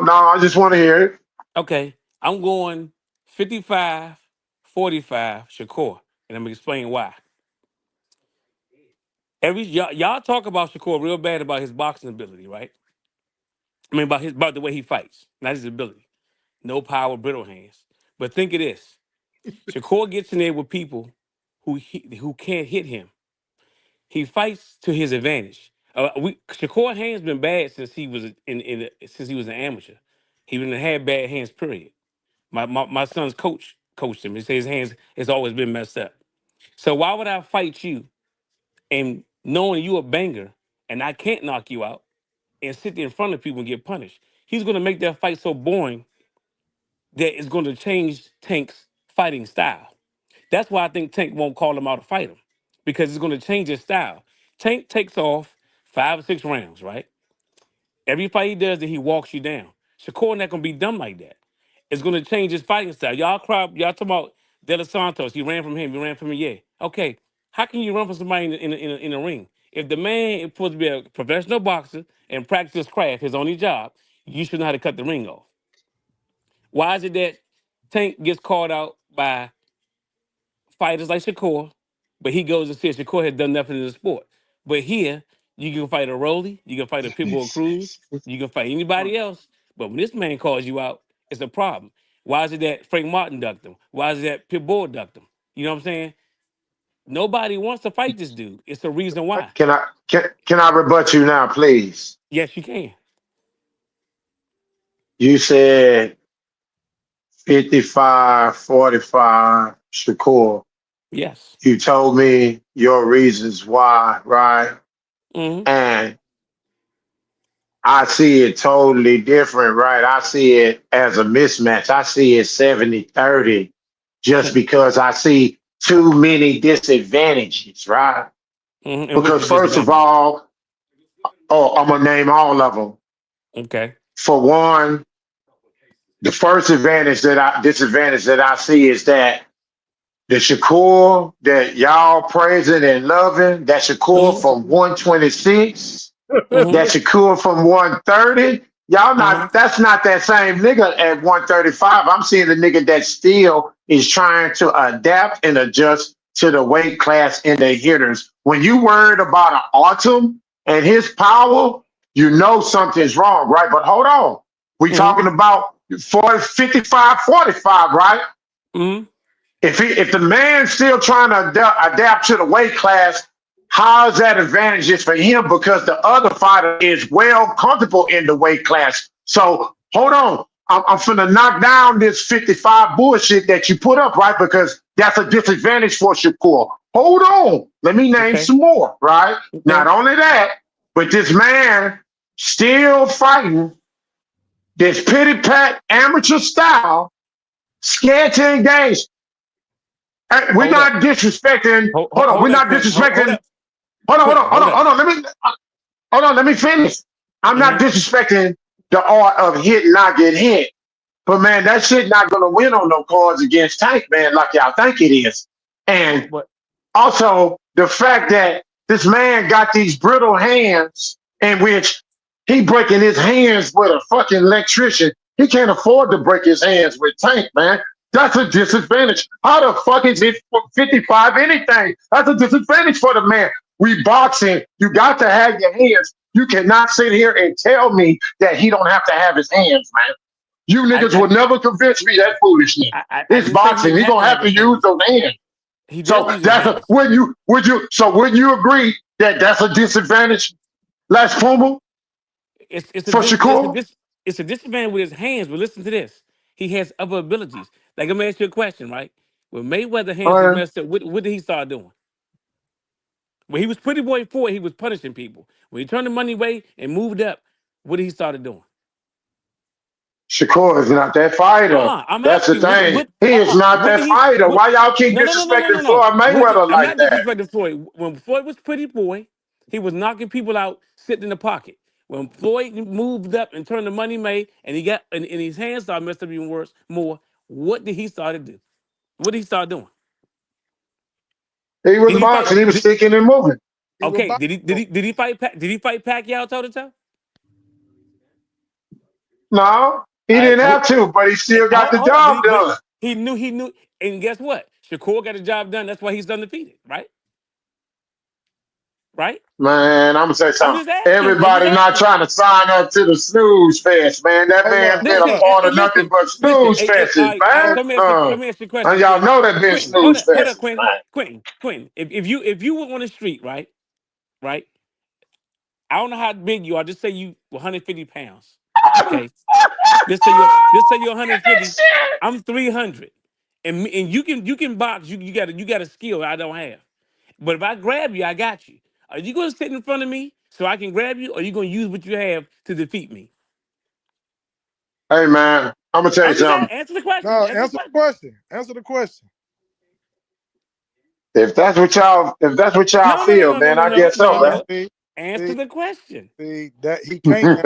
no. I just want to hear it. Okay, I'm going 55-45 Shakur, and I'm gonna explain why. Y'all talk about Shakur real bad about his boxing ability, right? I mean about the way he fights, not his ability. No power, brittle hands. But think of this: Shakur gets in there with people who can't hit him. He fights to his advantage. Shakur hands been bad since he was since he was an amateur. He been had bad hands. Period. My son's coached him. He says his hands has always been messed up. So why would I fight you and knowing you a banger and I can't knock you out and sit there in front of people and get punished? He's gonna make that fight so boring that it's gonna change Tank's fighting style. That's why I think Tank won't call him out to fight him because it's gonna change his style. Tank takes off 5 or 6 rounds, right? Every fight he does, that he walks you down. Shakur not gonna be dumb like that. It's gonna change his fighting style. Y'all talking about De Los Santos. He ran from him. He ran from him. Yeah. Okay. How can you run from somebody in a ring? If the man is supposed to be a professional boxer and practice his craft, his only job, you should know how to cut the ring off. Why is it that Tank gets called out by fighters like Shakur, but he goes and says Shakur has done nothing in the sport? But here, you can fight a Rolly, you can fight a Pitbull Cruz, you can fight anybody else. But when this man calls you out, it's a problem. Why is it that Frank Martin ducked him? Why is it that Pitbull ducked him? You know what I'm saying? Nobody wants to fight this dude. It's the reason why. Can I rebut you now, please? Yes, you can. You said 55-45 Shakur. Yes. You told me your reasons why, right? Hmm. And I see it totally different, right? I see it as a mismatch. I see it 70-30, just because I see too many disadvantages, right? And what's Because the first of disadvantages? all, oh, I'm gonna name all of them. Okay. For one, the first disadvantage that I see is that the Shakur that y'all praising and loving, that Shakur Hmm. from 126, Hmm. that Shakur from 130, y'all Hmm. not, that's not that same nigga at 135. I'm seeing the nigga that still is trying to adapt and adjust to the weight class and the hitters. When you worried about an Autumn and his power, you know something's wrong, right? But hold on. We Hmm. talking about 55-45, right? Hmm. If the man's still trying to adapt to the weight class, how is that advantageous for him? Because the other fighter is well comfortable in the weight class. So hold on. I'm finna knock down this 55 bullshit that you put up, right? Because that's a disadvantage for Shakur. Hold on. Let me name Okay. some more, right? Not Okay. only that, but this man still fighting this pity pat amateur style, scared to engage. Hey, we're Hold up. not disrespecting. Hold on, we're Hold up, not Quentin. Hold disrespecting. up, Quentin. Hold up. Hold on. Let me finish. I'm not Hmm. disrespecting the art of hit, not get hit. But man, that shit not gonna win on no cards against Tank, man, like y'all think it is. And But also the fact that this man got these brittle hands in which he breaking his hands with a fucking electrician. He can't afford to break his hands with Tank, man. That's a disadvantage. How the fuck is it 55 anything? That's a disadvantage for the man. We boxing, you got to have your hands. You cannot sit here and tell me that he don't have to have his hands, man. You I, niggas will I, never convince me that foolishness. I It's didn't say he boxing. didn't He have to gonna have have to his use hands. those hands. He does So use his that's a, hands. would you agree that that's a disadvantage, Last Puma, It's a for dis it's a Shakur? dis it's a disadvantage with his hands. But listen to this: he has other abilities. Like, I'm gonna ask you a question, right? When Mayweather hands was Uh, messed up, what did he start doing? When he was Pretty Boy 4, he was punishing people. When he turned the money away and moved up, what did he started doing? Shakur is not that fighter. I'm That's the asking you, thing. He is not what that did he? fighter. What? Why y'all keep No, no, no, no, no, disrespecting no, no. Floyd Mayweather I'm like not that? disrespecting Floyd. When Floyd was Pretty Boy, he was knocking people out, sitting in the pocket. When Floyd moved up and turned the money made, and he got and his hands started messed up even worse, more. What did he start to do? What did he start doing? He was Did he fight? boxing. He was sticking and moving. Okay, did he fight? Did he fight Pacquiao toe to toe? No, he All right, didn't have to, but he still got the hold up, job but done. he knew, and guess what? Shakur got the job done. That's why he's undefeated, right? Right? Man, I'm gonna say I'm something. just asking. I'm just Everybody not asking. trying to sign up to the snooze fest, man. That Hold man up, been hold a Listen, up. part of nothing listen, but listen. snooze fests, All right, man. so let me ask you a And question, y'all Quentin. know that been Quentin, snooze hold up, fests, Quentin. man. Quentin. If you were on the street, right? Right? I don't know how big you are. Just say you 150 pounds. Okay. Just say you're 150. Shit. I'm 300. And you can box. You got a skill I don't have. But if I grab you, I got you. Are you gonna sit in front of me so I can grab you, or are you gonna use what you have to defeat me? Hey, man, I'm gonna tell you I'm just something. answer the question. No, Answer the answer the question. question. Answer the question. If that's what y'all No, no, no, feel, no, no, man, no, I no, guess so, no, No, man. no. see, Answer see, the question. see that he can't Look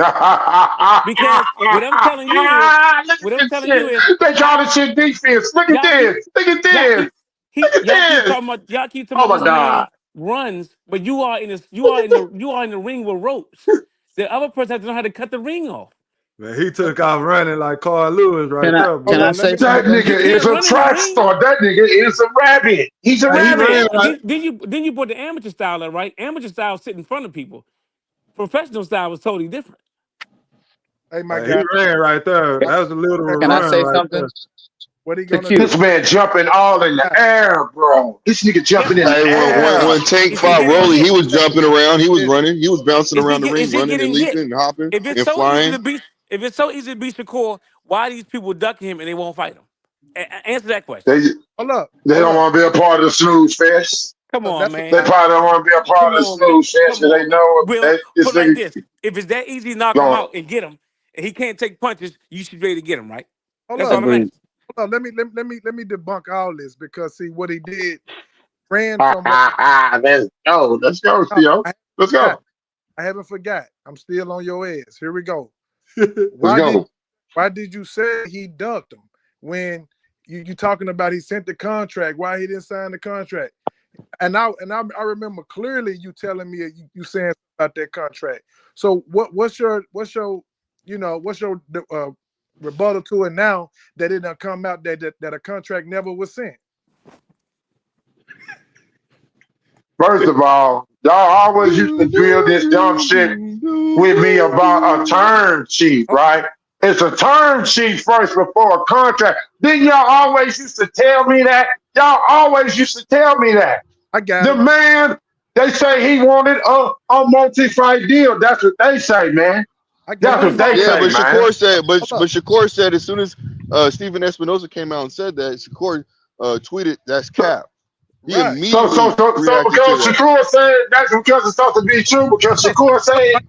Because what I'm telling you is, at what I'm this telling you shit. is, They call this shit defense. Look at y'all keep, this. Look at y'all this. keep, Look at y'all keep this. talking about, Oh my this man God. runs, but you are in the ring with ropes. The other person has to know how to cut the ring off. Man, he took off running like Carl Lewis right Can I there, can hold boy. I on. Let say me That something? You nigga is can't a run in the track ring. star. That nigga is a rabbit. He's a He Listen, ran rabbit. like then you put the amateur style up, right? Amateur style sit in front of people. Professional style was totally different. hey my he guy. ran right there. What, That was a literal okay, Can I run say right something there. what he to gonna do? Q? This man jumping all in the Guy, air, bro. This nigga Guess jumping in what? the Hey, air. when Tank Is he fought getting Rolly, he hit? was jumping around, he was running, he was bouncing around the ring, Is he running and getting hit? leaping and hopping If it's and so easy to flying. beat, if it's so easy to beat Shakur, why are these people ducking him and they won't fight him? Answer that question. They hold up, they hold don't up. want to be a part of the snooze fest. Come on, That's what They man. probably don't want to be a part Come of the on, man. snooze fest Come because they on, man. know Will, that this put it like nigga this: if it's that easy to knock him going. out and get him, and he can't take punches, you should be able to get him, right? hold That's up. all I'm Agreed. asking. Hold up. Let me debunk all this because see what he did ran Ha from a ha ha! Let's go. Let's go, no, Theo. Let's forgot. go. I haven't forgot. I'm still on your ass. Here we go. Let's Why did go. why did you say he ducked him when you talking about he sent the contract? Why he didn't sign the contract? And I remember clearly you telling me you saying about that contract. So what's your rebuttal to it now that it done come out that a contract never was sent? First of all, y'all always used to drill this dumb shit with me about a term sheet, Oh, right? It's a term sheet first before a contract. Then y'all always used to tell me that. Y'all always used to tell me that. I got The it. man, they say he wanted a multi-fight deal. That's what they say, man. I That's got What it. what they about Yeah, say, but man. Shakur said, Hold but up. Shakur said as soon as Stephen Espinoza came out and said that, Shakur tweeted that's So, cap. He Right. immediately so reacted to because that. Shakur said that's because it's supposed to be true. Because No, Shakur said,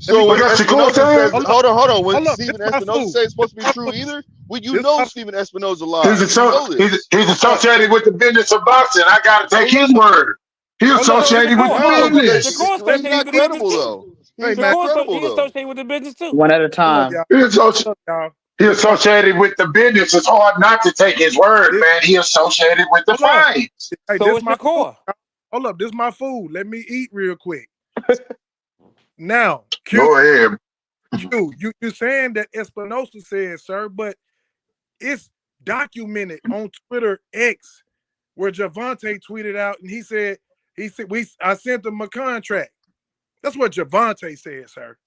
let me So get when because Shakur Espinoza said says, hold up. hold on, when Hold up. This Stephen my Espinoza food. says it's This supposed to be my true food. either, well, you This know my Stephen Espinoza he's lied. You know this. he's hold up. associated with the business of boxing. I got to take Hold his up. word. He's Hold up. so associated with the Shakur? No, Hold up. because business. Shakur he's associated not with the business credible too. though. Hey He's man. not credible He though. associated with the business too. One at a Hold up, time. y'all. He's, Hold up, y'all. he's This my associated with the business. It's hard not to take his word, this man. He associated with the hold up. fights. Hey, So this is my food. Shakur. Hold up. This my food. Let me eat real quick. Now, Go ahead. You saying that Espinosa said, sir, but it's documented on Twitter X where Javante tweeted out and he said I sent him a contract. That's what Javante said, sir.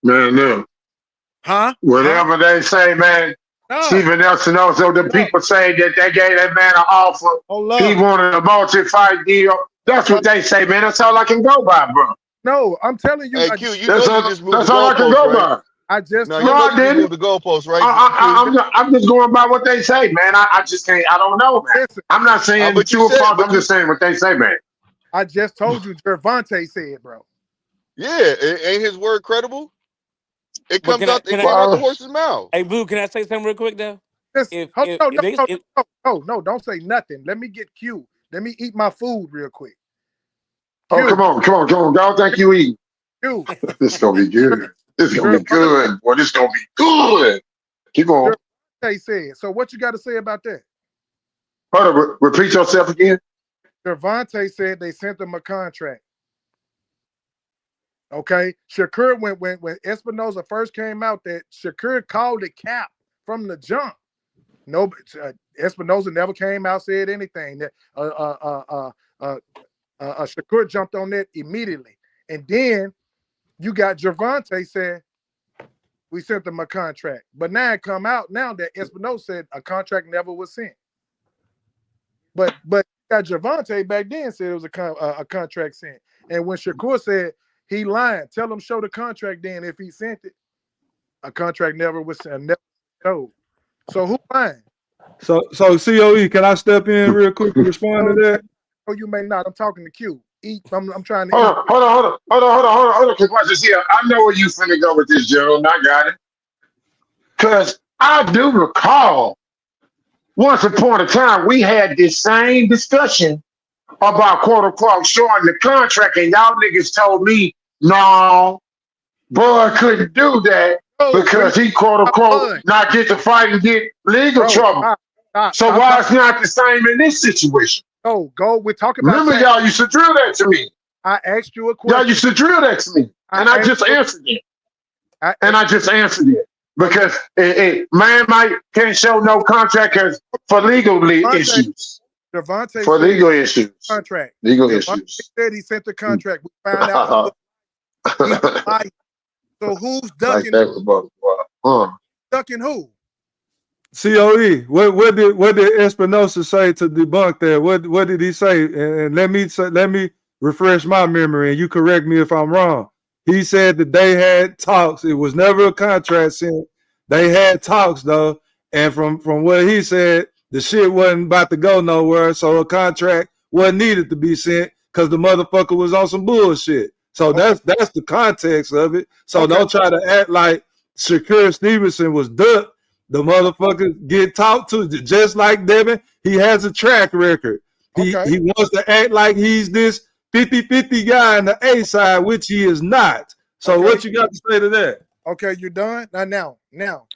Man, look, Huh? Huh? whatever they say, man, No, Stephen Nelson also the no. people say that they gave that man an offer. Hold He up. wanted a multi-fight deal. That's what they say, man. That's all I can go by, bro. No, I'm telling you, Hey Q, you know you just moved the That's all I can goalpost, go right? by. I just No, No, you told know I you just moved didn't. the goalpost, right, Q? I'm just going by what they say, man. I just can't. I don't know, man. listen, I'm not saying But you true or said, false. I'm just saying what they say, man. I just told you Javante said, bro. yeah, ain't his word credible? It But comes out. It can I? came out the Well, horse's mouth. Hey, Blue, can I say something real quick though? Just If hold if, no, if no, they no, if, no, no, no, don't say nothing. Let me get Q. Let me eat my food real quick. oh, come Q, on, come on, come on. Don't think you eat. Q, This gonna be good. This gonna be Javante good, boy. This gonna be good. Keep on. said. So what you got to say about that? Hold on. Repeat yourself again. Javante said they sent him a contract. Okay, Shakur when Espinosa first came out, that Shakur called it cap from the jump. No, Espinosa never came out said anything. That Shakur jumped on that immediately, and then you got Gervonta said we sent them a contract, but now it come out now that Espinosa said a contract never was sent. But got Gervonta back then said it was a contract sent, and when Shakur said he lying, tell him show the contract then if he sent it. A contract never was sent, never showed. So who lying? So COE, can I step in real quick to respond to that? Oh, you may not. I'm talking to Q. I'm trying to. Hold on. Cause watch this here. I know where you finna go with this, Gerald. I got it. Cause I do recall once upon a time we had this same discussion about quote unquote showing the contract, and y'all niggas told me no, Bud couldn't do that because he quote unquote not get to fight and get legal trouble. So why it's not the same in this situation? Oh, we're talking about. Remember, y'all used to drill that to me. I asked you a question. Y'all used to drill that to me, and I just answered it. I just answered it because man can't show no contract for legal issues. Gervonta for legal issues. Contract. Legal Gervonta issues. said he sent the contract. We found out. So who's ducking? Ducking who? COE, what did Espinosa say to debunk that? What did he say? And let me refresh my memory, and you correct me if I'm wrong. He said that they had talks. It was never a contract sent. They had talks though, and from what he said, the shit wasn't about to go nowhere. So a contract wasn't needed to be sent because the motherfucker was on some bullshit. So that's the context of it. So don't try to act like Shakur Stevenson was ducked. The motherfucker get talked to just like Devin. He has a track record. He wants to act like he's this 50-50 guy on the A side, which he is not. So what you got to say to that? Okay, you done? Now,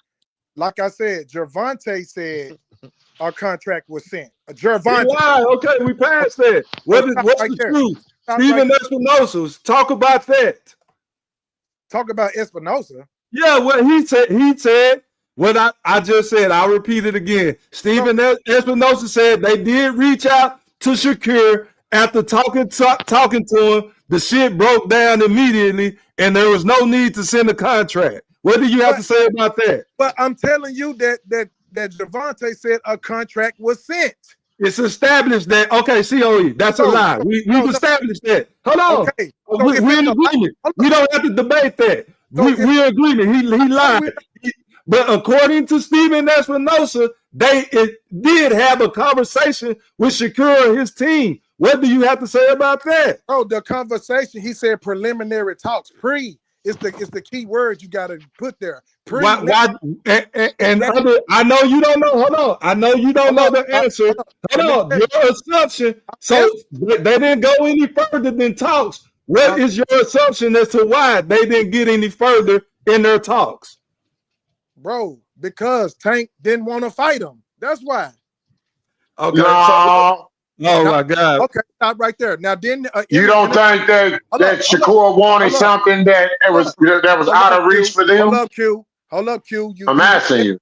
like I said, Gervonta said our contract was sent. Gervonta. Okay, we passed that. What's the truth? Stephen Espinosa, talk about that. Talk about Espinosa. Yeah, what he said what I just said. I'll repeat it again. Stephen Espinosa said they did reach out to Shakur after talking to him. The shit broke down immediately, and there was no need to send a contract. What do you have to say about that? But I'm telling you that Gervonta said a contract was sent. It's established that, okay, COE, that's a lie. We've established that. Hold on. Okay. We're in agreement. We don't have to debate that. We're in agreement. He lied. But according to Stephen Espinosa, they did have a conversation with Shakur and his team. What do you have to say about that? Oh, the conversation, he said preliminary talks. It's the key word you got to put there. I know you don't know. Hold on. I know you don't know the answer. Hold on. Your assumption. So they didn't go any further than talks. What is your assumption as to why they didn't get any further in their talks? Bro, because Tank didn't want to fight him. That's why. Okay. No. Oh my God. Okay, stop right there. Now, then you don't think that Shakur wanted something that was out of reach for them? Hold up, Q. I'm asking you.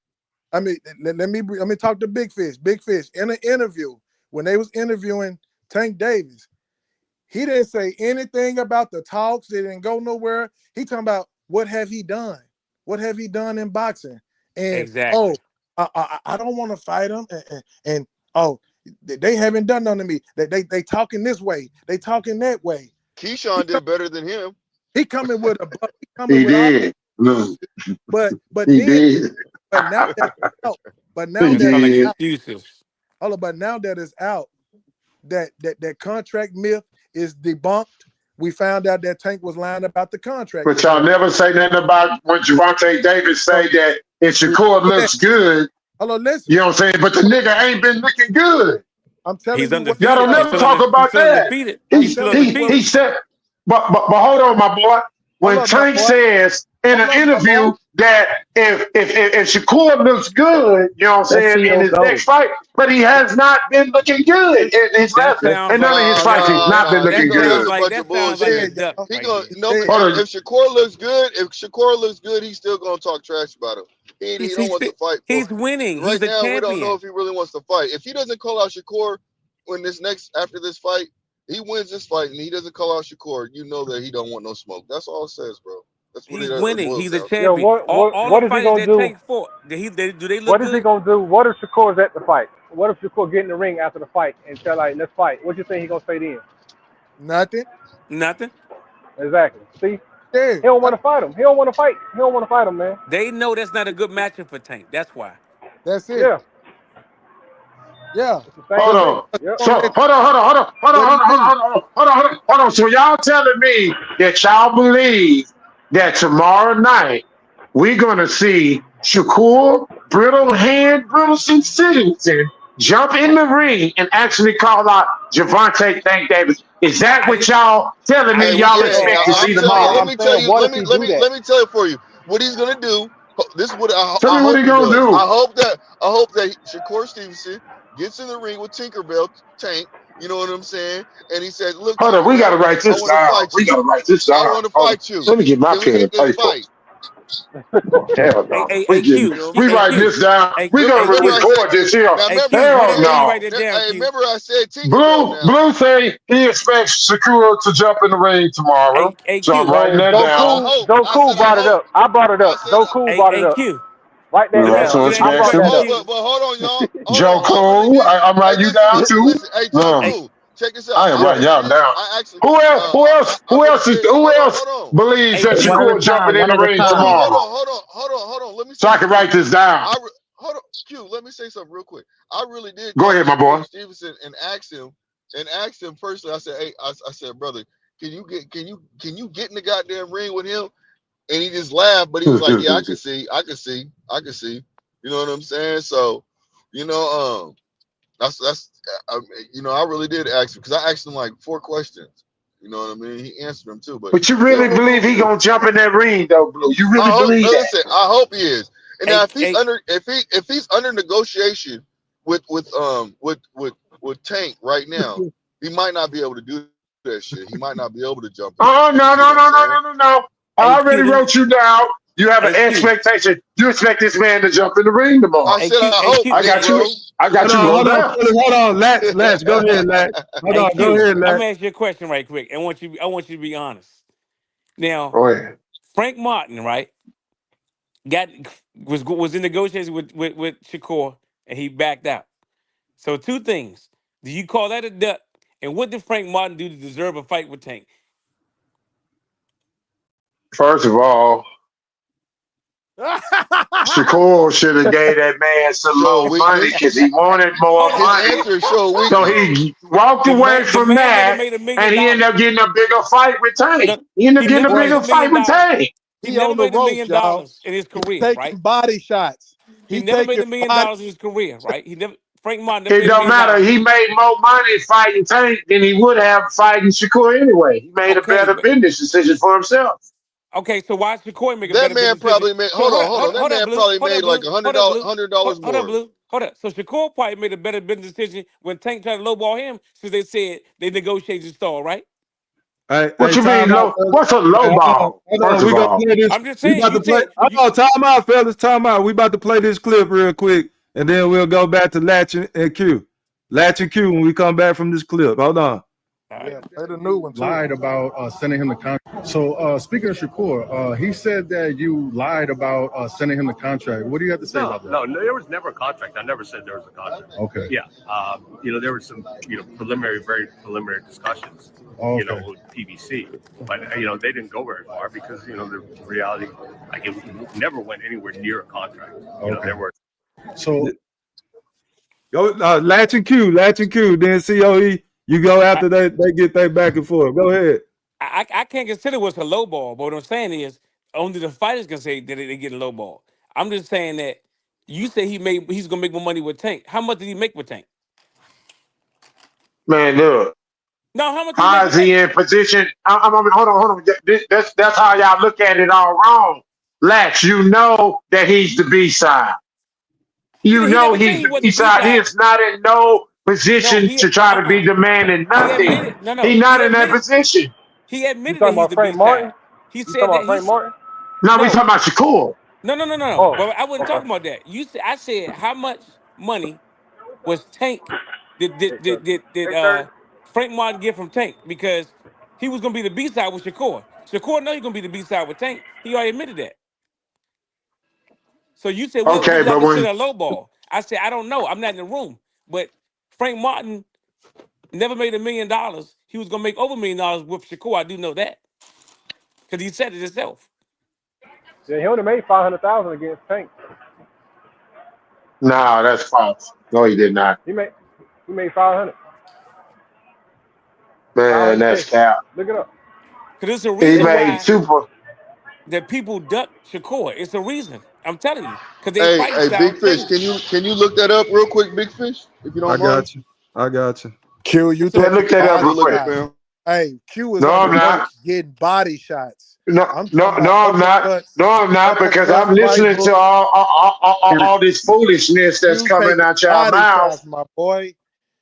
I mean, let me talk to Big Fish. Big Fish in an interview when they was interviewing Tank Davis, he didn't say anything about the talks. They didn't go nowhere. He talking about what have he done? What have he done in boxing? And exactly. I don't want to fight him. And they haven't done nothing to me. They talking this way. They talking that way. Keyshawn did better than him. He coming with a. He did. But he did. But now that it's out, that contract myth is debunked. We found out that Tank was lying about the contract. But y'all never say nothing about when Gervonta Davis say that if Shakur looks good. Hello, listen. You know what I'm saying? But the nigga ain't been looking good. I'm telling you, y'all don't never talk about that. He said, but hold on, my boy. When Tank says in an interview that if Shakur looks good, you know what I'm saying, in his next fight, but he has not been looking good in his That last, sounds and none of his Nah, fights he's nah, not been nah. looking That's good. a bunch that of sounds like a bullshit. duck y'all. He right gonna there. no. Hey, Hold on. If Shakur looks good, he's still gonna talk trash about him. He He's don't want to fight. he's winning. Right He's a now, we don't know champion. if he really wants to fight. If he doesn't call out Shakur after this fight, he wins this fight and he doesn't call out Shakur, you know that he don't want no smoke. That's all it says, bro. That's what He's it winning. boils He's a down to. Yeah, champion. All what the is he fighters gonna that do? Tank fought, do they look What is he good? gonna do? What if Shakur's at the fight? What if Shakur get in the ring after the fight and tell like, let's fight? What you think he gonna say then? Nothing. Nothing. Exactly. See, Yeah, he don't want to fight him. He don't want to fight. He don't want to fight him, man. They know that's not a good matchup for Tank. That's why. that's it. Yeah, Yeah. it's the same Hold thing. on. Yep. So hold on. So y'all telling me that y'all believe that tomorrow night we're gonna see Shakur Brittle Citizen jump in the ring and actually call out Javante Tank Davis. Is that what y'all telling me y'all expect to see I'm telling you. tomorrow? Let me tell saying, you. what Let if me he let do me that? let me tell you for you what he's gonna do. This is what I Tell me what hope he he gonna does. do. I hope that Shakur Stevenson gets in the ring with Tinkerbell Tank. You know what I'm saying? And he says, "Look, Hold on, we gotta Tinkerbell, write I this want to down. fight We you. gotta write this I down. want to Hold on. fight you. Let me get my Can we pen get and this paper. fight?" Oh, hell Hey, no. hey, We hey, getting Q. You know. Q- we Hey, writing Q. this down. Hey, We hey, gonna Remember I Q. said. record this here. Now Hey, remember. Q. Hold Hell on. Let me no. write that down, Q. Remember I said Tinkerbell. Now. Blue say he expects Shakur to jump in the ring tomorrow. Hey, So I'm Q. writing that I said I down. hope. I Goku said I brought it hope. up. I brought it I up. said. Goku brought it Hey, up. Q. Write that Do that. Russell down. Do is that. I Do that brought expecting. that question, Oh, up. Q. but hold on, y'all. Hold on. Joe I'm writing you down too. Listen. Hey, Hey, No, Joku, check this out. I am I writing what? y'all really, down. I actually, I Who really else did. who Hold else on. believes Hey, that Q. One at Shakur a jumping time. in One the at a ring time. tomorrow? Hold on. Let me So say I can something real write quick. this down. Hold on, Q. Let me say something real quick. I really did Go call ahead, my Shakur boy. Stevenson and asked him personally. I said, hey, I said, brother, can you get in the goddamn ring with him? And he just laughed, but he was like, yeah, I can see. You know what I'm saying? So, you know, that's I really did ask him because I asked him like 4 questions. You know what I mean? He answered them too, but But you yeah, really believe he gonna jump in that ring though, Blue? You really I hope. believe that? Listen, I hope he is. And now Hey, if he's hey, under negotiation with Tank right now, he might not be able to do that shit. He might not be able to jump in Oh there. no You see no what I'm no no saying? no no no! I hey, already Q. wrote you down. You have an Hey, Q. expectation. You expect this man to jump in the ring I tomorrow. Hey, said Q. I Hey, hope, Q. I got you. Negro. I got you wrote Hold on, down. fellas, hold on. Latch, go ahead, Latch. Hold Hey, on, go Q. ahead, I'm Latch. gonna ask you a question right quick. I want you to be honest. Now, Go ahead. Frank Martin, right, was in negotiations with Shakur, and he backed out. So 2 things. Do you call that a duck? And what did Frank Martin do to deserve a fight with Tank? First of all, Shakur should have gave that man some Show more money weakness. because he wanted more Hold on. His money. answer showed So weakness. he walked The away man, the from man never that, made $1 million. and he ended up getting a bigger fight with No, Tank. He ended he up getting a never made bigger $1 fight million. with Tank. He he never on the made $1 ropes, million y'all. in his He career, taking right? body shots. He He never made taking $1 million body. in his career, right? Frank Martin never It made $1 don't million. matter. He made more money fighting Tank than he would have fighting Shakur anyway. He made a Okay, better but business decision for himself. okay, so why should Shakur make a That better man business decision? probably made. So Hold on. That hold up, man Blue. probably Hold made up, like Blue. Hold up, Blue. $100 Hold up, more. Blue. Hold up. So Shakur probably made a better business decision when Tank tried to lowball him since they said they negotiated stall, right? What Hey, you mean time out, low? fellas. What's a Hey, low ball? hold First on. of We gonna all, play this. I'm just We saying. about You to play. said Hold on, time out, fellas. Time out. We about to play this clip real quick, and then we'll go back to Latch and Q. Latch and Q when we come back from this clip. Hold on. all right. Yeah, play the new one too. Lied about sending him the contract. So speaking of Shakur, he said that you lied about sending him the contract. What do you have to say about that? No, there was never a contract. I never said there was a contract. Okay. Yeah, there were some, very preliminary discussions, Okay. with PBC, but they didn't go very far because the reality, like, it never went anywhere near a contract. Okay. There were. So Go Latch and Q. Then COE. You go after they get their back and forth. Go ahead. I can't consider what's a low ball, but what I'm saying is only the fighters can say that they get a low ball. I'm just saying that you say he's gonna make more money with Tank. How much did he make with Tank? man, look. No, how much did he make How is with Tank? he in position? Hold on. That's how y'all look at it all wrong. Lax, you know that he's the B-side. You He know never said he's he the wasn't the B-side. He B-side. is not in no No, position he to try to be uh-uh. demanding He nothing. admitted He's not he in that admitted position. You that talking he's about the Frank B-side. Martin? He You talking said that about Frank Martin? Now we no. talking about Shakur. No. Oh, But I wasn't okay. talking about that. You said I said how much money was Tank did Frank Martin get from Tank because he was gonna be the B side with Shakur. Shakur know he's gonna be the B side with Tank. He already admitted that. So you said what Okay, did I but consider when a low ball? I said I don't know. I'm not in the room. But Frank Martin never made $1 million. He was gonna make over $1 million with Shakur. I do know that because he said it himself. Yeah, he only made 500,000 against Tank. no, that's false. No, he did not. He made 500. Man, that's 500K. cap. Look it up. Because it's a He reason made why super. that people duck Shakur. It's a reason. I'm telling you. Because they Hey, fight hey, style Big Fish, change. can you look that up real quick, Big Fish, if you I don't mind? got you. I got you. Q, you So Yeah, taking look that up body real Go look quick. it, shots. fam. Hey, Q is No, on the I'm not. ropes getting body shots. No, I'm no, talking no, about I'm not. uppercuts, No, I'm not because uppercuts, I'm right listening to hooks. all this foolishness that's You coming taking out y'all body mouth. shots, my boy.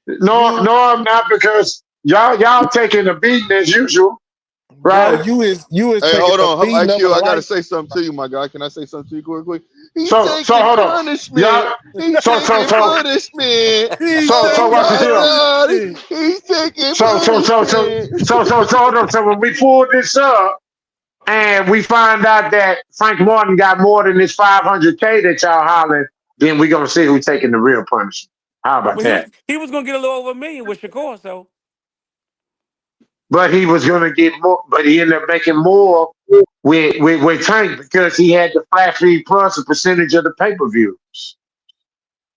No, You, no, I'm not because y'all taking a beating as usual, bro, right? you is Hey, taking hold the on. beating of a IQ, I gotta say lifetime. something to you, my guy. Can I say something to you quickly? He's So taking hold on, punishment. y'all. He's So so taking so punishment. He's so Oh taking watch this my here. God, punishment. he's taking So punishment. hold on. So when we pull this up and we find out that Frank Martin got more than this 500K that y'all hollering, then we gonna see who's taking the real punishment. How about but that? he was gonna get a little over $1 million with Shakur, so But he was gonna get more. But he ended up making more with Tank because he had the flat fee plus a percentage of the pay per views.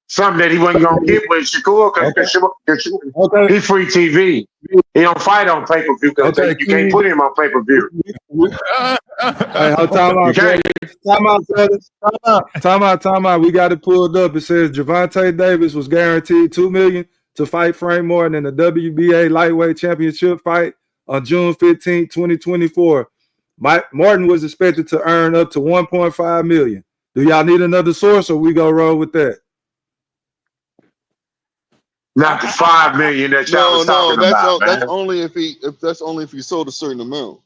Something that he wasn't gonna get with Shakur Okay. because Okay. he free TV. He don't fight on pay per view because Okay, you can't Q. put him on pay per view. Hey, hold time You out, can't. fellas. Time out, fellas. Time out. We got it pulled up. It says Javante Davis was guaranteed $2 million to fight Frank Martin in the WBA lightweight championship fight on June 15, 2024. Martin was expected to earn up to $1.5 million. Do y'all need another source or we go roll with that? Not the I 5 million that y'all No, was talking about, that's man. only if he sold a certain amount.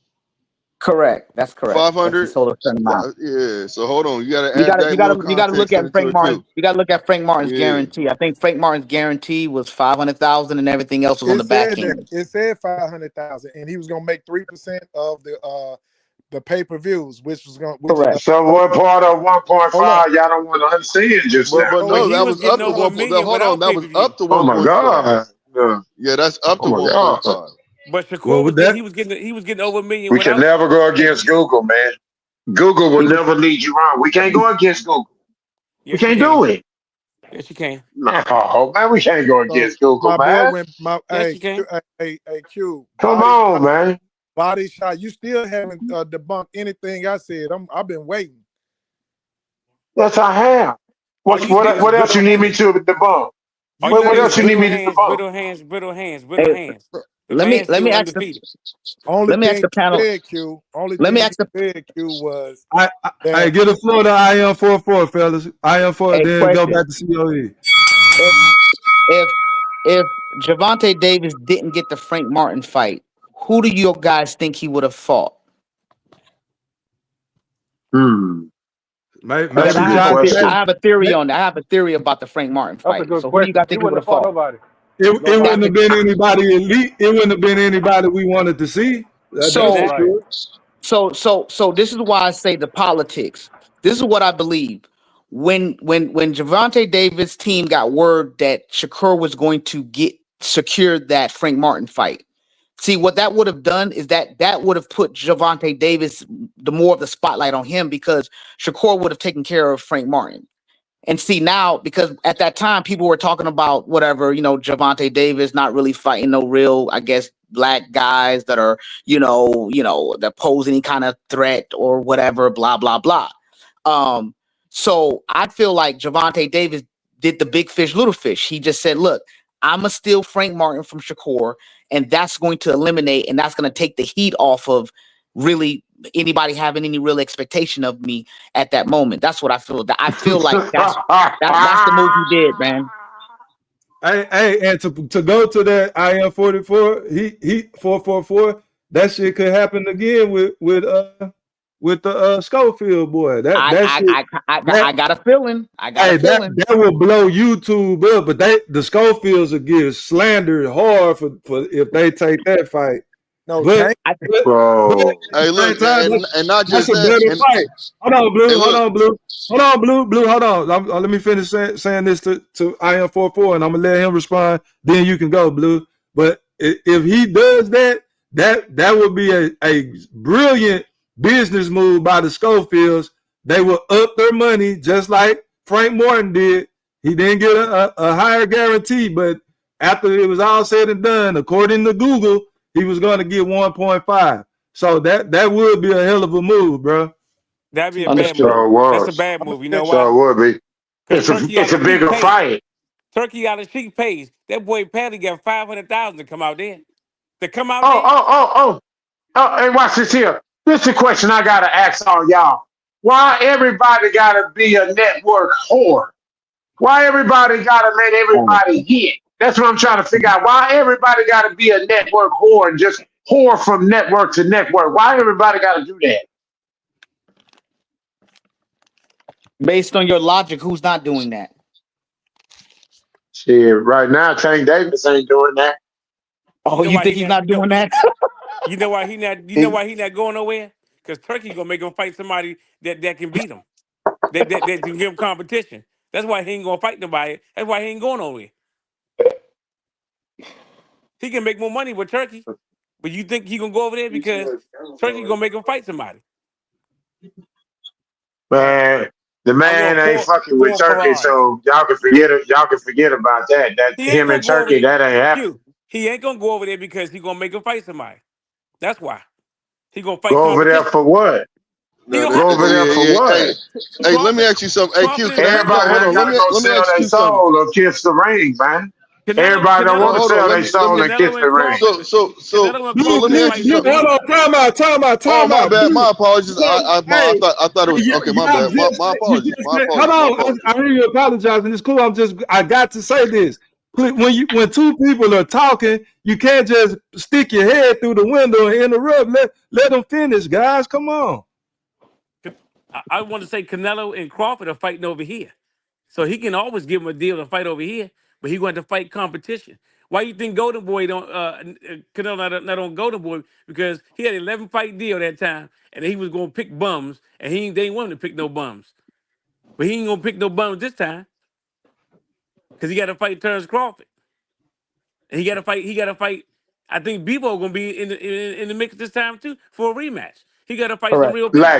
Correct. That's correct. If he 500. sold a certain amount. Yeah. So hold on. You got to You add gotta that little you gotta look context at into Frank it Martin. too. You gotta look at Frank Martin's Yeah. guarantee. I think Frank Martin's guarantee was 500,000 and everything else was on It the back said that end. it said 500,000, and he was gonna make 3% of the pay per views, which Correct. So what part of hold up. 1.5 y'all don't want to understand just now? But but no, he that was was getting up to over $1 one. million Hold on, without that pay per was up view. to Oh my 1.5. God. Yeah. Yeah, that's up Oh to my God. 1.5. But Well, Shakur was with getting that, he was getting over $1 million We can without never go pay per against view. Google, man. Google will never lead you wrong. We can't go against Google. We Yes, you can't can. do it. Yes, you can. No, man, we can't go So against Google, my boy man. went my Yes, you can. Q Come on, man. body shot. You still haven't debunked anything I said. I've been waiting. Yes, I have. All you said was What else brittle you need me hands. to debunk? All you What said is else you need brittle me to hands, debunk? brittle hands, brittle hands, brittle Hey, hands. The let me man's still ask the undefeated. Only let me ask thing the panel. you said, Q. Only Let me thing ask the you said, Q, was I that get a floor to IM44, fellas. IM4, a then go question. back to COE. If if if Javante Davis didn't get the Frank Martin fight, who do you guys think he would have fought? Hmm. Maybe Because That's a good John. question. I have a theory on that. I have a theory about the Frank Martin That's a fight. good So who do you question. guys He think he would wouldn't have have fought fought? nobody. It Nobody. wouldn't have been anybody elite. It wouldn't have been anybody we wanted to see. That's for So Exactly. sure. so this is why I say the politics. This is what I believe. When Javante Davis' team got word that Shakur was going to secure that Frank Martin fight. See, what that would have done is that would have put Javante Davis the more of the spotlight on him because Shakur would have taken care of Frank Martin. And see now, because at that time people were talking about whatever, Javante Davis not really fighting no real, I guess, black guys that are, that pose any kind of threat or whatever, blah, blah, blah. So I feel like Javante Davis did the big fish, little fish. He just said, look, I'ma steal Frank Martin from Shakur, and that's going to eliminate and that's going to take the heat off of really anybody having any real expectation of me at that moment. That's what I feel. I feel like that's the move he did, man. Hey, and to go to that IM 44, he 444. That shit could happen again with the Schofield boy. I got a feeling. That will blow YouTube up, but the Schofields will get slandered hard for if they take that fight. No, But Bro. Hey, look, and not just that's a better that. fight. Hold on, Blue. Hey, Hold look. on, Blue. Hold on, Blue. Hold on. Let me finish saying this to IM44, and I'm gonna let him respond. Then you can go, Blue. But if he does that would be a brilliant business move by the Schofields. They will up their money just like Frank Morton did. He didn't get a higher guarantee, but after it was all said and done, according to Google, he was going to get 1.5. So that would be a hell of a move, bro. That'd be a bad move. That's a bad move. You know why? So it would be. It's a bigger fight. Turkey out of cheap pays. That boy Paddy got 500,000 to come out there. To come out Oh, hey, watch this here. This is a question I gotta ask all y'all. Why everybody gotta be a network whore? Why everybody gotta let everybody hit? That's what I'm trying to figure out. Why everybody gotta be a network whore and just whore from network to network? Why everybody gotta do that? Based on your logic, who's not doing that? Shit, right now Tank Davis ain't doing that. Oh, you think he's not doing that? You know why he not? You know why he not going nowhere? Because Turkey gonna make him fight somebody that can beat him, that can give him competition. That's why he ain't gonna fight nobody. That's why he ain't going nowhere. He can make more money with Turkey, but you think he gonna go over there because Turkey gonna make him fight somebody? Man, the man ain't fucking with Turkey, so y'all can forget it. Y'all can forget about that. That him and Turkey, that ain't happening. He ain't gonna go over there because he gonna make him fight somebody. That's why. He gonna fight. Go over there for what? Go over there for what? Hey, let me ask you something. Hey, Q, everybody ain't gotta go sell their soul or kiss the ring, man. Everybody don't want to sell their soul and kiss the ring. So let me ask you something. Hold on, time out. Oh, my bad. My apologies. I thought it was okay. My bad. My apologies. Hold on. I hear you apologizing. It's cool. I got to say this. When two people are talking, you can't just stick your head through the window and interrupt. Let them finish, guys. Come on. I want to say Canelo and Crawford are fighting over here, so he can always give him a deal to fight over here. But he going to fight competition. Why you think Golden Boy don't Canelo not on Golden Boy? Because he had an 11-fight deal that time, and he was going to pick bums, and they didn't want him to pick no bums. But he ain't gonna pick no bums this time. Because he got to fight Terrence Crawford. And he got to fight. I think Bebo gonna be in the mix this time too for a rematch. He got to fight some real people.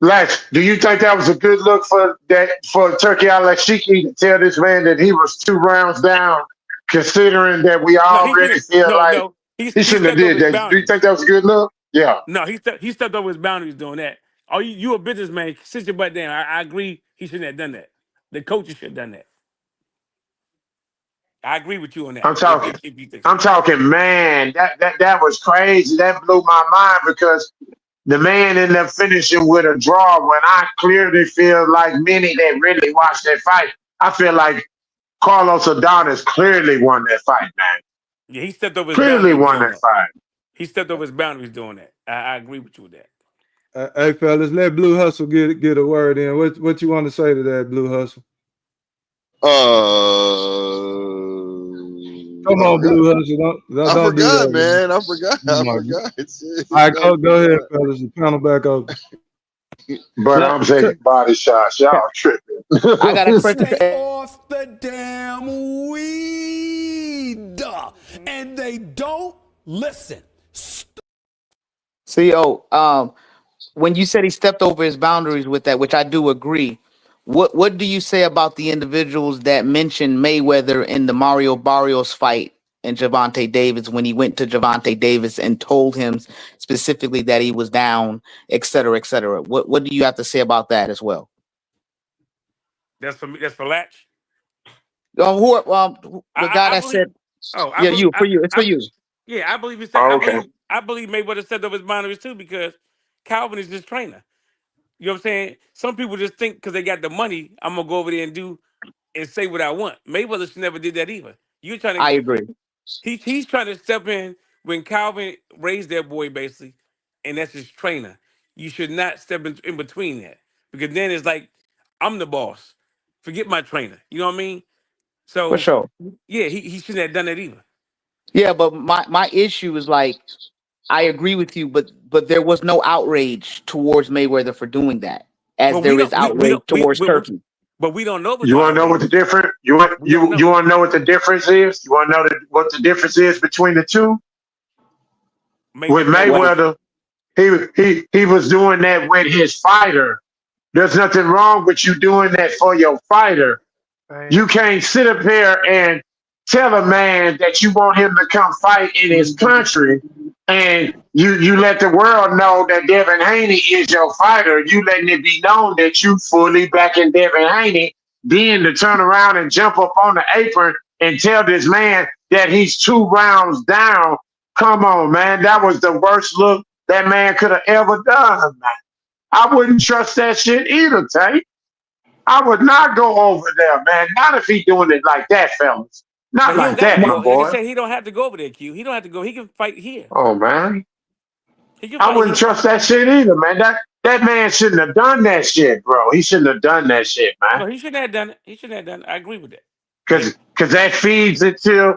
Lex, do you think that was a good look for Turkey Al-Ashiki to tell this man that he was 2 rounds down, considering that we already he shouldn't have did that? Do you think that was a good look? Yeah. No, he stepped over his boundaries doing that. Oh, you a businessman? Sit your butt down. I agree. He shouldn't have done that. The coaches should have done that. I agree with you on that. I'm talking, man. That was crazy. That blew my mind because the man ended up finishing with a draw when I clearly feel like many that really watched that fight. I feel like Carlos Adonis clearly won that fight, man. Yeah, he stepped over his clearly boundaries. Won that fight. He stepped over his boundaries doing that. I agree with you with that. Hey, fellas, let Blue Hustle get a word in. What you want to say to that, Blue Hustle? Come on, Blue Hustle. Don't I forgot, man. I forgot. All right, go ahead, fellas. The panel back over. But I'm taking body shots. Y'all tripping. I got a question. Stay off the damn weed, and they don't listen. CO, when you said he stepped over his boundaries with that, which I do agree, what do you say about the individuals that mentioned Mayweather in the Mario Barrios fight and Gervonta Davis when he went to Gervonta Davis and told him specifically that he was down, et cetera, et cetera? What do you have to say about that as well? That's for me. That's for Latch. The guy that said, It's for you. Yeah, I believe he said. I believe Mayweather stepped over his boundaries too because Calvin is his trainer. You know what I'm saying? Some people just think because they got the money, I'm gonna go over there and do and say what I want. Mayweather never did that either. You're trying I to agree. he's trying to step in when Calvin raised that boy basically, and that's his trainer. You should not step in between that because then it's like I'm the boss. Forget my trainer. You know what I mean? For So sure. yeah, he shouldn't have done that either. Yeah, but my issue is like I agree with you, but there was no outrage towards Mayweather for doing that, as But we there is don't we outrage don't towards we Turkey. but we don't know if there's You no want to know what the outrage. difference? We don't know. You want to know what the difference is? You want to know what the difference is between the two? With Mayweather got What? money. Mayweather, he was doing that with his fighter. There's nothing wrong with you doing that for your fighter. You can't sit up here and tell a man that you want him to come fight in his country, and you let the world know that Devin Haney is your fighter. You letting it be known that you fully backing Devin Haney. Then to turn around and jump up on the apron and tell this man that he's 2 rounds down. Come on, man. That was the worst look that man could have ever done, man. I wouldn't trust that shit either, Tate. I would not go over there, man. Not if he doing it like that, fellas. Not Man, he don't like gotta that, go. my Like I boy. said, he don't have to go over there, Q. He don't have to go. He can fight here. Oh, man. He can I fight wouldn't here. trust that shit either, man. That man shouldn't have done that shit, bro. He shouldn't have done that shit, man. No, he shouldn't have done it. He shouldn't have done it. I agree with that. Cause that feeds it till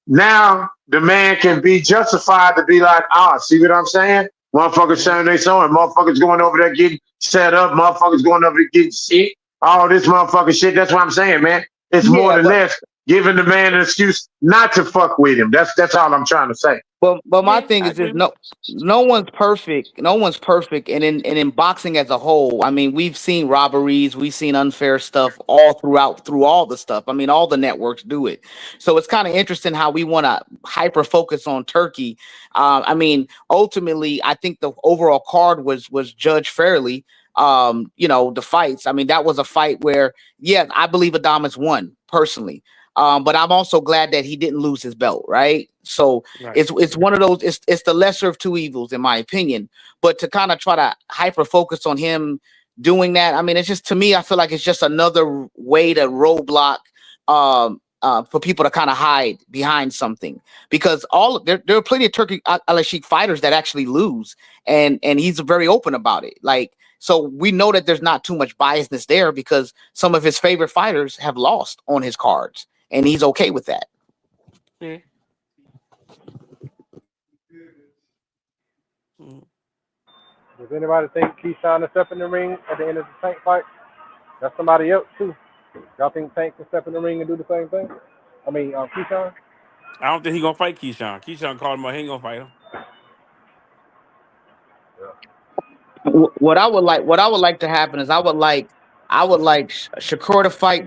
now the man can be justified to be like, see what I'm saying? Motherfuckers saying they so, and motherfuckers going over there getting set up, motherfuckers going over there getting sick, all this motherfucking shit. That's what I'm saying, man. It's more Yeah, than less giving the man an excuse not to fuck with him. That's all I'm trying to say. but my Yeah, thing I is this: agree with it. no one's perfect. No one's perfect, and in boxing as a whole, I mean, we've seen robberies, we've seen unfair stuff all through all the stuff. I mean, all the networks do it. So it's kind of interesting how we want to hyper focus on Turkey. I mean, ultimately, I think the overall card was judged fairly. The fights. I mean, that was a fight where, yeah, I believe Adames won personally. But I'm also glad that he didn't lose his belt, right? So Right. it's one of those. It's the lesser of two evils, in my opinion. But to kind of try to hyper focus on him doing that, I mean, it's just, to me, I feel like it's just another way to roadblock for people to kind of hide behind something, because there are plenty of Turkey Al-Sheikh fighters that actually lose, and he's very open about it. Like, so we know that there's not too much biasness there because some of his favorite fighters have lost on his cards, and he's okay with that. Yeah. Mm. Does anybody think Keyshawn will step in the ring at the end of the Tank fight? That's somebody else too. Y'all think Tank can step in the ring and do the same thing? I mean, Keyshawn? I don't think he's gonna fight Keyshawn. Keyshawn called him out. He ain't gonna fight him. What I would like to happen is I would like Shakur to fight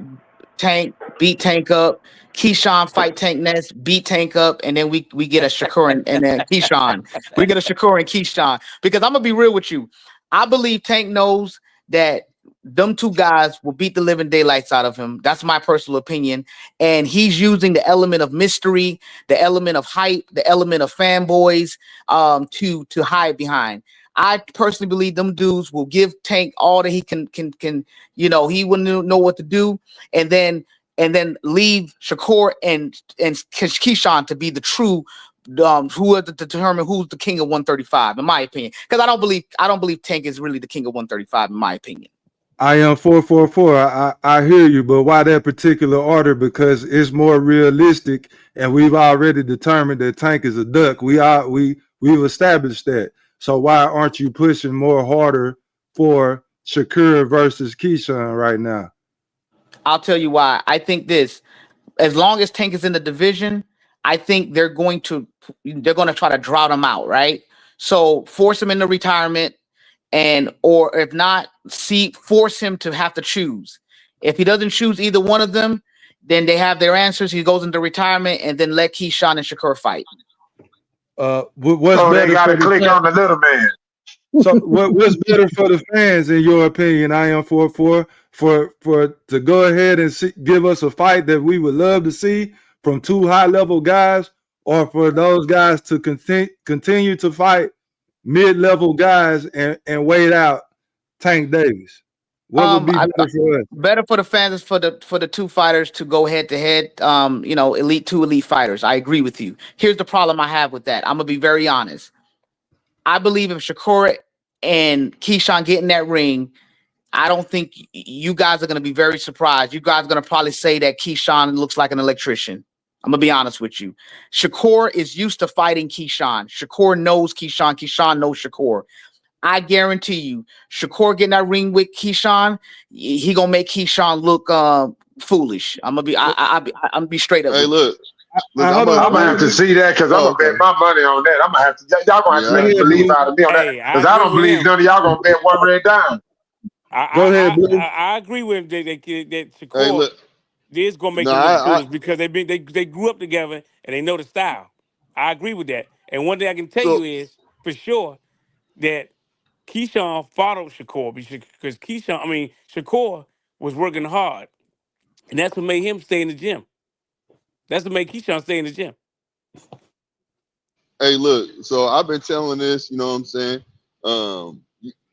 Tank, beat Tank up. Keyshawn fight Tank next, beat Tank up, and then we get a Shakur and then Keyshawn. We get a Shakur and Keyshawn, because I'm gonna be real with you. I believe Tank knows that them two guys will beat the living daylights out of him. That's my personal opinion. And he's using the element of mystery, the element of hype, the element of fanboys to hide behind. I personally believe them dudes will give Tank all that he can, he wouldn't know what to do, and then leave Shakur and Keyshawn to be the true who are to determine who's the king of 135, in my opinion. Because I don't believe Tank is really the king of 135, in my opinion. I am 444. I hear you, but why that particular order? Because it's more realistic, and we've already determined that Tank is a duck. We've established that. So why aren't you pushing more harder for Shakur versus Keyshawn right now? I'll tell you why. I think this: as long as Tank is in the division, I think they're going to try to drought him out, right? So force him into retirement. Or if not, force him to have to choose. If he doesn't choose either one of them, then they have their answers. He goes into retirement, and then let Keyshawn and Shakur fight. They got to click on the little man. So what's better for the fans, in your opinion? I am 444 for to go ahead and give us a fight that we would love to see from two high level guys, or for those guys to continue to fight mid-level guys and wait out Tank Davis? What would be better for us? Better for the fans is for the two fighters to go head to head. Two elite fighters. I agree with you. Here's the problem I have with that. I'm gonna be very honest. I believe if Shakur and Keyshawn get in that ring, I don't think you guys are gonna be very surprised. You guys are gonna probably say that Keyshawn looks like an electrician. I'm gonna be honest with you. Shakur is used to fighting Keyshawn. Shakur knows Keyshawn. Keyshawn knows Shakur. I guarantee you, Shakur getting that ring with Keyshawn, he gonna make Keyshawn look foolish. I'm gonna be straight up. Hey, look, I'm gonna have to see that because I'm gonna bet my money on that. I'm gonna have to. Y'all gonna have to make believe out of me on that because I don't believe none of y'all gonna bet one red dime. Go ahead, Blue. I agree with that Shakur hey, look. is gonna make them look foolish because they grew up together and they know the style. I agree with that. And one thing I can tell you is for sure that Keyshawn followed Shakur because Shakur was working hard, and that's what made him stay in the gym. That's what made Keyshawn stay in the gym. Hey, look. So I've been telling this. You know what I'm saying?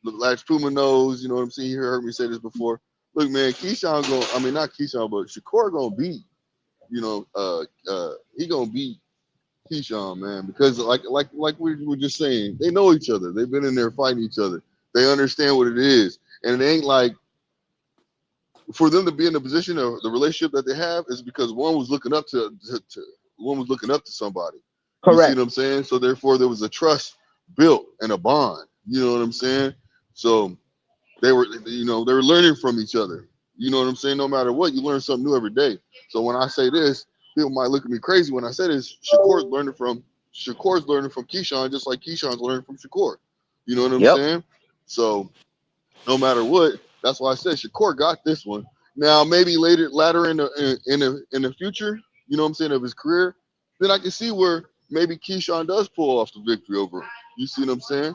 Like Puma knows. You know what I'm saying? You heard me say this before. Look, man, Keyshawn not Keyshawn, but Shakur gonna beat. He gonna beat Keyshawn, man, because like we were just saying, they know each other. They've been in there fighting each other. They understand what it is, and it ain't like for them to be in the position of the relationship that they have is because one was looking up to somebody. Correct. You see what I'm saying? So therefore, there was a trust built and a bond. You know what I'm saying? So they were learning from each other. You know what I'm saying? No matter what, you learn something new every day. So when I say this, people might look at me crazy when I say this. Shakur's learning from Keyshawn just like Keyshawn's learning from Shakur. You know what I'm saying? So no matter what, that's why I said Shakur got this one. Now maybe later in the future, you know what I'm saying, of his career, then I can see where maybe Keyshawn does pull off the victory over him. You see what I'm saying?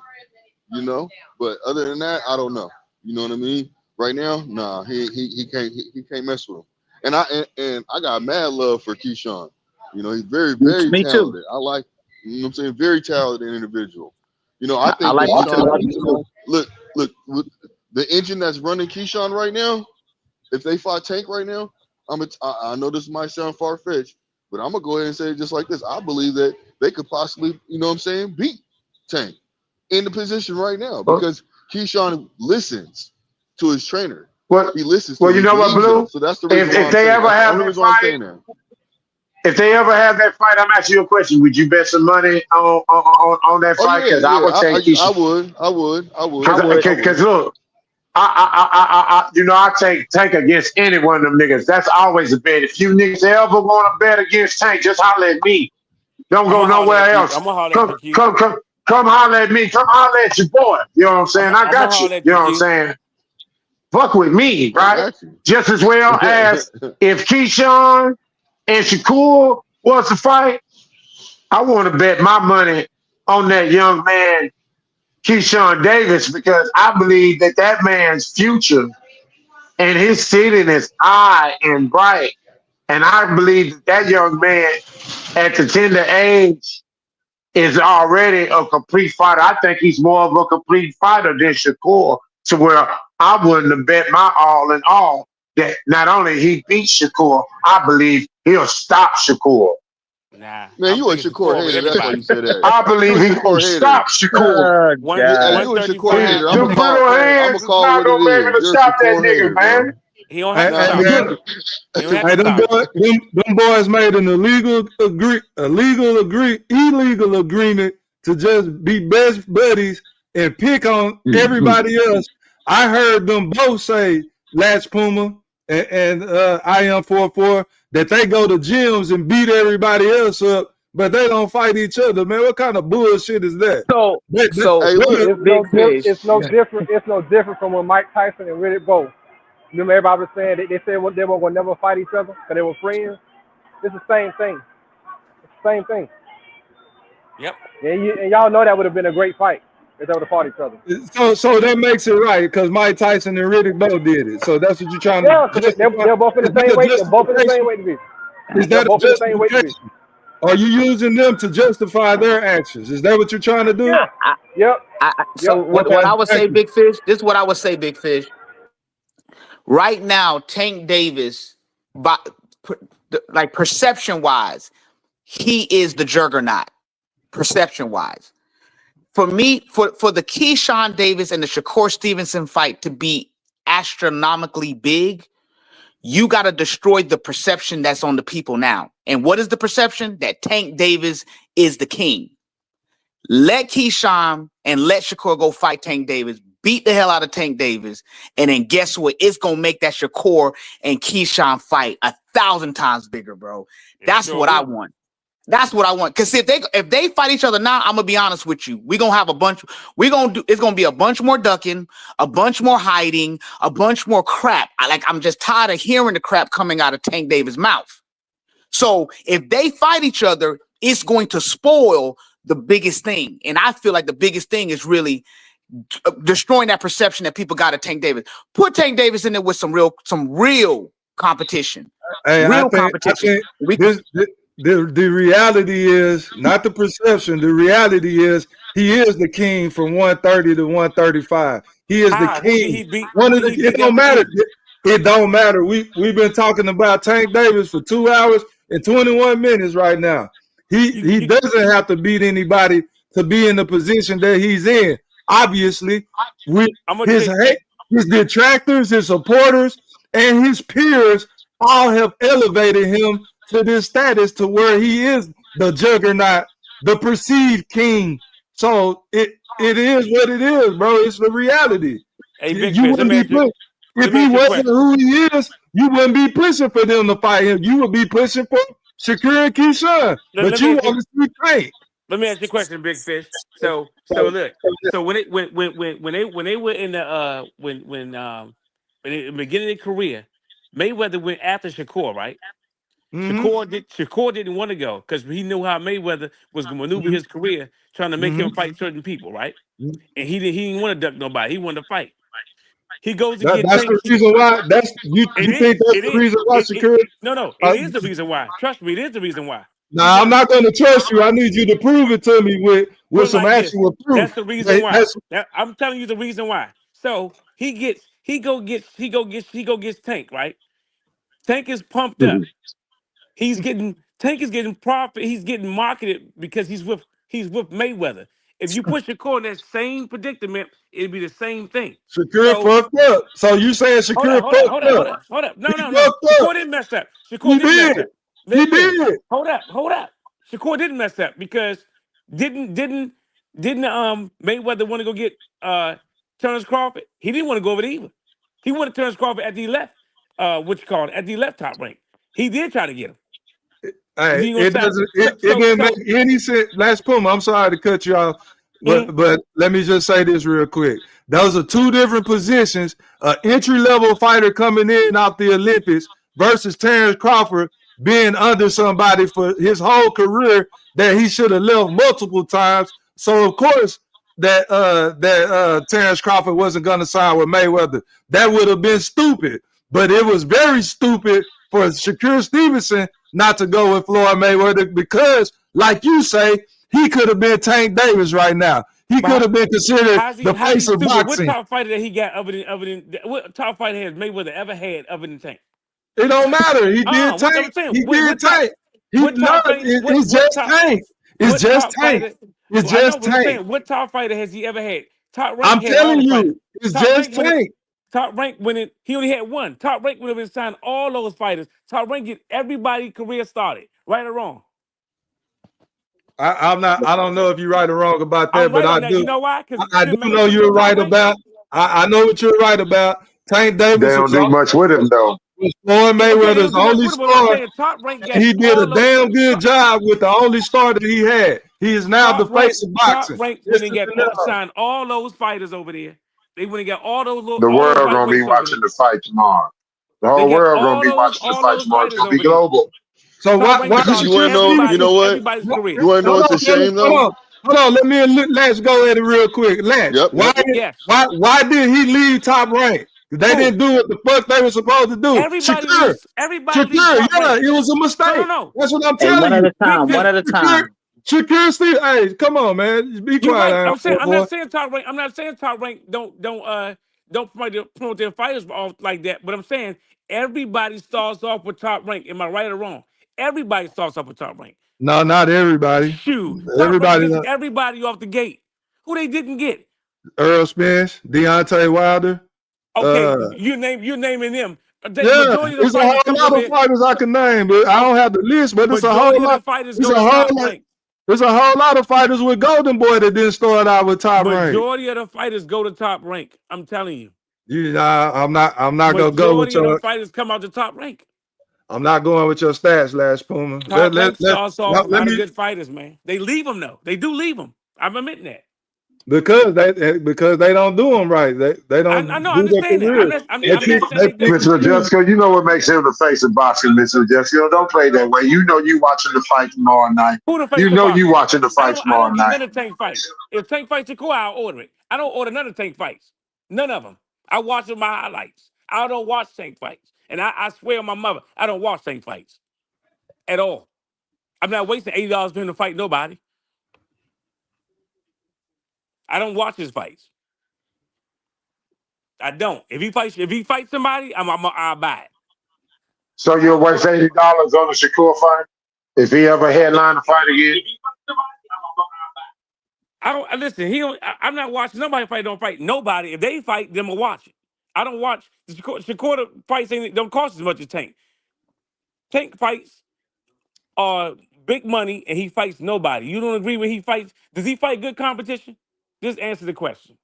You know, but other than that, I don't know. You know what I mean? Right now, nah, he can't mess with him. And I got mad love for Keyshawn. You know, he's very, very talented. I like, you know what I'm saying, very talented individial. You know, I think Keyshawn, look, with the engine that's running Keyshawn right now, if they fought Tank right now, I know this might sound far-fetched, but I'm gonna go ahead and say it just like this. I believe that they could possibly, you know what I'm saying, beat Tank in the position right now because Keyshawn listens to his trainer. He listens to you know what, Blue? So that's the reason if they ever have that fight, if they ever have that fight, I'm asking you a question. Would you bet some money on that fight? Because I would take Keyshawn. I would. Because look, I take Tank against any one of them niggas. That's always a bet. If you niggas ever want to bet against Tank, just holler at me. Don't go nowhere else. I'm gonna holler at you. Come holler at me. Come holler at your boy. You know what I'm saying? I got you. You know what I'm saying? Fuck with me, right? Just as well as if Keyshawn and Shakur was to fight, I want to bet my money on that young man, Keyshawn Davis, because I believe that man's future and his ceiling is high and bright. And I believe that young man at the tender age is already a complete fighter. I think he's more of a complete fighter than Shakur, to where I wouldn't have bet my all in all that not only he beat Shakur, I believe he'll stop Shakur. Nah, man, you a Shakur hater. That's why you said that. I believe he will stop Shakur. You a Shakur hater. I'm gonna call what it is. Stop that nigga, man. He don't have to stop. Them boys made an illegal agreement to just be best buddies and pick on everybody else. I heard them both say, Latch Puma and IM44, that they go to gyms and beat everybody else up, but they don't fight each other. Man, what kind of bullshit is that? It's no different. It's no different from when Mike Tyson and Riddick both. Remember, everybody was saying they said they were going to never fight each other because they were friends. It's the same thing. It's the same thing. Yep. And y'all know that would have been a great fight if they would have fought each other. So that makes it right because Mike Tyson and Riddick both did it. So that's what you're trying to do. They're both in the same weight. They're both in the same weight to be. Is that both in the same weight to be? are you using them to justify their actions? Is that what you're trying to do? Yeah. Yep. So Yep. what Okay, I would thank say, you. Big Fish. This is what I would say, Big Fish. Right now, Tank Davis, like perception wise, he is the juggernaut. Perception wise, for me, for the Keyshawn Davis and the Shakur Stevenson fight to be astronomically big, you got to destroy the perception that's on the people now. And what is the perception? That Tank Davis is the king. Let Keyshawn and let Shakur go fight Tank Davis, beat the hell out of Tank Davis, and then guess what? It's gonna make that Shakur and Keyshawn fight 1,000 times bigger, bro. That's what I want. That's what I want. Because if they fight each other now, I'm gonna be honest with you. We're gonna have a bunch. It's gonna be a bunch more ducking, a bunch more hiding, a bunch more crap. I'm just tired of hearing the crap coming out of Tank Davis' mouth. So if they fight each other, it's going to spoil the biggest thing. And I feel like the biggest thing is really destroying that perception that people got of Tank Davis. Put Tank Davis in there with some real competition. Hey, real I competition. think the reality is not the perception. The reality is he is the king from 130 to 135. He is the king. It don't matter. It don't matter. We've been talking about Tank Davis for 2 hours and 21 minutes right now. He doesn't have to beat anybody to be in the position that he's in. Obviously, his detractors, his supporters, and his peers all have elevated him to this status to where he is the juggernaut, the perceived king. So it is what it is, bro. It's the reality. Hey, Big you Fish, wouldn't be if he wasn't who he is, you wouldn't be pushing for them to fight him. You would be pushing for Shakur and Keyshawn. But you want to see Tank. Let me ask you a question, Big Fish. So look. So when they were in the in the beginning of their career, Mayweather went after Shakur, right? Shakur didn't want to go because he knew how Mayweather was going to maneuver his career, trying to make him fight certain people, right? And he didn't want to duck nobody. He wanted to fight. He goes to get That's Tank. the reason why. You think that's the reason why Shakur? No, it is the reason why. Trust me, it is the reason why. Nah, I'm not going to trust you. I need you to prove it to me with some actual proof. That's the reason why. I'm telling you the reason why. So he gets Tank, right? Tank is pumped up. Tank is getting profit. He's getting marketed because he's with Mayweather. If you put Shakur in that same predicament, it'd be the same thing. Shakur fucked up. So you saying Shakur fucked up? Hold up. No. Shakur didn't mess up. Shakur didn't mess up. He did. Hold up. Shakur didn't mess up because didn't Mayweather want to go get Terrence Crawford? He didn't want to go over there either. He wanted Terrence Crawford at the left, at the left top rank. He did try to get him. Hey, it didn't make any sense. Last Puma, I'm sorry to cut you off, but let me just say this real quick. Those are two different positions. An entry-level fighter coming in off the Olympics versus Terrence Crawford being under somebody for his whole career that he should have left multiple times. So of course that Terrence Crawford wasn't going to sign with Mayweather. That would have been stupid. But it was very stupid for Shakur Stevenson not to go with Floyd Mayweather because, like you say, he could have been Tank Davis right now. He could have been considered the face of boxing. What top fighter that he got other than what top fighter has Mayweather ever had other than Tank? It don't matter. He did Tank. He did Tank. It's just Tank. It's just Tank. It's just Tank. What top fighter has he ever had? Top rank. I'm telling you, it's just Tank. Top rank he only had one. Top rank would have been signed all those fighters. Top rank get everybody's career started, right or wrong. I don't know if you're right or wrong about that, but I do. You know why? I do know you're right about. I know what you're right about. Tank Davis. They don't do much with him though. Floyd Mayweather's only star. He did a damn good job with the only star that he had. He is now the face of boxing. Top rank wouldn't get signed all those fighters over there. They wouldn't get all those. The world gonna be watching the fight tomorrow. The whole world gonna be watching the fight tomorrow. It's gonna be global. So why you want to know? You know what? You want to know what's a shame though? Hold on, let's go at it real quick. Lance, why did he leave Top Rank? They Who? didn't do what the fuck they were supposed to do. Everybody Shakur, leaves. Everybody leaves Shakur, top yeah, rank. it was a mistake. No. That's what I'm Hey, telling one at you. a time. Good One at a time. Shakur still, hey, come on, man. Be You're quiet right. out there, I'm boy. not saying top rank. I'm not saying top rank don't promote their fighters off like that. But I'm saying everybody starts off with top rank. Am I right or wrong? Everybody starts off with top rank. No, not everybody. Shoot, top rank Everybody, gets everybody off the gate. Who they didn't get? Earl Spence, Deontay Wilder. Okay, you're naming them. The Yeah, majority of the it's a fighters whole come lot over of here. fighters I can name, but I don't have the list. But it's a whole Majority of the lot. fighters It's go a to whole top lot. rank. There's a whole lot of fighters with Golden Boy that didn't start out with top rank. Majority of the fighters go to top rank. I'm telling you. I'm not gonna go with Majority of them your. fighters come out the top rank. I'm not going with your stats, Last Puma. Top rank starts off a Let lot of me, good fighters, man. They leave them though. They do leave them. I'm admitting that. because they don't do them right. They don't I know. I do their understand that. career. I'm not saying they do. Mr. Jessica, you know what makes him the face of boxing, Mr. Jessica. Don't play that way. You know you watching the fight tomorrow night. Who the face You of know you boxing? watching the fight I tomorrow don't get night. none of Tank fights. If Tank fights Shakur, I'll order it. I don't order none of Tank fights. None of them. I watch my highlights. I don't watch Tank fights. And I swear on my mother, I don't watch Tank fights at all. I'm not wasting $80 for him to fight nobody. I don't watch his fights. I don't. If he fights somebody, I'll buy it. So you'll waste $80 on the Shakur fight if he ever headline a fight again. I don't listen. I'm not watching nobody fight. Don't fight nobody. If they fight, then I'll watch it. I don't watch the Shakur fights. Don't cost as much as Tank. Tank fights are big money, and he fights nobody. You don't agree when he fights? Does he fight good competition? Just answer the question.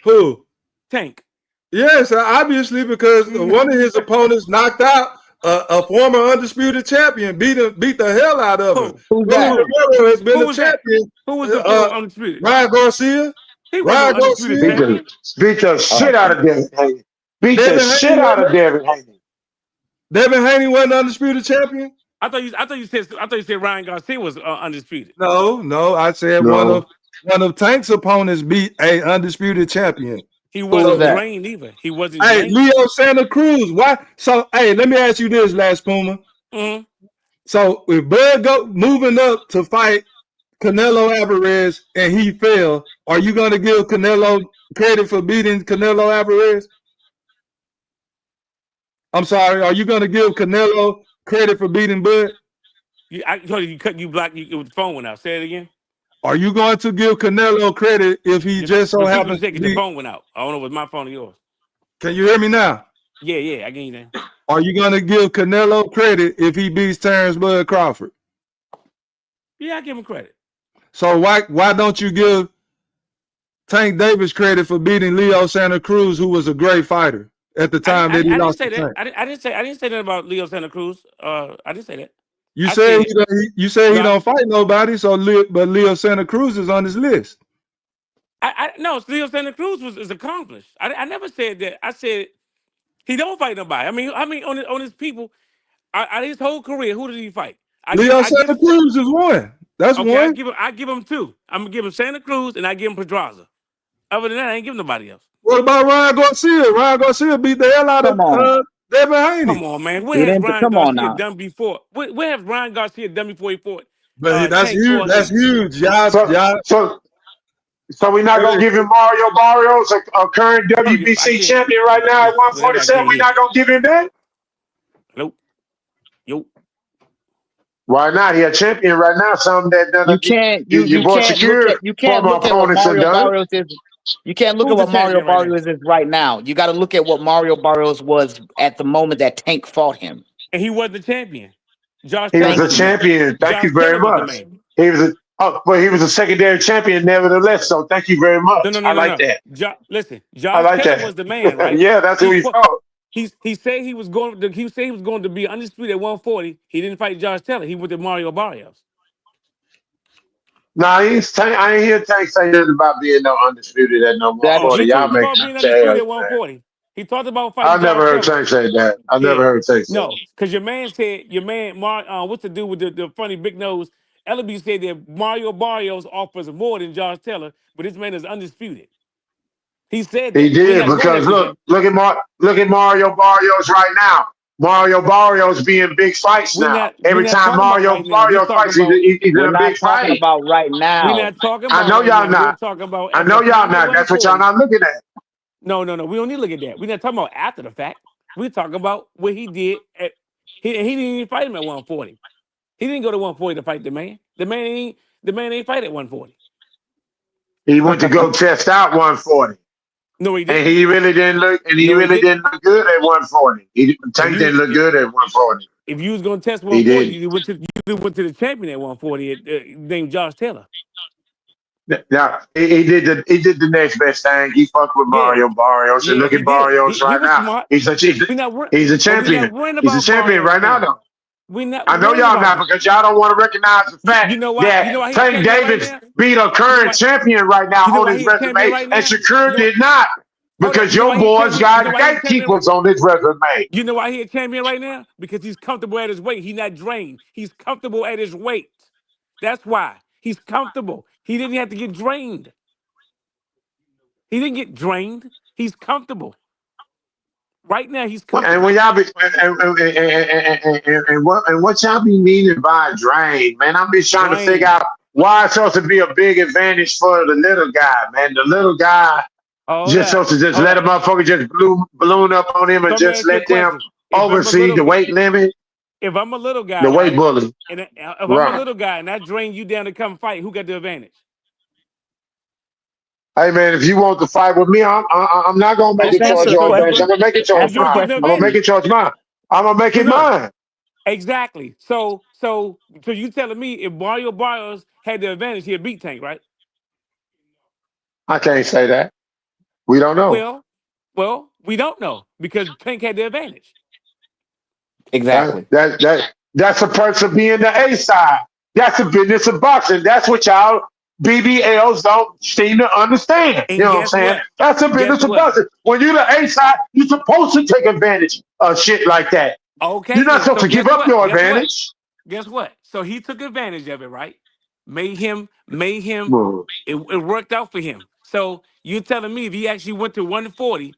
Who? Tank. Yes, obviously, because one of his opponents knocked out a former undisputed champion, beat the hell out of him. Who? Who's that? Romero has been Who the was that? champion. Who was the former undisputed? Ryan Garcia. He wasn't Ryan no undisputed Garcia. champion. Beat the shit out of Devin Haney. Beat the Devin shit Haney out of wasn't- Devin Haney. Devin Haney wasn't undisputed champion. I thought you said Ryan Garcia was undisputed. No, I said No. one of Tank's opponents beat a undisputed champion. He wasn't that? drained either. He wasn't Hey, drained. Leo Santa Cruz. Why? So, hey, let me ask you this, Last Puma. Mhm. So, if Bud go moving up to fight Canelo Alvarez and he fell, are you going to give Canelo credit for beating Canelo Alvarez? I'm sorry. Are you going to give Canelo credit for beating Bud? I told you cut you blocked you with the phone went out. Say it again. Are you going to give Canelo credit if he just so Repeat what you happens said, to 'cause your be? phone went out. I don't know if it's my phone or yours. Can you hear me now? Yeah, I get you that. Are you going to give Canelo credit if he beats Terrence Bud Crawford? Yeah, I give him credit. So why don't you give Tank Davis credit for beating Leo Santa Cruz, who was a great fighter at the time that he lost to Tank? I didn't say that about Leo Santa Cruz. I didn't say that. You I said said- he No, don't fight nobody. But Leo Santa Cruz is on his list. No, Leo Santa Cruz is accomplished. I never said that. I said he don't fight nobody. I mean on his people, his whole career, who did he fight? Leo Santa Cruz is one. That's Okay, one. I give him two. I'm gonna give him Santa Cruz and I give him Pedraza. Other than that, I ain't giving nobody else. What about Ryan Garcia? Ryan Garcia beat the hell out of Devin Haney. Come on, man. What has Ryan come on Garcia now. done before? What has Ryan Garcia done before he fought? But that's Tank huge. fought That's him? huge. Y'all. So we're not gonna give him Mario Barrios, a current WBC champion right now at 147. We're not gonna give him that. Nope. Why not? He a champion right now. Something that done. You can't look at what Mario Barrios is. You can't look at what Mario Barrios is right now. You got to look at what Mario Barrios was at the moment that Tank fought him. And he was the champion. He was a champion. Thank you very much. He was a secondary champion nevertheless. So thank you very much. I like that. Listen, I Josh like Taylor that. was the man, right? Yeah, that's who he fought. He said he was going to be undisputed at 140. He didn't fight Josh Taylor. He went to Mario Barrios. Nah, I ain't hear Tank say nothing about being no undisputed at no 140. He Y'all talked make about being undisputed at 140. He talked about fighting. I never heard Tank say that. I never heard Tank say that. No, because what's the dude with the funny big nose? Ellaby said that Mario Barrios offers more than Josh Taylor, but this man is undisputed. He said He that. We're did not going because there, PJ. look at Mario Barrios right now. Mario Barrios be in big fights We're now. not. We're Every not time talking about Mario right now. We're talking fights, about. he's in We're a not big talking fight. about right We're now. not talking I about know right y'all now. We're not. talking about I at the know y'all time at not. That's what y'all 140. not looking at. No. We don't need to look at that. We're not talking about after the fact. We're talking about what he did. He didn't even fight him at 140. He didn't go to 140 to fight the man. The man ain't fight at 140. He went to go test out 140. No, he And didn't. he really didn't look No, he didn't. look good at 140. If Tank you didn't look good at 140. if you was gonna test He 140, did. you went to the champion at 140 named Josh Taylor. Now he did the next best thing. He fucked with Yeah, Mario Barrios. And yeah, look he at did. Barrios He right was now. smart. He's a But we're not champion. worrying He's a about champion Barrios right now now. though. We're not I know worrying y'all about not that. because y'all don't want to recognize the You fact know why? You know that why he a Tank champion right Davis now? beat a You know current why? champion right now You know on why his he a champion resume, right and now? Shakur You know. did not Hold up. because You know your why he a boys champion? You know got why he a champion? gatekeepers on this resume. You know why he a champion right now? Because he's comfortable at his weight. He's not drained. He's comfortable at his weight. That's why. He's comfortable. He didn't have to get drained. He didn't get drained. He's comfortable. Right now, he's And comfortable. when y'all be and what y'all be meaning by drain, man? I'm just trying to figure Drained. out why it's supposed to be a big advantage for the little guy, man. The little guy Hold just up. supposed to just Hold let a up. motherfucker just balloon up on him and So let me just ask you a let them question. oversee the weight limit, If I'm a little guy, the weight right? bully. And if I'm a Right. little guy and I drain you down to come fight, who got the advantage? Hey man, if you want to fight with me, I'm not gonna make Just a Okay, answer choice the so your you advantage. question. I'm gonna gonna make a so choice you Answer the gonna mine. give the question, I'm gonna make Q. advantage? a choice mine. I'm gonna make So it look, mine. exactly. So you telling me if Mario Barrios had the advantage, he'd beat Tank, right? I can't say that. We don't know. Well, we don't know because Tank had the advantage. Exactly. That's a person being the A side. That's the business of boxing. That's what y'all BBLs don't seem to understand. You And know what I'm guess saying? what? That's the Guess business of what? boxing. When you're the A side, you're supposed to take advantage of shit like that. You're Okay, not then. supposed So to give guess up what? your Guess what? advantage. Guess what? So he took advantage of it, right? Made him. Hmm. It worked out for him. So you're telling me if he actually went to 140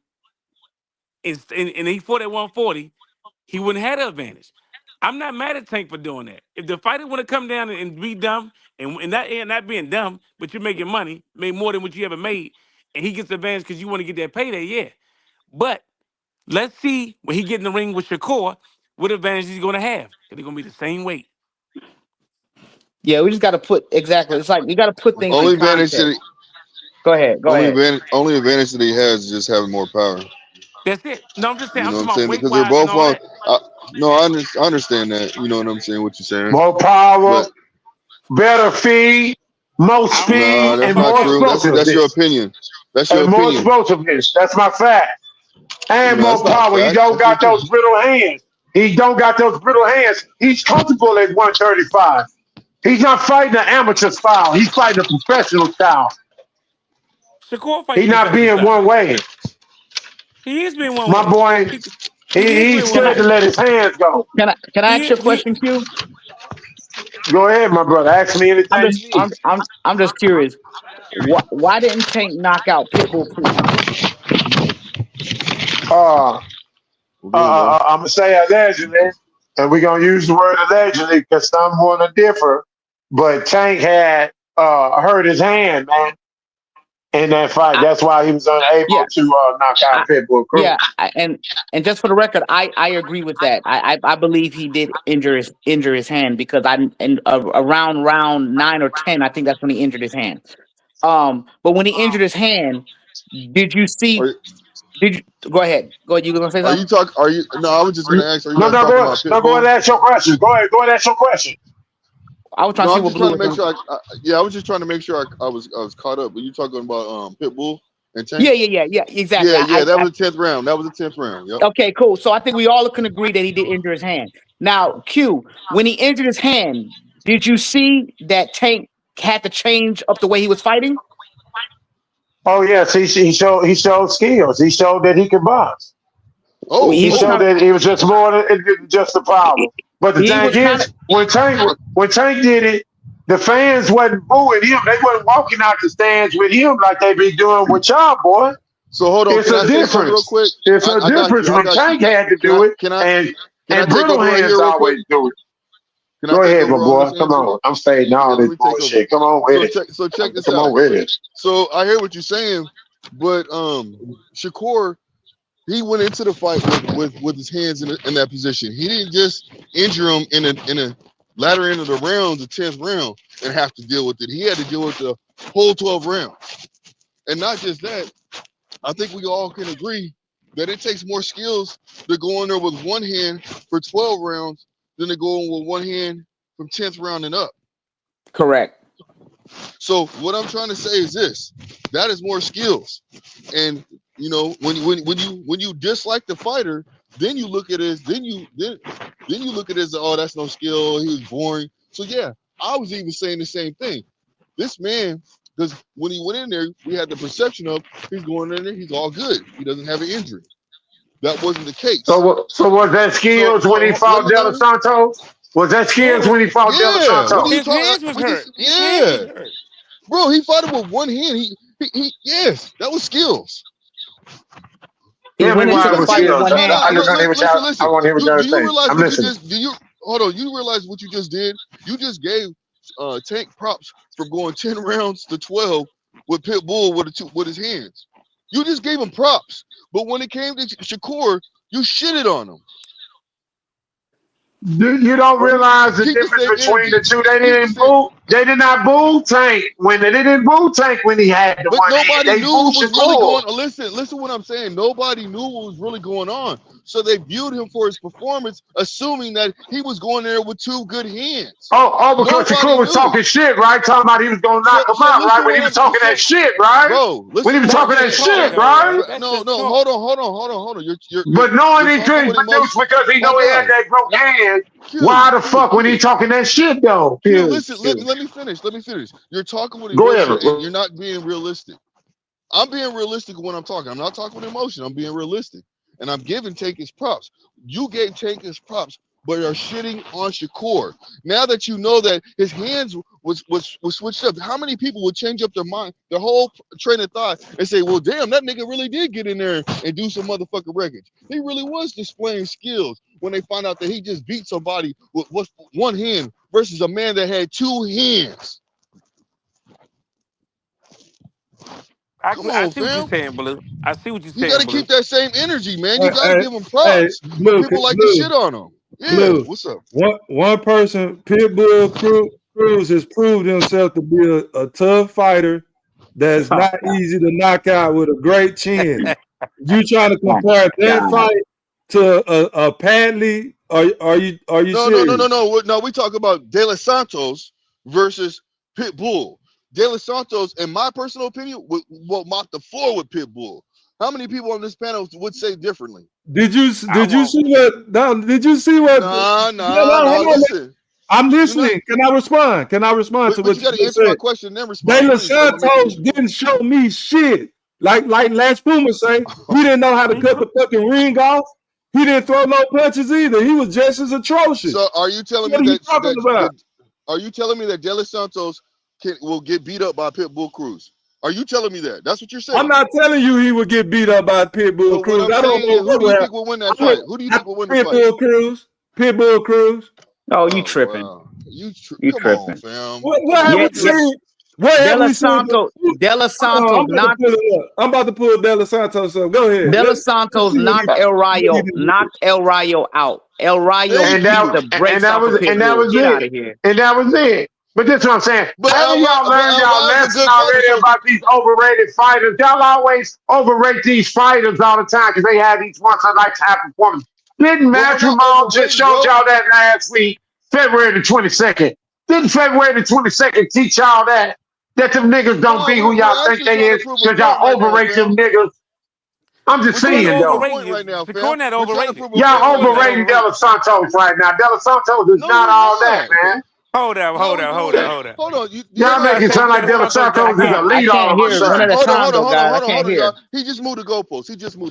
and he fought at 140, he wouldn't have the advantage. I'm not mad at Tank for doing that. If the fighter want to come down and be dumb and not being dumb, but you're making money, made more than what you ever made, and he gets the advantage because you want to get that payday, yeah. But let's see when he get in the ring with Shakur, what advantage he's going to have. They're going to be the same weight. Yeah, we just got to put exactly. It's like you got to put things in Only advantage that context. Go ahead. only advantage that he has is just having more power. That's it. No, I'm just saying. You I'm know what I'm talking about saying? weight Because they're wise and both all on. that. No, I understand that. You know what I'm saying? What you're saying, More power, but better feed, more I nah, speed, don't know that's and about not more that. true. That's your explosiveness. opinion. That's your And more opinion. explosiveness. That's my fact. And No, that's more not a power. He fact. don't That's your got opinion. those brittle hands. He don't got those brittle hands. He's comfortable at 135. He's not fighting an amateur style. He's fighting a professional style. Shakur fight the He's not professional being style. one way. He is being one My way. boy, He is he's being one scared to way. let his hands go. Can I ask you a He question, Q? Go ahead, my brother. Ask me anything you need. I'm just curious. Why didn't Tank knock out Pitbull Cruz? Uh, Well, good, bro. I'm gonna say allegedly, and we're gonna use the word allegedly because some want to differ. But Tank had hurt his hand, man, in that fight. I, That's why he was yeah, unable to knock I, out Pitbull Cruz. yeah, and just for the record, I agree with that. I believe he did injure his hand because around round 9 or 10, I think that's when he injured his hand. But when he injured his hand, did you see? Are Did you go ahead? Go ahead. You gonna say are you something? talk? Are you? No, I was just gonna ask. Are you No, guys no, talking go, about no, go ahead Pitbull? and ask your question. Go ahead and ask your question. I was trying No, to see I'm what just Blue trying to was make on. sure. I was just trying to make sure I was caught up. But you talking about Pitbull and Tank? Yeah. Exactly. Yeah. That was the 10th round. That was the 10th round. Yep. Okay, cool. So I think we all can agree that he did injure his hand. Now, Q, when he injured his hand, did you see that Tank had to change up the way he was fighting? Oh yes, he showed skills. He showed that he could box. He He was showed kind of that it was just more than just the power. But the he thing was kind of is, when Tank did it, the fans wasn't booing him. They wasn't walking out the stands with him like they be doing with y'all, boy. So hold on. It's Can a I say something real difference. quick? It's a I got difference you. I when got you. Tank had to Can do I it, can I and can I take brittle over right hands here real quick? always do it. Can I Go take ahead, my over on boy. this Come answer? on. I'm fading all Okay, this let me take over. bullshit. Come on with it. So check this Come on out. with it. So I hear what you're saying, but Shakur, he went into the fight with his hands in that position. He didn't just injure him in a latter end of the round, the 10th round, and have to deal with it. He had to deal with the whole 12 rounds. And not just that, I think we all can agree that it takes more skills to go in there with one hand for 12 rounds than to go in with one hand from 10th round and up. Correct. So what I'm trying to say is this: that is more skills. And you know, when you dislike the fighter, then you look at it as then you look at it as, oh, that's no skill, he was boring. So yeah, I was even saying the same thing. This man, because when he went in there, we had the perception of he's going in there, he's all good. He doesn't have an injury. That wasn't the case. So was that skills when he fought De Los Santos? Was that skills when he fought De Los Yeah, what are Santos? you His talking? hands was We hurt. just His hands was yeah, hurt. bro. He fought him with one hand. He yes, that was skills. He Tell me went into why it the was fight with skills. one No, hand. I no, just want to hear what y'all. I listen. want to hear what y'all Do you say. realize I'm what listening. you just? Do you hold on? You realize what you just did? You just gave Tank props from going 10 rounds to 12 with Pitbull with his hands. You just gave him props, but when it came to Shakur, you shitted on him. You don't realize the Keep the difference same between energy. the two. They Keep the didn't same. boo. They did not boo Tank when they didn't boo Tank when he had the But one hand. nobody They knew booed what was really Shakur. going on. Listen what I'm saying. Nobody knew what was really going on. So they viewed him for his performance, assuming that he was going there with two good hands. Because Nobody Shakur was knew. talking shit, right? Talking about he was gonna knock him So out, right? listen When he what was I'm talking that shit, right? bro, When he listen was what I'm That's talking that just saying. talk, shit, though, right? right? That's No, just no, talk. hold on. But knowing You're he talking couldn't with produce emotion. because he My know he had guy, that broke hand, Q, why the fuck when he talking that shit though? listen, let me finish. You're talking with Go emotion and ahead. you're not being realistic. I'm being realistic when I'm talking. I'm not talking with emotion. I'm being realistic. And I'm giving Tank his props. You gave Tank his props, but are shitting on Shakur. Now that you know that his hands was switched up, how many people would change up their mind, their whole train of thought, and say, well, damn, that nigga really did get in there and do some motherfucking records. He really was displaying skills when they found out that he just beat somebody with one hand versus a man that had two hands. Come I on, see what you're fam. saying, Blue. I see what you're You got saying, to keep Blue. that same energy, man. You Hey, got to hey, give them hey, props, but Blue, people like to Blue, shit on them. Yeah, Blue. what's up? One person, Pitbull Cruz has proved himself to be a tough fighter that's not easy to knock out with a great chin. You trying to compare that fight to a Padley? Are you serious? No. No, we talk about De Los Santos versus Pitbull. De Los Santos, in my personal opinion, will mop the floor with Pitbull. How many people on this panel would say differently? Did you see what? No, did you see what? Nah. Hold on. Listen, I'm you're not. listening. Can I respond? Can I respond to But what you you got to just answer my said? question and then De respond, Los please. I'm gonna make Santos it. didn't show me shit. Like Last Puma say, he didn't know how to cut the fucking ring off. He didn't throw no punches either. He was just as atrocious. So, are you telling me What are you talking about? are you telling me that De Los Santos will get beat up by Pitbull Cruz? Are you telling me that? That's what you're I'm saying. not telling you he would get beat up by Pitbull So what Cruz. I'm I don't saying know is, who what do will you happen. think will win that fight? Who do you think will win the fight? Pitbull Cruz. Pitbull Cruz. Oh, you Oh tripping. wow, you come on, Tripping. fam. What Come have Yeah, on, we just seen? What De have we Los seen? Santos, De Los Santos I'm about to knocked pull it up. I'm about to pull De Los Santos up. Go ahead. De Let's Los Santos see what knocked El Rayo out. El Rayo thank And beat that the you. brakes off of and that Pitbull. was Get out it. of here. And that was it. But this is what I'm saying. But Haven't y'all learned Al y'all Ryan's a lesson good fighter, already so about these overrated fighters? Y'all always overrate these fighters all the time because they have these once a lifetime performances. Didn't but we're not Matrimony just overrating, showed bro. y'all that last week, February the 22nd? Didn't February the 22nd teach y'all that them niggas don't No, be who y'all we're think actually they trying to is prove a because point y'all right now, overrate them fam. niggas? I'm just We're trying Who's to saying prove a though. point right overrating? now, Shakur fam. not We're trying to overrated. prove a point Y'all right Shakur not now. overrating De overrated. Los Santos right now. De Los Santos is No, not we're all that, not. man. Hold up, How are hold we up, doing hold up, that? hold up. Hold on, you Y'all make Everybody it say sound De like Los De Los Santos got Santos is hot. I elite all can't of a hear. One at sudden. a time, though, guys. I can't y'all. hear. He just moved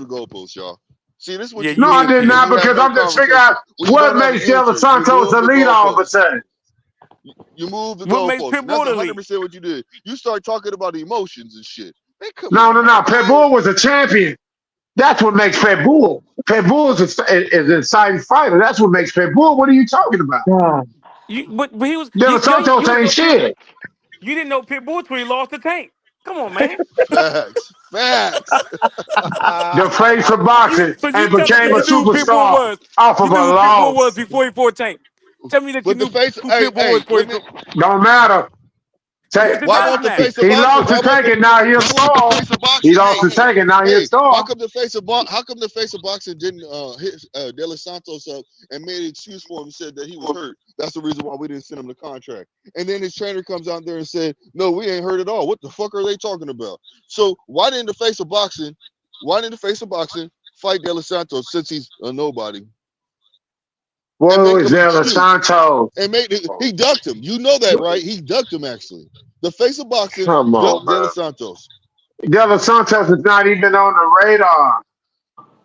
the goalposts. Y'all. See, this is Yeah, what you you No, I do did, did when Q. not you have because no I'm just figuring conversation. out When you what don't have an makes De Los answer, you Santos move the elite all of a goalposts. sudden. You move the What makes goalposts, and that's Pitbull elite? 100% what you did. You start talking about emotions and shit. Man, come No, on, no, man. no. Pitbull was a champion. That's what makes Pitbull. Pitbull is an exciting fighter. That's what makes Pitbull. What are you talking about? But he was De Los Santos you didn't ain't know shit. you didn't know Pitbull till he lost the Tank. Come on, man. Facts. Facts. The face of boxing So you and telling me became a you knew who Pitbull superstar was? off You of a knew who Pitbull was loss. before he fought Tank. Tell me that you But the knew face, who hey, Pitbull was before he let me. Don't matter. Yes, Take, it Why does won't the matter. face of he boxing? lost to Tank and now he a Why won't the star. face of He boxing? lost to Tank and now he a Hey, how star. come the face of boxing didn't hit De Los Santos up and made an excuse for him and said that he was hurt? That's the reason why we didn't send him the contract. And then his trainer comes out there and said, "No, we ain't hurt at all. What the fuck are they talking about?" So why didn't the face of boxing fight De Los Santos since he's a nobody? What And make was him an De Los excuse. Santos? And he ducked him. You know that, right? He ducked him actually. The face of boxing Come on, ducked De man. Los Santos. De Los Santos is not even on the radar.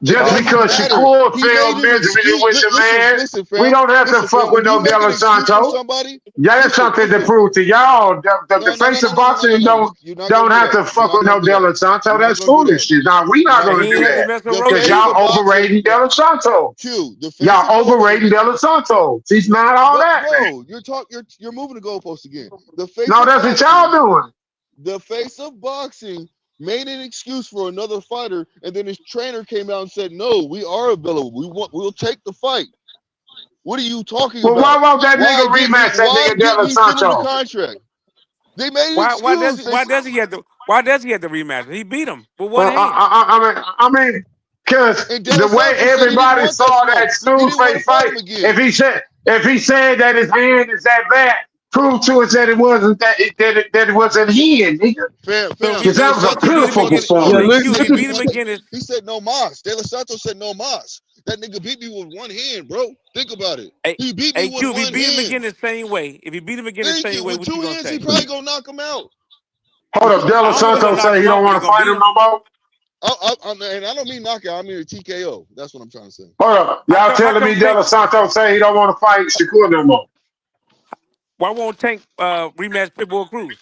It Just doesn't because matter. Shakur He fell made an miserably excuse. with the man, Listen, we fam. don't have to Listen, fuck fam. with When you no De make an Los excuse for Santos. somebody, Yeah, that's something to prove to y'all. The face of boxing no. You're not gonna don't do have that. to fuck with no De Los Santos. You're not That's gonna do that. foolishness. Now we not You're And gonna he do ain't have to that mess with The because Rolly face y'all either. of boxing, overrating De Los Santos. the face Y'all of boxing. overrating De Los Santos. He's not all that, man. No, you're moving the goalposts again. The face No, of that's what boxing, y'all doing. the face of boxing made an excuse for another fighter, and then his trainer came out and said, "No, we are available. We'll take the fight." What are you talking Well, why about? won't that nigga rematch that Why nigga De didn't Los he send him the Santos? contract? They made an Why does excuse. why does he have to rematch? He beat him with one hand. I mean, because And De the Los way Santos said he didn't everybody want that saw smoke. that He smooth didn't want face to fight fight, him again. if he said that his hand is that bad, prove to us that it wasn't that it wasn't him, nigga. Fam, So if De he Because that Los was a Santos beat didn't him pitiful want again, to. Hold Yeah, on. performance. He excuse said me, he beat didn't him want to. again is He said no mas. De Los Santos said no mas. That nigga beat me with one hand, bro. Think about it. hey, He beat me hey with Q, if he one beat him hand. again the same way, Thank you. With what you two gonna hands, he say? probably gonna knock him out. Hold up, De I Los don't know if he gonna Santos knock say he him don't out, but he want to gonna fight beat him him. no more. And I don't mean knockout. I mean a TKO. That's what I'm trying to say. Hold up, How y'all come how telling me come De Tank Los Santos say he don't want to fight Shakur no more? why won't Tank rematch Pitbull Cruz?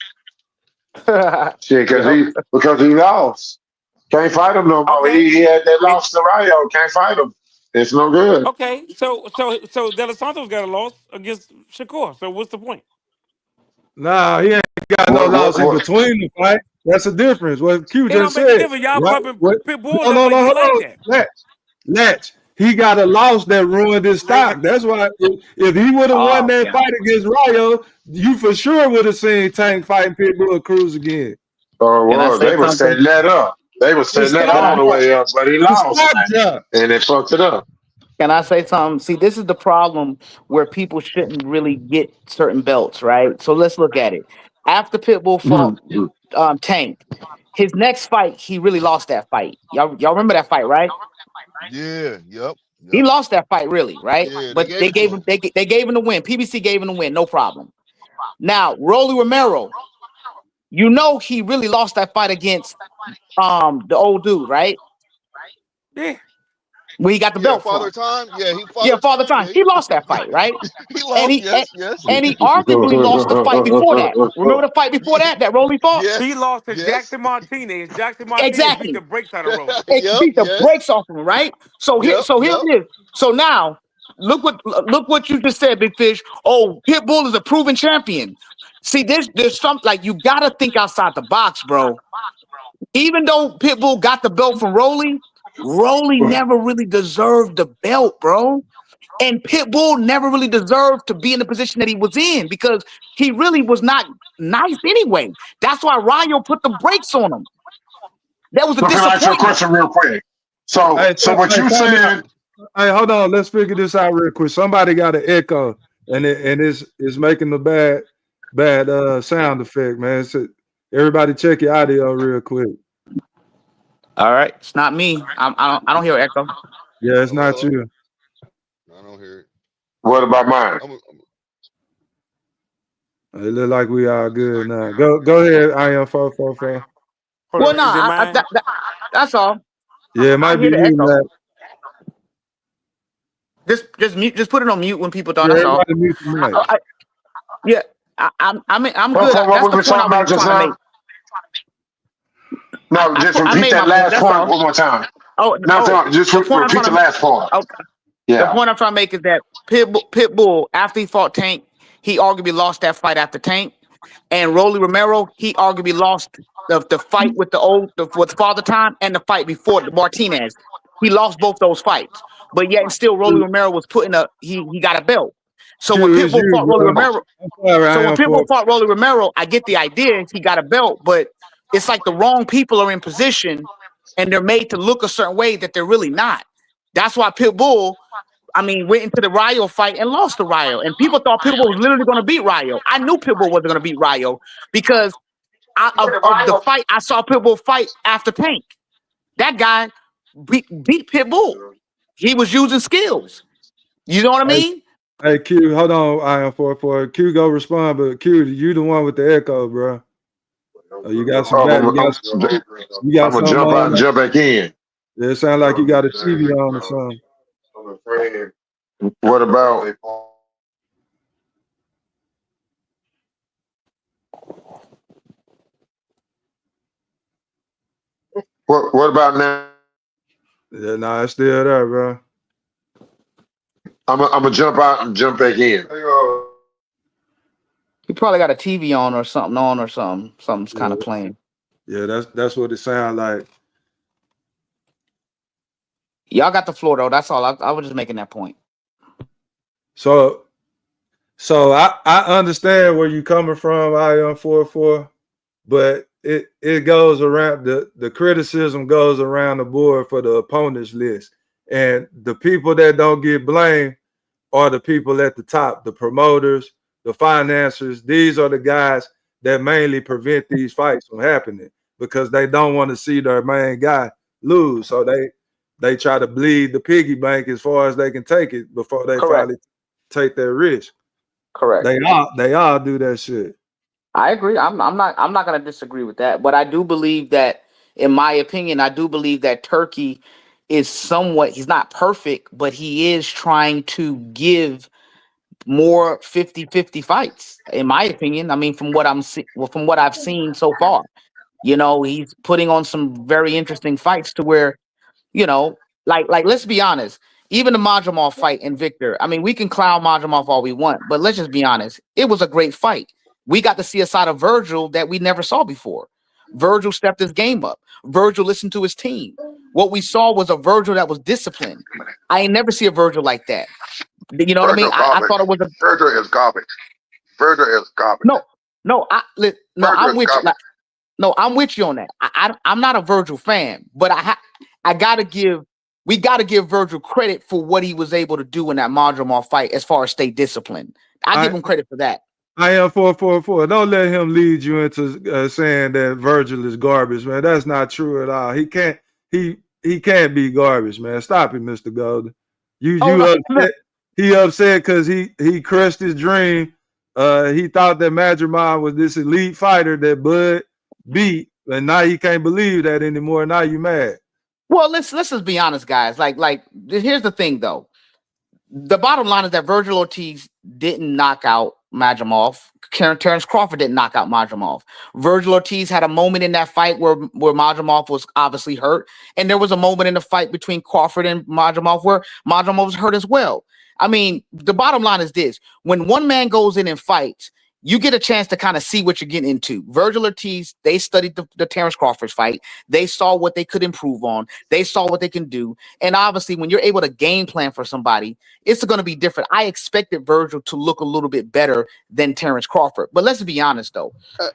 Shit, Yep. because he lost. Can't fight him no more. Okay. He had that And loss to Rayo. Can't fight him. It's no good. okay, so De Los Santos got a loss against Shakur. So what's the point? Nah, he ain't got no loss in What? between the fight. That's the difference. What Q It don't just make a said. difference. Y'all Right? bumping What? Pitbull No, up no, like no, he hold like on. that. Let's. He got a loss that ruined his stock. That's why if he would have won Oh, that yeah. fight against Rayo, you for sure would have seen Tank fighting Pitbull Cruz again. Oh, Can I well, say they were something? setting that up. They were setting that The up on Can the way up, but he lost, stock jump. and they fucked it up. I say something? See, this is the problem where people shouldn't really get certain belts, right? So let's look at it. After Pitbull fought Tank, his next fight, he really lost that fight. Y'all remember that fight, right? Yeah. Yep. He lost that fight, really, right? Yeah. They But gave they it to gave him. him they gave him the win. PBC gave him the win, no problem. Now, Rolly Romero, you know he really lost that fight against the old dude, right? Yeah. Where he got the Yeah. belt Father from. Time. Yeah. He Yeah, Father Father Time. Time. Yeah. He lost that fight, right? He And lost. he Yes. Yes. and he arguably lost the fight before that. Remember the fight before that Rolly fought? He Yes. lost to Yes. Jackson Martinez. Jackson Martinez beat the Exactly. brakes out of Rolly. It Yep. beat the Yes. brakes off him, right? So here Yep. Yep. it is. So now look what you just said, Big Fish. Oh, Pitbull is a proven champion. See, there's something like you gotta think outside the box, bro. Even though Pitbull got the belt from Rolly never really deserved the belt, bro. And Pitbull never really deserved to be in the position that he was in because he really was not nice anyway. That's why Rayo put the brakes on him. That was a So can I ask you a disappointment. question real quick? So, Hey, what you time out. saying? Hey, hold on. Let's figure this out real quick. Somebody got an echo, and it's making the bad sound effect, man. So everybody check your audio real quick. All right, it's not me. I don't hear echo. Yeah, it's Hello. not you. I don't hear it. What about mine? It look like we all good now. Go ahead, I am 444. Well, no, that's all. Yeah, it might I be hear the you, echo. man. Just put it on mute when people done. Yeah, That's all. everybody mute the mic. I'm good. What That's we the were point I talking about was just trying to now? No, just I repeat made that my point. last That's point all. one more time. Oh, No, oh, just the point I'm repeat trying the to last part. oh, the Yeah. point I'm trying to make is that Pitbull, after he fought Tank, he arguably lost that fight after Tank. And Rolly Romero, he arguably lost the fight with with Father Time and the fight before the Martinez. He lost both those fights. But yet and still Rolly Romero was he got a belt. So when Q is Pitbull you, fought Rolly bro. Romero, I'm sorry, so I when am for Pitbull fought Rolly Romero, I get the idea he got a belt, but it's like the wrong people are in position and they're made to look a certain way that they're really not. That's why Pitbull, I mean, went into the Rayo fight and lost to Rayo. And people thought Pitbull was literally going to beat Rayo. I knew Pitbull wasn't going to beat Rayo because of the fight I saw Pitbull fight after Tank. That guy beat Pitbull. He was using skills. You know what I mean? Hey Q, hold on. I am for Q. Go respond, but Q, you the one with the echo, bro. Oh, you got some bad. You got I'm gonna something jump out on. and jump back in. Yeah, it sounds like you got a TV on or something. What about? What about now? Yeah, nah, it's still there, bro. I'm gonna jump out and jump back in. He probably got a TV on or something. Something's kind of playing. Yeah, that's what it sounds like. Y'all got the floor though. That's all. I was just making that point. So I understand where you coming from, I am 4-4, but it goes around the criticism goes around the board for the opponents list. And the people that don't get blamed are the people at the top, the promoters, the financiers. These are the guys that mainly prevent these fights from happening because they don't want to see their main guy lose. So they try to bleed the piggy bank as far as they can take it before they finally take their risk. Correct. They all do that shit. I agree. I'm not going to disagree with that, but I do believe that, in my opinion, I do believe that Turkey is somewhat. He's not perfect, but he is trying to give more 50-50 fights. In my opinion, I mean, from what I've seen so far, you know, he's putting on some very interesting fights to where, you know, like let's be honest. Even the Majumov fight and Victor. I mean, we can clown Majumov all we want, but let's just be honest. It was a great fight. We got to see a side of Virgil that we never saw before. Virgil stepped his game up. Virgil listened to his team. What we saw was a Virgil that was disciplined. I ain't never see a Virgil like that. You know what I mean? I thought it was a Virgil is garbage. Virgil is garbage. I'm with you. I'm with you on that. I'm not a Virgil fan, but we got to give Virgil credit for what he was able to do in that Majumov fight as far as stay disciplined. I give him credit for that. I am 4-4-4. Don't let him lead you into saying that Virgil is garbage, man. That's not true at all. He can't be garbage, man. Stop it, Mr. Golden. Upset. He upset because he crushed his dream. He thought that Majumov was this elite fighter that Bud beat, and now he can't believe that anymore. Now you mad. Well, let's just be honest, guys. Like here's the thing, though. The bottom line is that Virgil Ortiz didn't knock out Majumov. Terrence Crawford didn't knock out Majumov. Virgil Ortiz had a moment in that fight where Majumov was obviously hurt, and there was a moment in the fight between Crawford and Majumov where Majumov was hurt as well. I mean, the bottom line is this: when one man goes in and fights, you get a chance to kind of see what you're getting into. Virgil Ortiz, they studied the Terrence Crawford fight. They saw what they could improve on. They saw what they can do. And obviously, when you're able to game plan for somebody, it's going to be different. I expected Virgil to look a little bit better than Terrence Crawford. But let's be honest, though.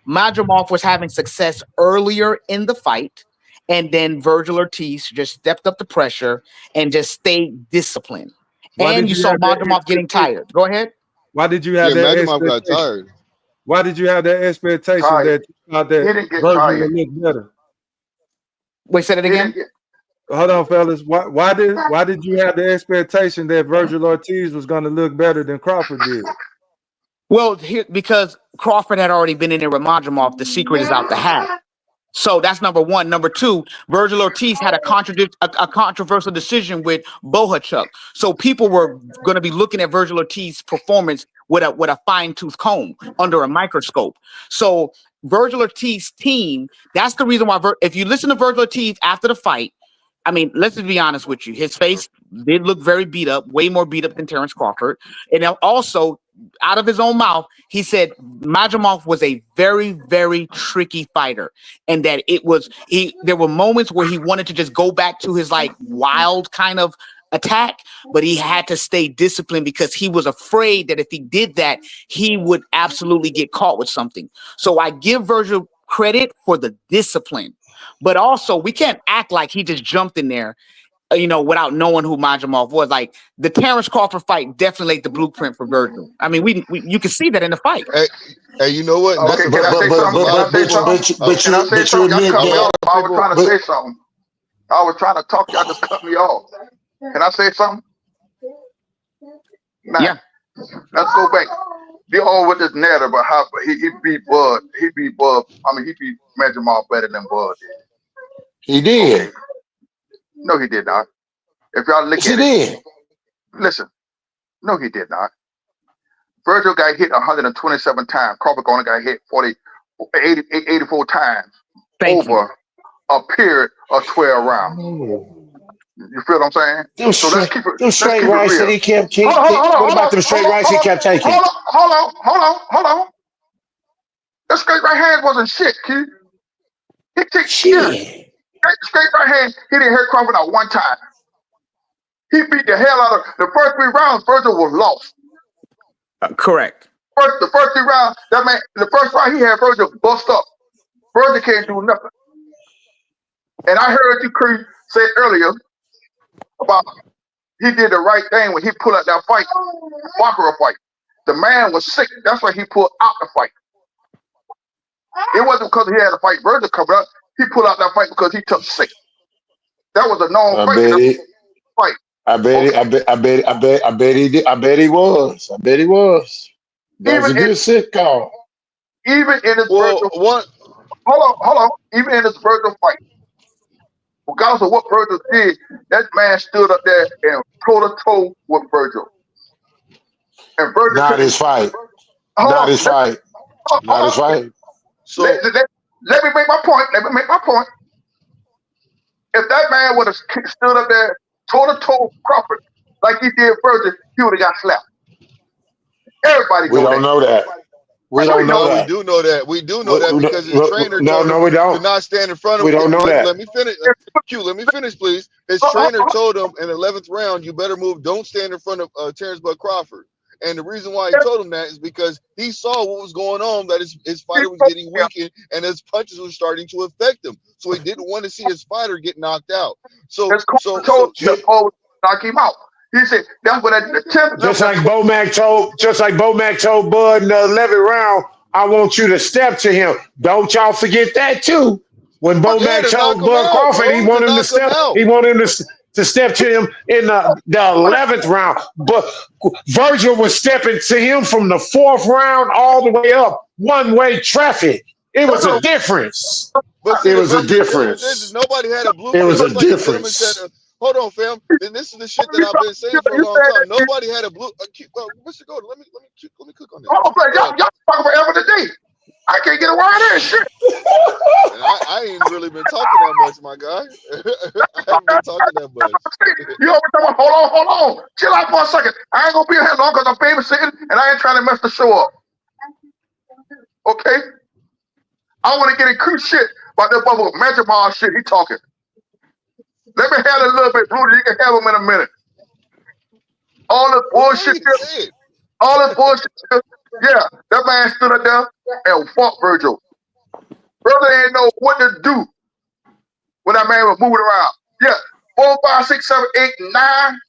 Majumov was having success earlier in the fight. And then Virgil Ortiz just stepped up the pressure and just stayed disciplined. And you saw Majumov getting tired. Go ahead. Why did you have that Majumov got tired. Why did you have that expectation that you thought that Virgil would look better? Wait, say that again. Hold on, fellas. Why did you have the expectation that Virgil Ortiz was going to look better than Crawford did? Well, because Crawford had already been in there with Majumov. The secret is out the hat. So that's number one. Number two, Virgil Ortiz had a controversial decision with Bohachuk. So people were going to be looking at Virgil Ortiz's performance with a fine-tooth comb under a microscope. So Virgil Ortiz's team, that's the reason why if you listen to Virgil Ortiz after the fight, I mean, let's just be honest with you. His face did look very beat up, way more beat up than Terrence Crawford. And also, out of his own mouth, he said Madrimov was a very, very tricky fighter, and that there were moments where he wanted to just go back to his like wild kind of attack, but he had to stay disciplined because he was afraid that if he did that, he would absolutely get caught with something. So I give Virgil credit for the discipline, but also we can't act like he just jumped in there, without knowing who Madrimov was. Like the Terrence Crawford fight definitely laid the blueprint for Virgil. I mean, you can see that in the fight. Hey, you know what? Okay, can I say something? But you admit that. I was trying to say something. I was trying to talk. Y'all just cut me off. Can I say something? Now, yeah. Let's go back. They all with this narrative about how he beat Bud. He beat Bud. I mean, he beat Madrimov better than Bud did. He did. Okay. No, he did not. If y'all look at it, listen. No, he did not. Virgil got hit 127 times. Crawford only got hit 84 times over a period of 12 rounds. You feel what I'm saying? So let's keep it. Them straight rights that he kept taking. What about them straight rights he kept taking? Hold on. That straight right hand wasn't shit, kid. He took shit. Straight right hand, he didn't hurt Crawford out one time. He beat the hell out of the first 3 rounds. Virgil was lost. Correct. The first 3 rounds, that man, the first round he had Virgil bust up. Virgil can't do nothing. And I heard you, Chris, say earlier about he did the right thing when he pulled out that fight, Walker fight. The man was sick. That's why he pulled out the fight. It wasn't because he had a fight Virgil coming up. He pulled out that fight because he took sick. That was a known fight. I bet he did. I bet he was. That was a good sick call. Even in his Virgil, hold on. Even in his Virgil fight, regardless of what Virgil did, that man stood up there and toe-to-toe with Virgil. And Virgil Not his fight. So let me make my point. If that man would have stood up there toe-to-toe Crawford like he did Virgil, he would have got slapped. Everybody We don't know that. We don't know that. We do know that. We do know that because his trainer told him to not stand in front of him. We don't know that. Let me finish. Q, let me finish, please. His trainer told him in the 11th round, you better move. Don't stand in front of Terrence Bud Crawford. And the reason why he told him that is because he saw what was going on, that his fighter was getting weakened and his punches were starting to affect him. So he didn't want to see his fighter get knocked out. So knock him out. He said that's what just like Bo Mac told Bud in the 11th round, I want you to step to him. Don't y'all forget that too. When Bo Mac told Bud Crawford he wanted him to step, he wanted him to step to him in the 11th round. But Virgil was stepping to him from the 4th round all the way up, one-way traffic. It was a difference. It was a difference. Nobody had a blue. It was a difference. Hold on, fam. And this is the shit that I've been saying for a long time. Nobody had a blue. Mr. Gordon, let me cook on this. Y'all talking forever today. I can't get a word in. Shit. I ain't really been talking that much, my guy. I haven't been talking that much. You always talking about, hold on. Chill out for a second. I ain't gonna be here long because I'm babysitting and I ain't trying to mess the show up. Okay? I want to get in cool shit about that bubble Madrimov shit he talking. Let me have a little bit, Rudy. You can have him in a minute. All this bullshit. Yeah, that man stood up there and fought Virgil. Virgil didn't know what to do when that man was moving around. Yeah, 4, 5, 6, 7, 8, 9.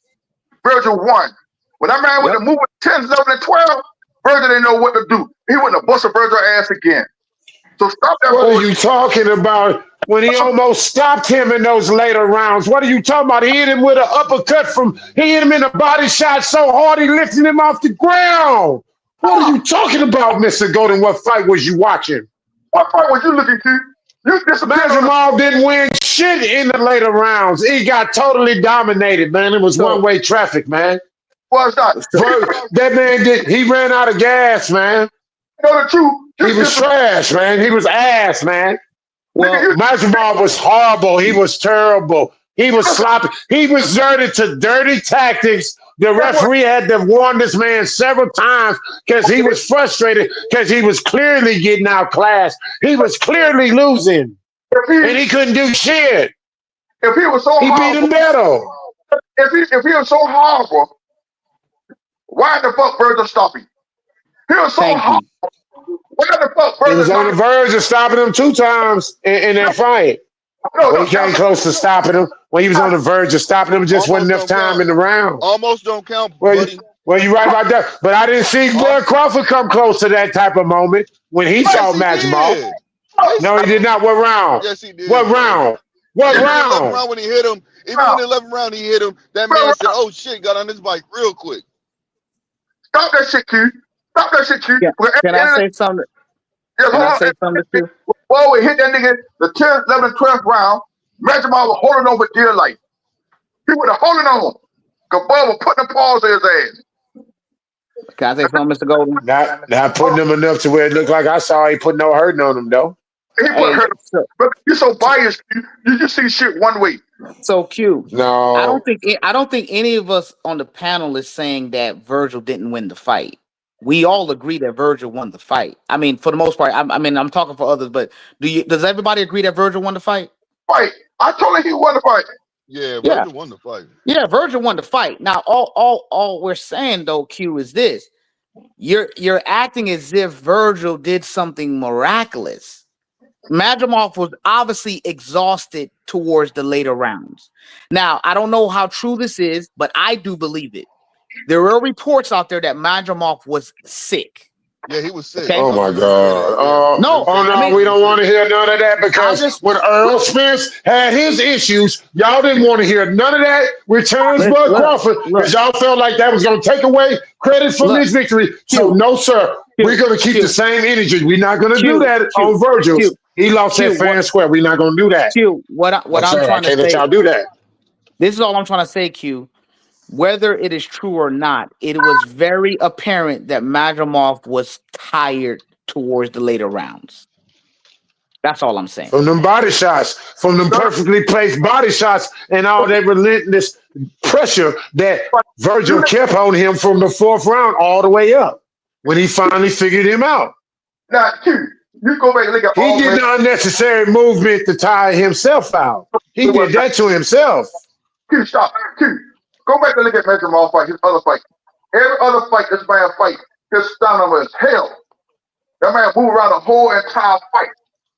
Virgil won. When that man went to move 10, 11, and 12, Virgil didn't know what to do. He wouldn't have busted Virgil's ass again. So stop that. What are you talking about? When he almost stopped him in those later rounds. What are you talking about? He hit him with an uppercut he hit him in a body shot so hard he lifted him off the ground. What are you talking about, Mr. Golden? What fight was you watching? What fight was you looking to? Madrimov didn't win shit in the later rounds. He got totally dominated, man. It was one-way traffic, man. Was not. That man he ran out of gas, man. You know the truth. He was trash, man. He was ass, man. Well, Masvidal was horrible. He was terrible. He was sloppy. He resorted to dirty tactics. The referee had to warn this man several times because he was frustrated because he was clearly getting outclassed. He was clearly losing, and he couldn't do shit. If he was so He beat horrible, him better. if he was so horrible, why the fuck Virgil stop him? He was so horrible. Why the fuck He was Virgil on the verge of stopping him 2 times in that fight. When he came close to stopping him, when he was on the verge of stopping him, just wasn't enough time in the round. Almost don't count, Well, buddy. you're right about that. But I didn't see Bud Crawford come close to that type of moment when he saw Masvidal. No, he did not. What round? Yes, he did. What round? What Even round? in the 11th round when he hit him, even in the 11th round he hit him, that man said, "Oh shit," got on his bike real quick. Stop that shit, Q. Stop that shit, Q. Can I say something? Yes, Can I say something to you? Well, we hit that nigga the 10th, 11th, 12th round. Masvidal was holding on for dear life. He would have holding on. Because Bud was putting a pause in his ass. Can I say something, Mr. Golden? Not putting him enough to where it looked like I saw he put no hurting on him, though. He wasn't hurting. But you're so biased, Q. You just see shit one way. So Q, No. I don't think any of us on the panel is saying that Virgil didn't win the fight. We all agree that Virgil won the fight. I mean, for the most part. I'm talking for others, but does everybody agree that Virgil won the fight? Fight. I told him he won the fight. Yeah, Virgil won the fight. Yeah, Virgil won the fight. Now, all we're saying though, Q, is this: you're acting as if Virgil did something miraculous. Madrimov was obviously exhausted towards the later rounds. Now, I don't know how true this is, but I do believe it. There are reports out there that Madrimov was sick. Yeah, he was sick. Okay? Oh my God! No, we don't want to hear none of that because when Earl Spence had his issues, y'all didn't want to hear none of that. Returns Bud Crawford because y'all felt like that was going to take away credit from his victory. So no, sir, we're going to keep the same energy. We're not going to do that on Virgil. He lost that fair and square. We're not going to do that. Q, what I'm trying to say. Let y'all do that. This is all I'm trying to say, Q. Whether it is true or not, it was very apparent that Madrimov was tired towards the later rounds. That's all I'm saying. From them body shots, from them perfectly placed body shots, and all that relentless pressure that Virgil kept on him from the 4th round all the way up when he finally figured him out. Now, Q, you go back and look at He did the unnecessary movement to tire himself out. He did that to himself. Q, stop. Q. Go back and look at Madrimov fight, his other fight. Every other fight this man fight, his stamina was hell. That man moved around the whole entire fight.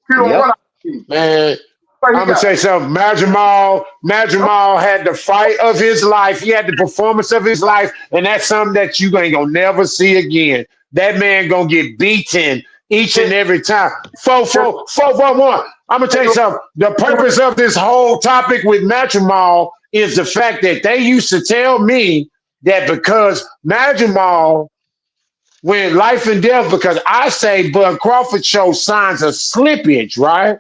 He don't want to. Man, I'm gonna say something. Madrimov had the fight of his life. He had the performance of his life, and that's something that you ain't gonna never see again. That man gonna get beaten each and every time. 4-4-1. I'm gonna tell you something. The purpose of this whole topic with Madrimov is the fact that they used to tell me that because Madrimov went life and death, because I say Bud Crawford showed signs of slippage, right?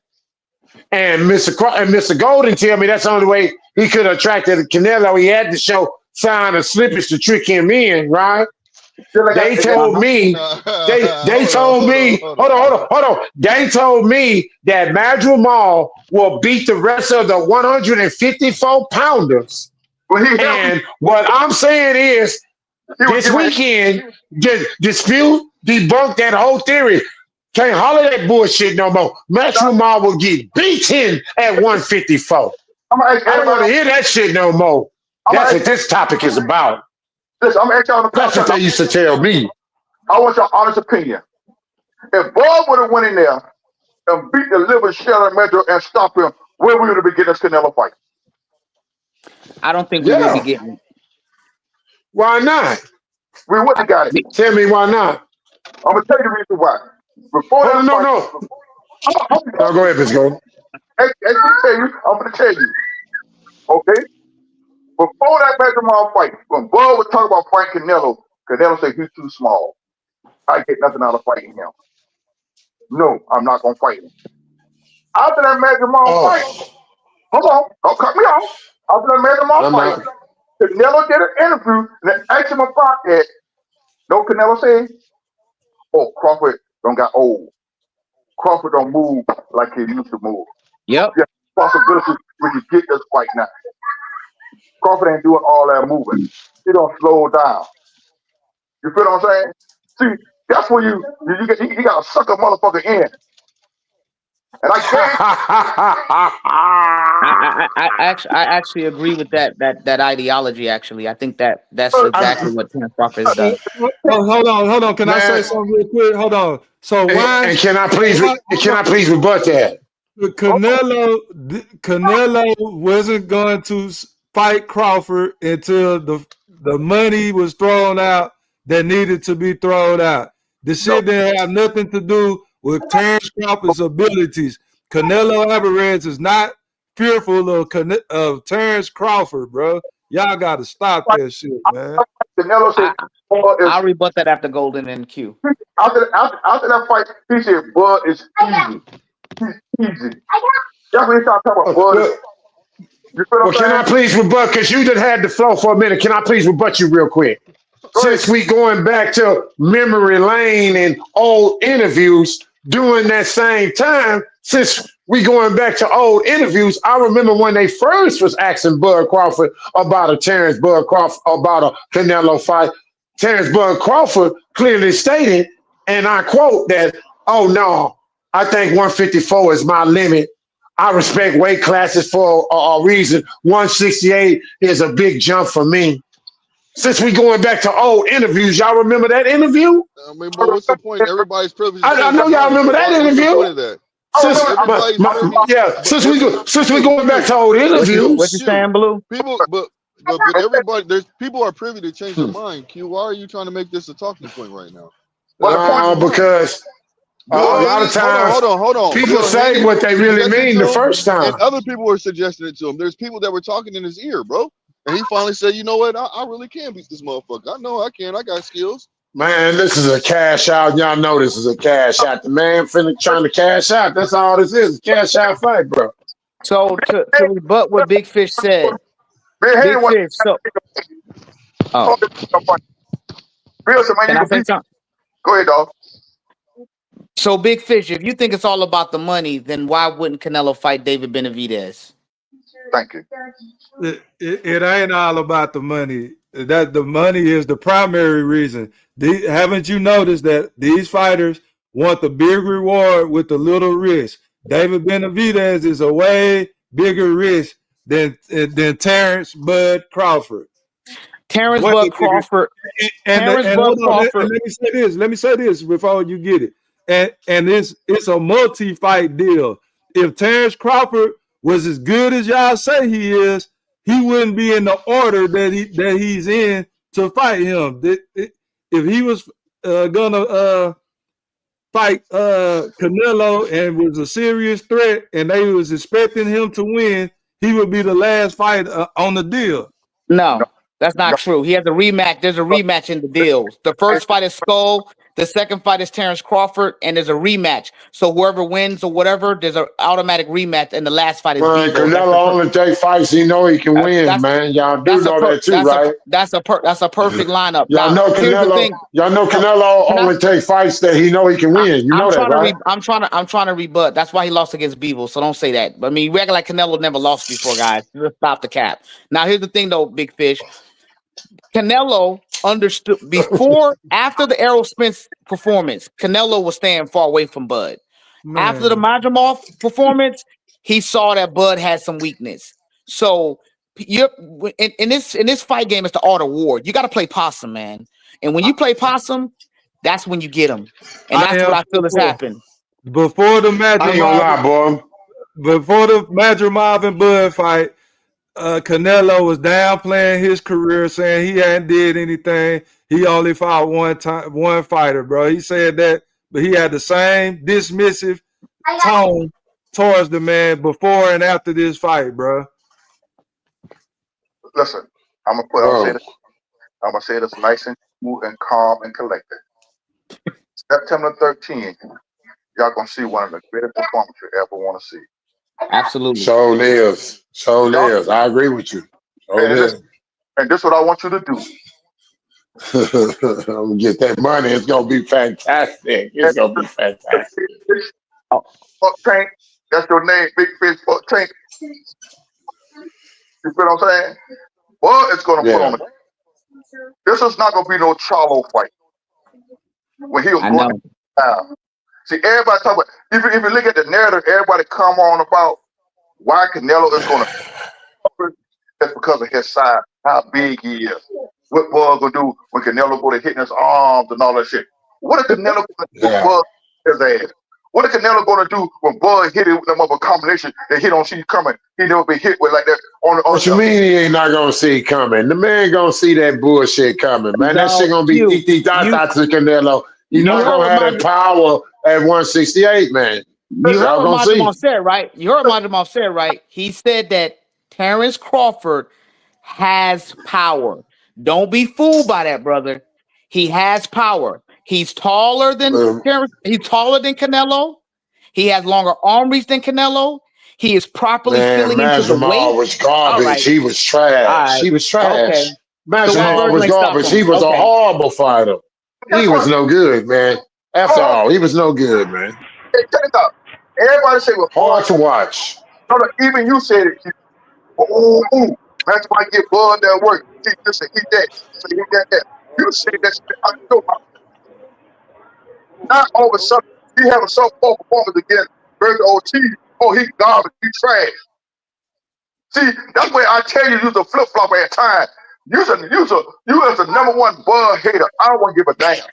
And Mr. Golden tell me that's the only way he could have attracted Canelo. He had to show sign of slippage to trick him in, right? They told me, they told me, hold on. They told me that Madrimov will beat the rest of the 154 pounders. And what I'm saying is, this weekend, debunk that whole theory. Can't holler that bullshit no more. Madrimov will get beaten at 154. I don't want to hear that shit no more. That's what this topic is about. Listen, I'm gonna ask y'all That's what they used to tell me. I want your honest opinion. If Bob would have went in there and beat the liver shit out of Metro and stopped him, where we would have been getting this Canelo fight? I don't think we would be getting it. Why not? We wouldn't have got it. Tell me why not. I'm gonna tell you the reason why. Before No, go ahead, Mr. Golden. I'm gonna tell you. Okay? Before that Madrimov fight, when Bud would talk about fighting Canelo said he's too small. I get nothing out of fighting him. No, I'm not gonna fight him. After that Madrimov fight, hold on, don't cut me off. After that Madrimov fight, Canelo did an interview and they asked him about that. No, Canelo said, "Oh, Crawford don't got old. Crawford don't move like he used to move. Yep. Yeah, possibility we can get this fight now. Crawford ain't doing all that moving. He don't slow down. You feel what I'm saying? See, that's where you got to suck a motherfucker in. And I actually agree with that ideology. Actually, I think that's exactly what Terrence Crawford has done. Hold on. Can I say Man. something real quick? Hold on. So And, why? and can I please rebut that? Canelo wasn't going to fight Crawford until the money was thrown out that needed to be thrown out. The shit didn't have nothing to do with Terrence Crawford's abilities. Canelo Alvarez is not fearful of Terrence Crawford, bro. Y'all got to stop that shit, man. Canelo said, I'll rebut that after Golden and Q. After that fight, he said, Bud is easy. He's easy. That's when he started talking about Bud. Well, can I please rebut? Because you done had the flow for a minute. Can I please rebut you real quick? Since we going back to memory lane and old interviews during that same time, since we going back to old interviews, I remember when they first was asking Bud Crawford about a Terrence Bud Crawford, about a Canelo fight. Terrence Bud Crawford clearly stated, and I quote that, "Oh no, I think 154 is my limit. I respect weight classes for a reason. 168 is a big jump for me." Since we going back to old interviews, y'all remember that interview? I mean, but what's the point? Everybody's privileged. I know y'all remember that interview. Since we going back to old interviews. What you saying, Blue? People, but everybody, people are privy to change their mind. Q, why are you trying to make this a talking point right now? Because a lot of times, hold on. people say what they really mean the first time. And other people were suggesting it to him. There's people that were talking in his ear, bro. And he finally said, "You know what? I really can beat this motherfucker. I know I can. I got skills." Man, this is a cash out. Y'all know this is a cash out. The man trying to cash out. That's all this is. A cash out fight, bro. So to rebut what Big Fish said, Big Fish. So, can I say something? Go ahead, dog. So Big Fish, if you think it's all about the money, then why wouldn't Canelo fight David Benavidez? Thank you. It ain't all about the money. That the money is the primary reason. Haven't you noticed that these fighters want the big reward with the little risk? David Benavidez is a way bigger risk than Terrence Bud Crawford. Terrence Bud Crawford. Let me say this before you get it. And it's a multi-fight deal. If Terrence Crawford was as good as y'all say he is, he wouldn't be in the order that he's in to fight him. If he was gonna fight Canelo and was a serious threat, and they was expecting him to win, he would be the last fight on the deal. No, that's not true. He has a rematch. There's a rematch in the deal. The first fight is Skull. The second fight is Terrence Crawford, and there's a rematch. So whoever wins or whatever, there's an automatic rematch, and the last fight is Bevo. Canelo only take fights he know he can win, man. Y'all do know that too, right? That's a perfect lineup. Y'all know Canelo only take fights that he know he can win. You know that, right? I'm trying to rebut. That's why he lost against Bevo. So don't say that. I mean, we act like Canelo never lost before, guys. Let's stop the cap. Now here's the thing, though, Big Fish. Canelo understood after the Errol Spence performance, Canelo was staying far away from Bud. Man. After the Majamov performance, he saw that Bud had some weakness. So in this fight game, it's the art of war. You got to play possum, man. And when you play possum, that's when you get them. And that's what I feel has happened. Before the Majamov and Bud fight, Canelo was downplaying his career, saying he hadn't did anything. He only fought one fighter, bro. He said that, but he had the same dismissive tone towards the man before and after this fight, bro. Listen, I'm gonna say this nice and smooth and calm and collected. September 13th, y'all gonna see one of the greatest performances you ever want to see. Absolutely. So lives. I agree with you. And this is what I want you to do. I'm gonna get that money. It's gonna be fantastic. It's gonna be fantastic. Fuck Tank. That's your name, Big Fish Fuck Tank. You feel what I'm saying? Well, it's gonna put on Yeah. the. This is not gonna be no Charlo fight. When he was I going know. down. See, everybody talk about if you look at the narrative, everybody come on about why Canelo is gonna. That's because of his size, how big he is. What Bud gonna do when Canelo go to hitting his arms and all that shit? What is Canelo gonna do Yeah. Bud his ass? What is Canelo gonna do when Bud hit it with them other combination that he don't see coming? He never been hit with like that on What you mean he ain't not gonna see it coming? The man gonna see that bullshit coming, man. That shit gonna be You dee-dee-da-da to Canelo. He's you not heard gonna what have that Majid, power at 168, man. you heard Y'all what gonna Majid see. said, right? You heard what Majid said, right? He said that Terrence Crawford has power. Don't be fooled by that, brother. He has power. He's taller than Terrence. He's taller than Canelo. He has longer arm reach than Canelo. He is properly Man, filling into the weight. Masvidal was All garbage. right. He was All trash. right. He was Okay. trash. So why Masvidal Virgil was ain't stop garbage. him? He was a Okay. horrible fighter. He That's was what. no good, man. After Oh, all, he was no good, man. hey, check it out. Everybody say, well, Hard Bud. to watch. No, even you said it. That's why I get Bud that work. He this and he that. So he that. You said that shit. I know. Not all of a sudden he having some poor performance against Virgil Ortiz. Oh, he garbage. He trash. See, that's where I tell you, you're a flip flopper at times. You as the number one Bud hater. I don't want to give a damn.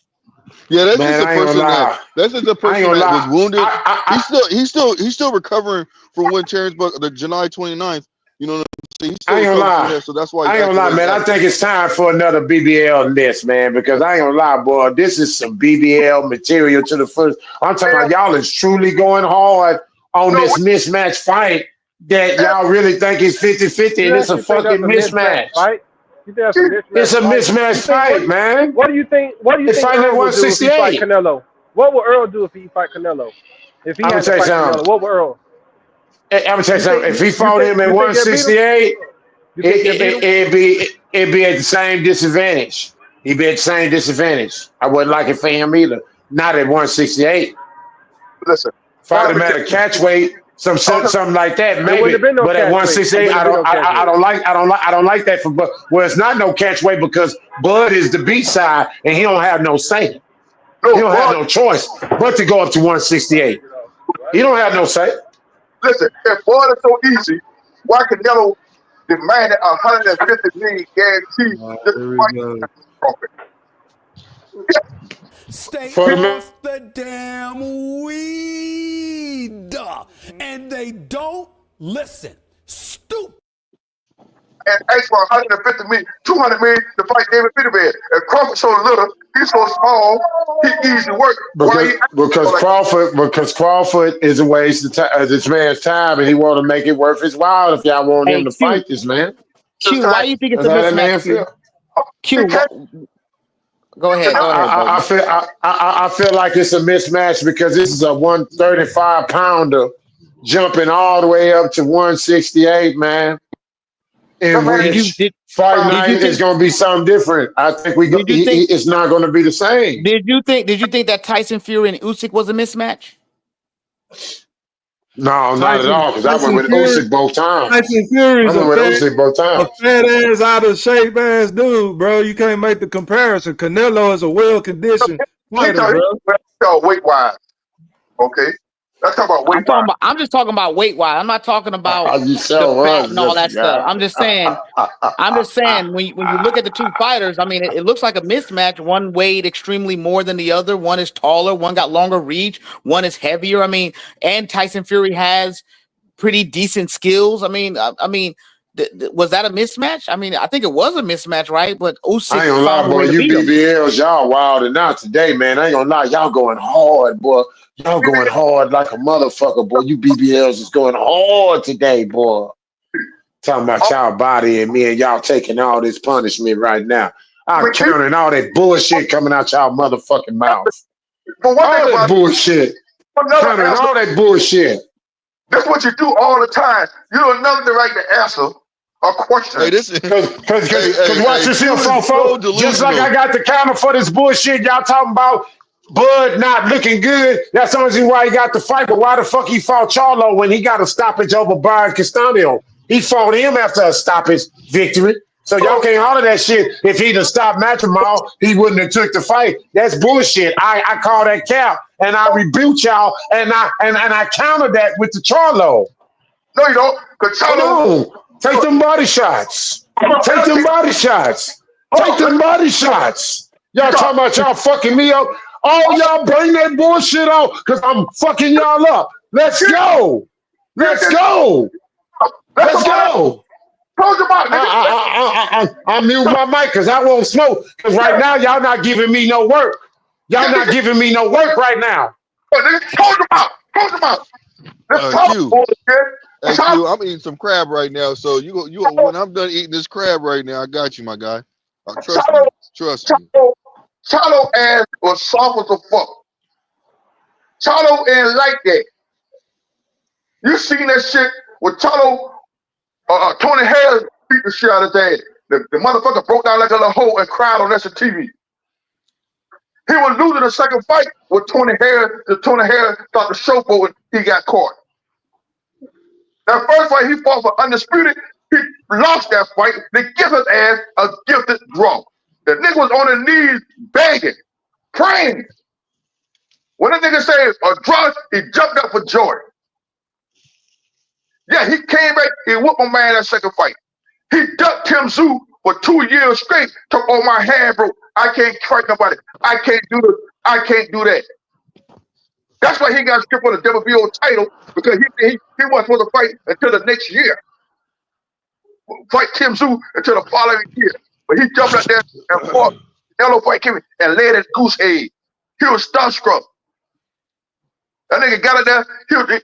Yeah, that's Man, just a I ain't gonna person that lie. that's just a I ain't person gonna that was lie. wounded. I He's still recovering from when Terrence Buck the July 29th. You know what I'm saying? He's still ain't gonna recovering from lie. that, so that's why I he's ain't gonna acting the lie, way he's man. I acting. think it's time for another BBL list, man, because I ain't gonna lie, boy. This is some BBL material to the first. I'm talking about y'all is truly going hard on No, this mismatch fight that we, y'all really think is 50-50 You and it's a actually think fucking that's a mismatch mismatch. fight? You think that's a It's mismatch a fight? mismatch fight, man. What do you think? What do you They think fighting at Earl would do if he fight 168. Canelo? What would Earl do if he fight Canelo? If he I'm gonna had to tell you fight Canelo, something. what would Earl? I'm gonna tell you something. If he fought him at You think he'll beat him? 168, You think he'll beat him? it'd be at the same disadvantage. He'd be at the same disadvantage. I wouldn't like it for him either. Not at 168. listen. Fight Now, him at a catch weight, something like that, It wouldn't have maybe. been no But at catch weight. It 168, wouldn't have been no catch weight. I don't like that for Bud. Well, it's not no catch weight because Bud is the B side and he don't have no say. He no, don't have Bud, no choice but to go up to 168. He don't have no say. listen. If Bud is so easy, why Canelo demanded 150 million guarantee just to Here we fight go. Crawford? Stay For the man. off the damn weed. And they don't listen. Stupid. And asked for 150 million, 200 million to fight David Fitterbeard. And Crawford so little, he's so small, he easy work. Why Because Crawford is a waste of this man's time and he want to make it worth his while if y'all want him Hey, to Q, fight this man. Q, why you think it's That's a how that mismatch, man Q? feel. Q, go ahead, I brother. feel I feel like it's a mismatch because this is a 135 pounder jumping all the way up to 168, man. In which fight night is going to be something different. I think it's not going to be the same. Did you think that Tyson Fury and Usyk was a mismatch? No, not at all. Because I went with Fury, Usyk both times. Tyson Fury's I went with Usyk both times. a fat ass out of shape ass dude, bro. You can't make the comparison. Canelo is a well conditioned fighter, bro. Weight wise, okay. Let's talk about weight wise. I'm just talking about weight wise. I'm not talking about You the sure fat was and all that just stuff. I'm just saying when you look at the two fighters, I mean, it looks like a mismatch. One weighed extremely more than the other. One is taller. One got longer reach. One is heavier. I mean, and Tyson Fury has pretty decent skills. I mean, was that a mismatch? I mean, I think it was a mismatch, right? But Usyk I ain't gonna lie, found a boy. way to You beat him. BBLs, y'all wilding out today, man. I ain't gonna lie, y'all going hard, boy. Y'all going hard like a motherfucker, boy. You BBLs is going hard today, boy. Talking about y'all body and me and y'all taking all this punishment right now. I'm counting all that bullshit coming out y'all motherfucking mouth. But one thing All that about bullshit. Counting all that bullshit. That's what you do all the time. You don't know the right to answer a question. Hey, this is Cause hey, watch this here, Q is so folks. Just like I delusional. got the counter for this bullshit y'all talking about, Bud not looking good. That's the only reason why he got the fight. But why the fuck he fought Charlo when he got a stoppage over Brian Castaño? He fought him after a stoppage victory. So y'all can't holler that shit. If he'd have stopped Matrimon, he wouldn't have took the fight. That's bullshit. I call that cap, and I rebuke y'all, and I counter that with the Charlo. No, you don't. Because Come Charlo, on, take them body shots. Take them body shots. Take them body shots. Y'all talking about y'all fucking me up? Oh, y'all bring that bullshit on because I'm fucking y'all up. Let's go. Let's go. Let's go. Close your mouth, nigga. I mute my mic because I won't smoke. Because right now, y'all not giving me no work. Y'all not giving me no work right now. Nigga, close your mouth. Close your mouth. Let's talk Q. bullshit. Hey, Q, I'm eating some crab right now. So you when I'm done eating this crab right now, I got you, my guy. Trust me. Trust me. Charlo ass was soft as a fuck. Charlo ain't like that. You seen that shit with Charlo, Tony Harris beat the shit out of his ass. The motherfucker broke down like a little hole and cried on national TV. He was losing the second fight with Tony Harris. Tony Harris thought the showboat and he got caught. That first fight he fought for Undisputed, he lost that fight. They give his ass a gifted draw. The nigga was on his knees begging, praying. When the nigga said a draw, he jumped up for joy. Yeah, he came back, he whooped my man that second fight. He ducked Tim Tszyu for 2 years straight. Took on my hand, bro. I can't fight nobody. I can't do this. I can't do that. That's why he got stripped for the WBO title, because he wasn't supposed to fight until the next year. Fight Tim Tszyu until the following year. But he jumped out there and fought Canelo fight Kevin and laid his goose egg. He was starstruck. That nigga got it there.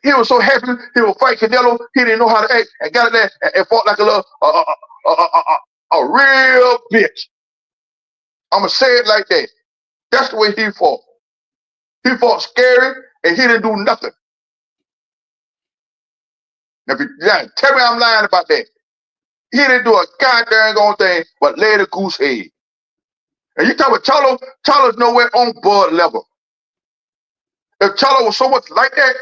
He was so happy he would fight Canelo. He didn't know how to act and got it there and fought like a little a real bitch. I'ma say it like that. That's the way he fought. He fought scary and he didn't do nothing. Now, tell me I'm lying about that. He didn't do a goddamn thing but lay the goose egg. And you talk about Charlo, Charlo's nowhere on Bud level. If Charlo was so much like that,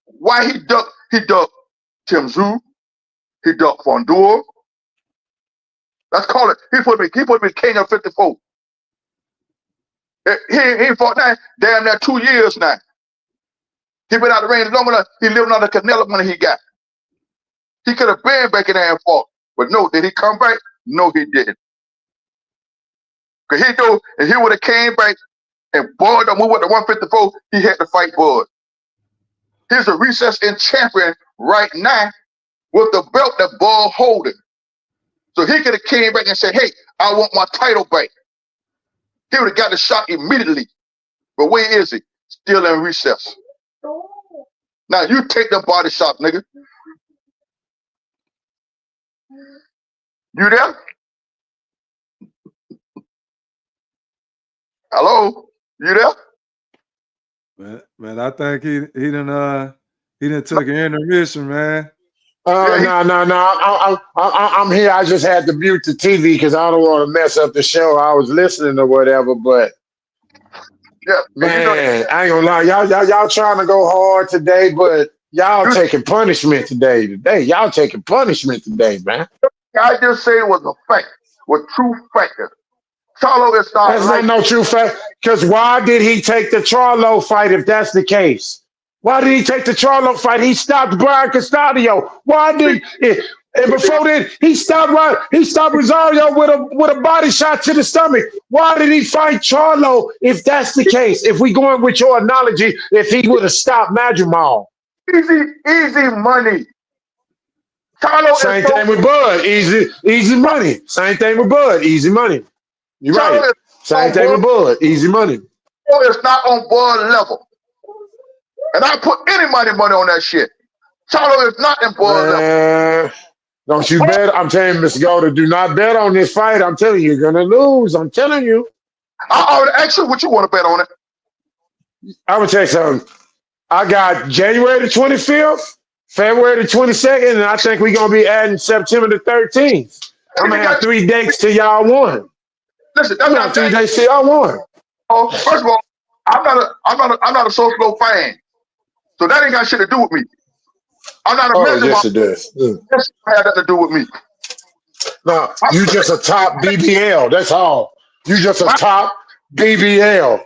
why he ducked Tim Tszyu, he ducked Fondor. Let's call it, he put me king of 54. He fought now, damn near 2 years now. He been out the ring long enough, he lived on the Canelo money he got. He could have been back in there and fought. But no, did he come back? No, he didn't. Because he knew if he would have came back and Bud don't move up to 154, he had to fight Bud. He's a recess in champion right now with the belt that Bud holding. So he could have came back and said, hey, I want my title back. He would have got the shot immediately. But where is he? Still in recess. Now you take the body shot, nigga. You there? Hello? You there? Man, I think he done took an intermission, man. No. I'm here. I just had to mute the TV because I don't want to mess up the show. I was listening or whatever, but yeah, man, I ain't gonna lie. Y'all trying to go hard today, but y'all taking punishment today. Y'all taking punishment today, man. I just say it was a fact, with true factors. Charlo is not. That's not no true fact. Because why did he take the Charlo fight if that's the case? Why did he take the Charlo fight? He stopped Brian Castaño. Why did and before then he stopped Rosario with a body shot to the stomach? Why did he fight Charlo if that's the case? If we going with your analogy, if he would have stopped Madrimal. Easy money. Charlo Same thing with Bud. Easy money. Same thing with Bud. Easy money. You're right. Same thing with Bud. Easy money. It's not on Bud level. And I put any money on that shit. Charlo is not in Bud level. Don't you bet. I'm telling you, Mr. Golder, do not bet on this fight. I'm telling you, you're going to lose. I'm telling you. I would ask you what you want to bet on it. I would tell you something. I got January the 25th February the 22nd, and I think we're gonna be adding September the 13th. I'm gonna have 3 dates till y'all won. Listen, I'm that's gonna have not 3 that. dates till y'all won. First of all, I'm not a Socialo fan, so that ain't got shit to do with me. I'm not a Oh, measure. yes, it does. This had nothing to do with me. No, you just a top BBL. That's all. You just a top BBL.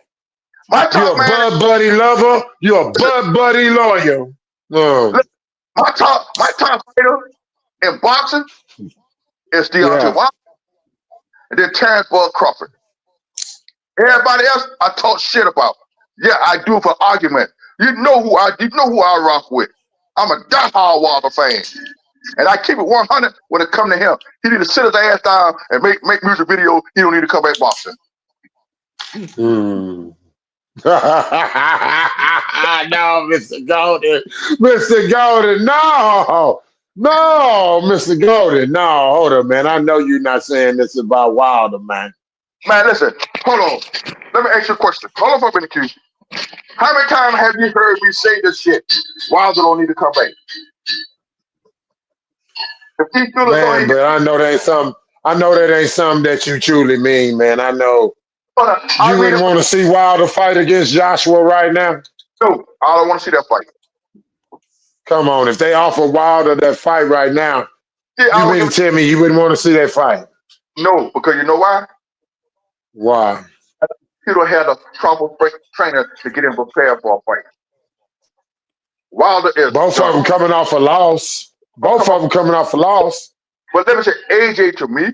My You top a man, Bud Buddy lover. You a Bud Buddy lawyer. my top fighter in boxing is Deontay Yeah. Wilder, and then Terrence Bud Crawford. Everybody else, I talk shit about. Yeah, I do for argument. You know who I rock with. I'm a diehard Wilder fan, and I keep it 100 when it come to him. He need to sit his ass down and make music videos. He don't need to come back boxing. No, Mr. Golden. Mr. Golden, no. No, Mr. Golden. No, hold up, man. I know you're not saying this about Wilder, man. Man, listen, hold on. Let me ask you a question. Hold on for a minute, Q. How many times have you heard me say this shit? Wilder don't need to come back. If he feel as though Man, but I know that ain't something that you truly mean, man. I know you wouldn't want to see Wilder fight against Joshua right now. No, I don't want to see that fight. Come on, if they offer Wilder that fight right now, Yeah, you mean to tell me you wouldn't want to see that fight? No, because you know why? Why? He don't have the proper trainer to get him prepared for a fight. Wilder is both of them coming off a loss. Both of them coming off a loss. But let me say, AJ to me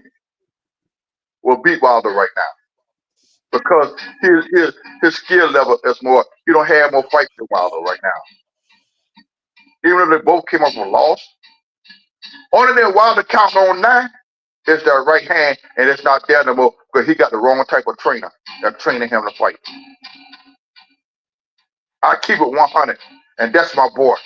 will beat Wilder right now because his skill level is more. He don't have more fights than Wilder right now. Even if they both came off a loss, only thing Wilder counting on now is their right hand, and it's not there no more because he got the wrong type of trainer that's training him to fight. I keep it 100, and that's my boy.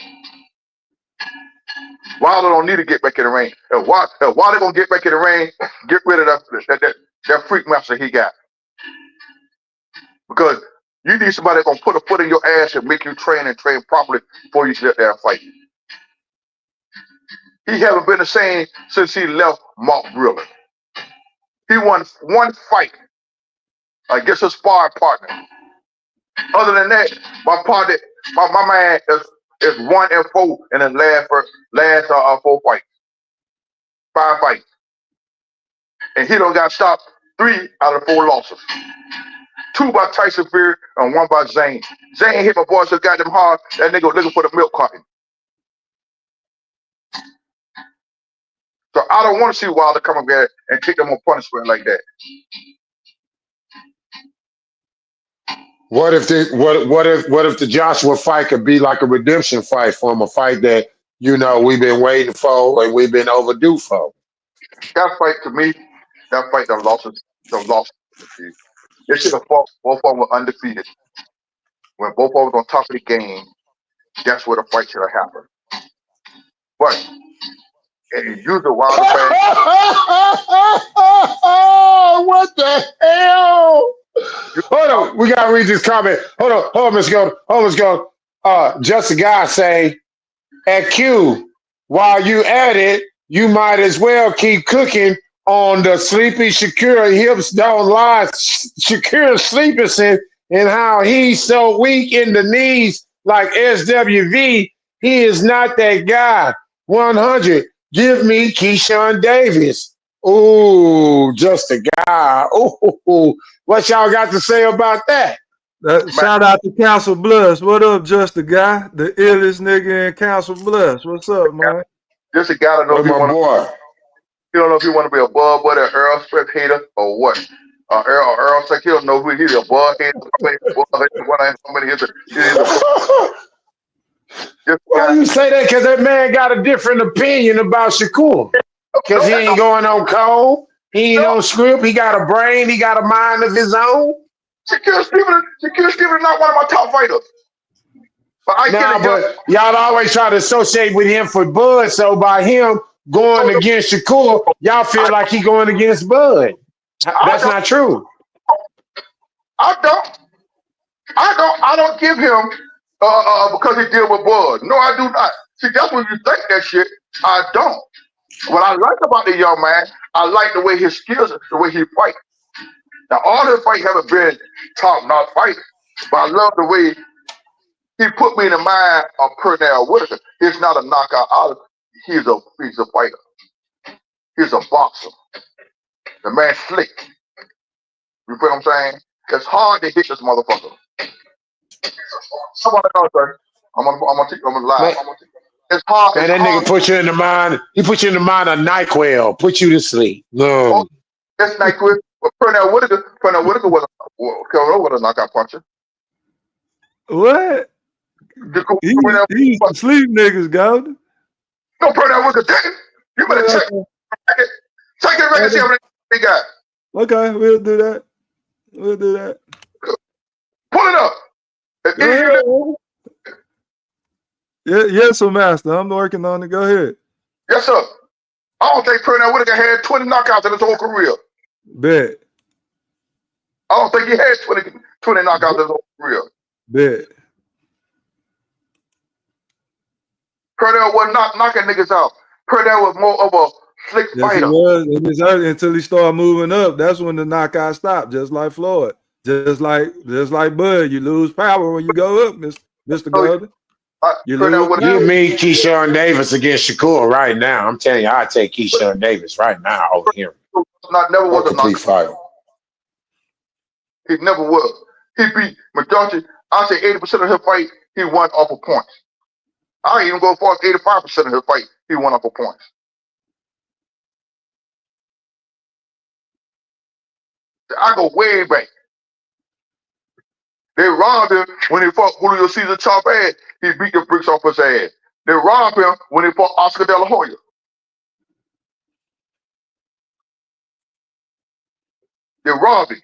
Wilder don't need to get back in the ring. If Wilder gonna get back in the ring, get rid of that freak master he got. Because you need somebody that's gonna put a foot in your ass and make you train properly before you get there and fight. He haven't been the same since he left Mark Brewer. He won one fight against his sparring partner. Other than that, my man is 1-4 in his last 4 fights. 5 fights. And he don't got stopped 3 out of 4 losses. 2 by Tyson Fury and 1 by Zane. Zane hit my boy so goddamn hard that nigga looking for the milk carton. So I don't want to see Wilder come up there and take them on punishment like that. What if the Joshua fight could be like a redemption fight for him, a fight that we've been waiting for and we've been overdue for? That fight to me, the losses. They should have fought. Both of them were undefeated. When both of them were on top of the game, that's where the fight should have happened. But you the Wilder fan. What the hell? Hold on, we gotta read this comment. Hold on, let's go. Just a guy say, at Q, while you at it, you might as well keep cooking on the sleepy Shakur hips don't lie. Shakur sleeping and how he's so weak in the knees like SWV. He is not that guy. 100. Give me Keyshawn Davis. Ooh, just a guy. Ooh, what y'all got to say about that? Shout out to Council Bluffs. What up, just a guy? The illest nigga in Council Bluffs. What's up, man? Just a guy that knows he don't know if he want to be a Bud Buddy, an Earl Swift hater, or what. Earl Swift, he don't know who he's a Bud hater. Why you say that? Because that man got a different opinion about Shakur. Because he ain't going on cold. He ain't on script. He got a brain. He got a mind of his own. Shakur Stevenson is not one of my top fighters. But y'all always try to associate with him for Bud. So by him going against Shakur, y'all feel like he going against Bud. That's not true. I don't give him Because he deal with blood. No, I do not. See, that's when you think that shit. I don't. What I like about the young man, I like the way his skills, the way he fight. Now, all the fight haven't been top-notch fight, but I love the way he put me in the mind of Pernell Whitaker. He's not a knockout artist. He's a fighter. He's a boxer. The man's slick. You feel what I'm saying? It's hard to hit this motherfucker. Somebody else, sir. I'm gonna lie. It's hard. Man, that nigga put you in the mind. He put you in the mind of NyQuil. Put you to sleep. No. It's NyQuil. But Pernell Whitaker was a knockout puncher. What? He used to sleep niggas, Golden. No, Pernell Whitaker didn't. You better check it. Check it record, see how many he got. Okay, we'll do that. We'll do that. Pull it up. Yes, sir, master. I'm working on it. Go ahead. Yes, sir. I don't think Pernell Whitaker had 20 knockouts in his whole career. Bet. I don't think he had 20 knockouts in his whole career. Bet. Pernell was not knocking niggas out. Pernell was more of a slick fighter. He was until he started moving up. That's when the knockout stopped, just like Floyd. Just like Bud. You lose power when you go up, Mr. Golden. You meet Keyshawn Davis against Shakur right now. I'm telling you, I take Keyshawn Davis right now over him. Never was a complete fighter. He never was. He beat majority. I say 80% of his fight, he won off of points. I ain't even go as far as 85% of his fight, he won off of points. I go way back. They robbed him when he fought Julio Cesar Chavez. He beat the bricks off his ass. They robbed him when he fought Oscar De La Hoya. They robbed him.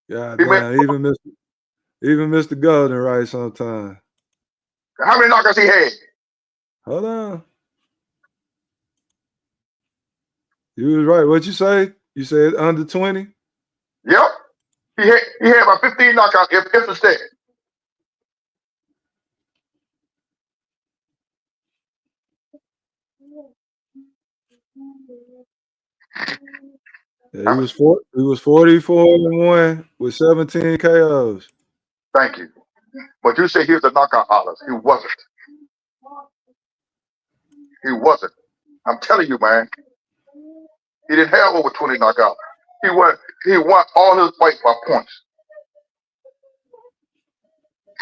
God damn, even Mr. Golden right sometimes. How many knockouts he had? Hold on. You was right. What you say? You said under 20? Yep. He had about 15 knockouts if it's a stat. Yeah, he was 44-1 with 17 KOs. Thank you. But you say he was a knockout artist. He wasn't. He wasn't. I'm telling you, man. He didn't have over 20 knockouts. He won all his fights by points.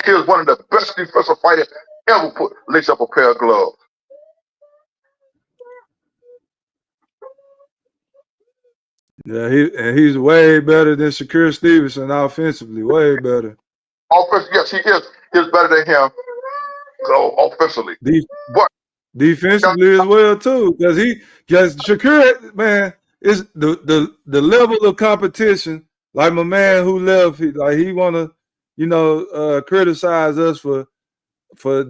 He was one of the best defensive fighters ever lace up a pair of gloves. Yeah, he's way better than Shakur Stevenson offensively. Way better. Offensively, yes, he is. He's better than him offensively. But defensively as well too, because Shakur, man, is the level of competition. Like my man who left, he wanna, criticize us for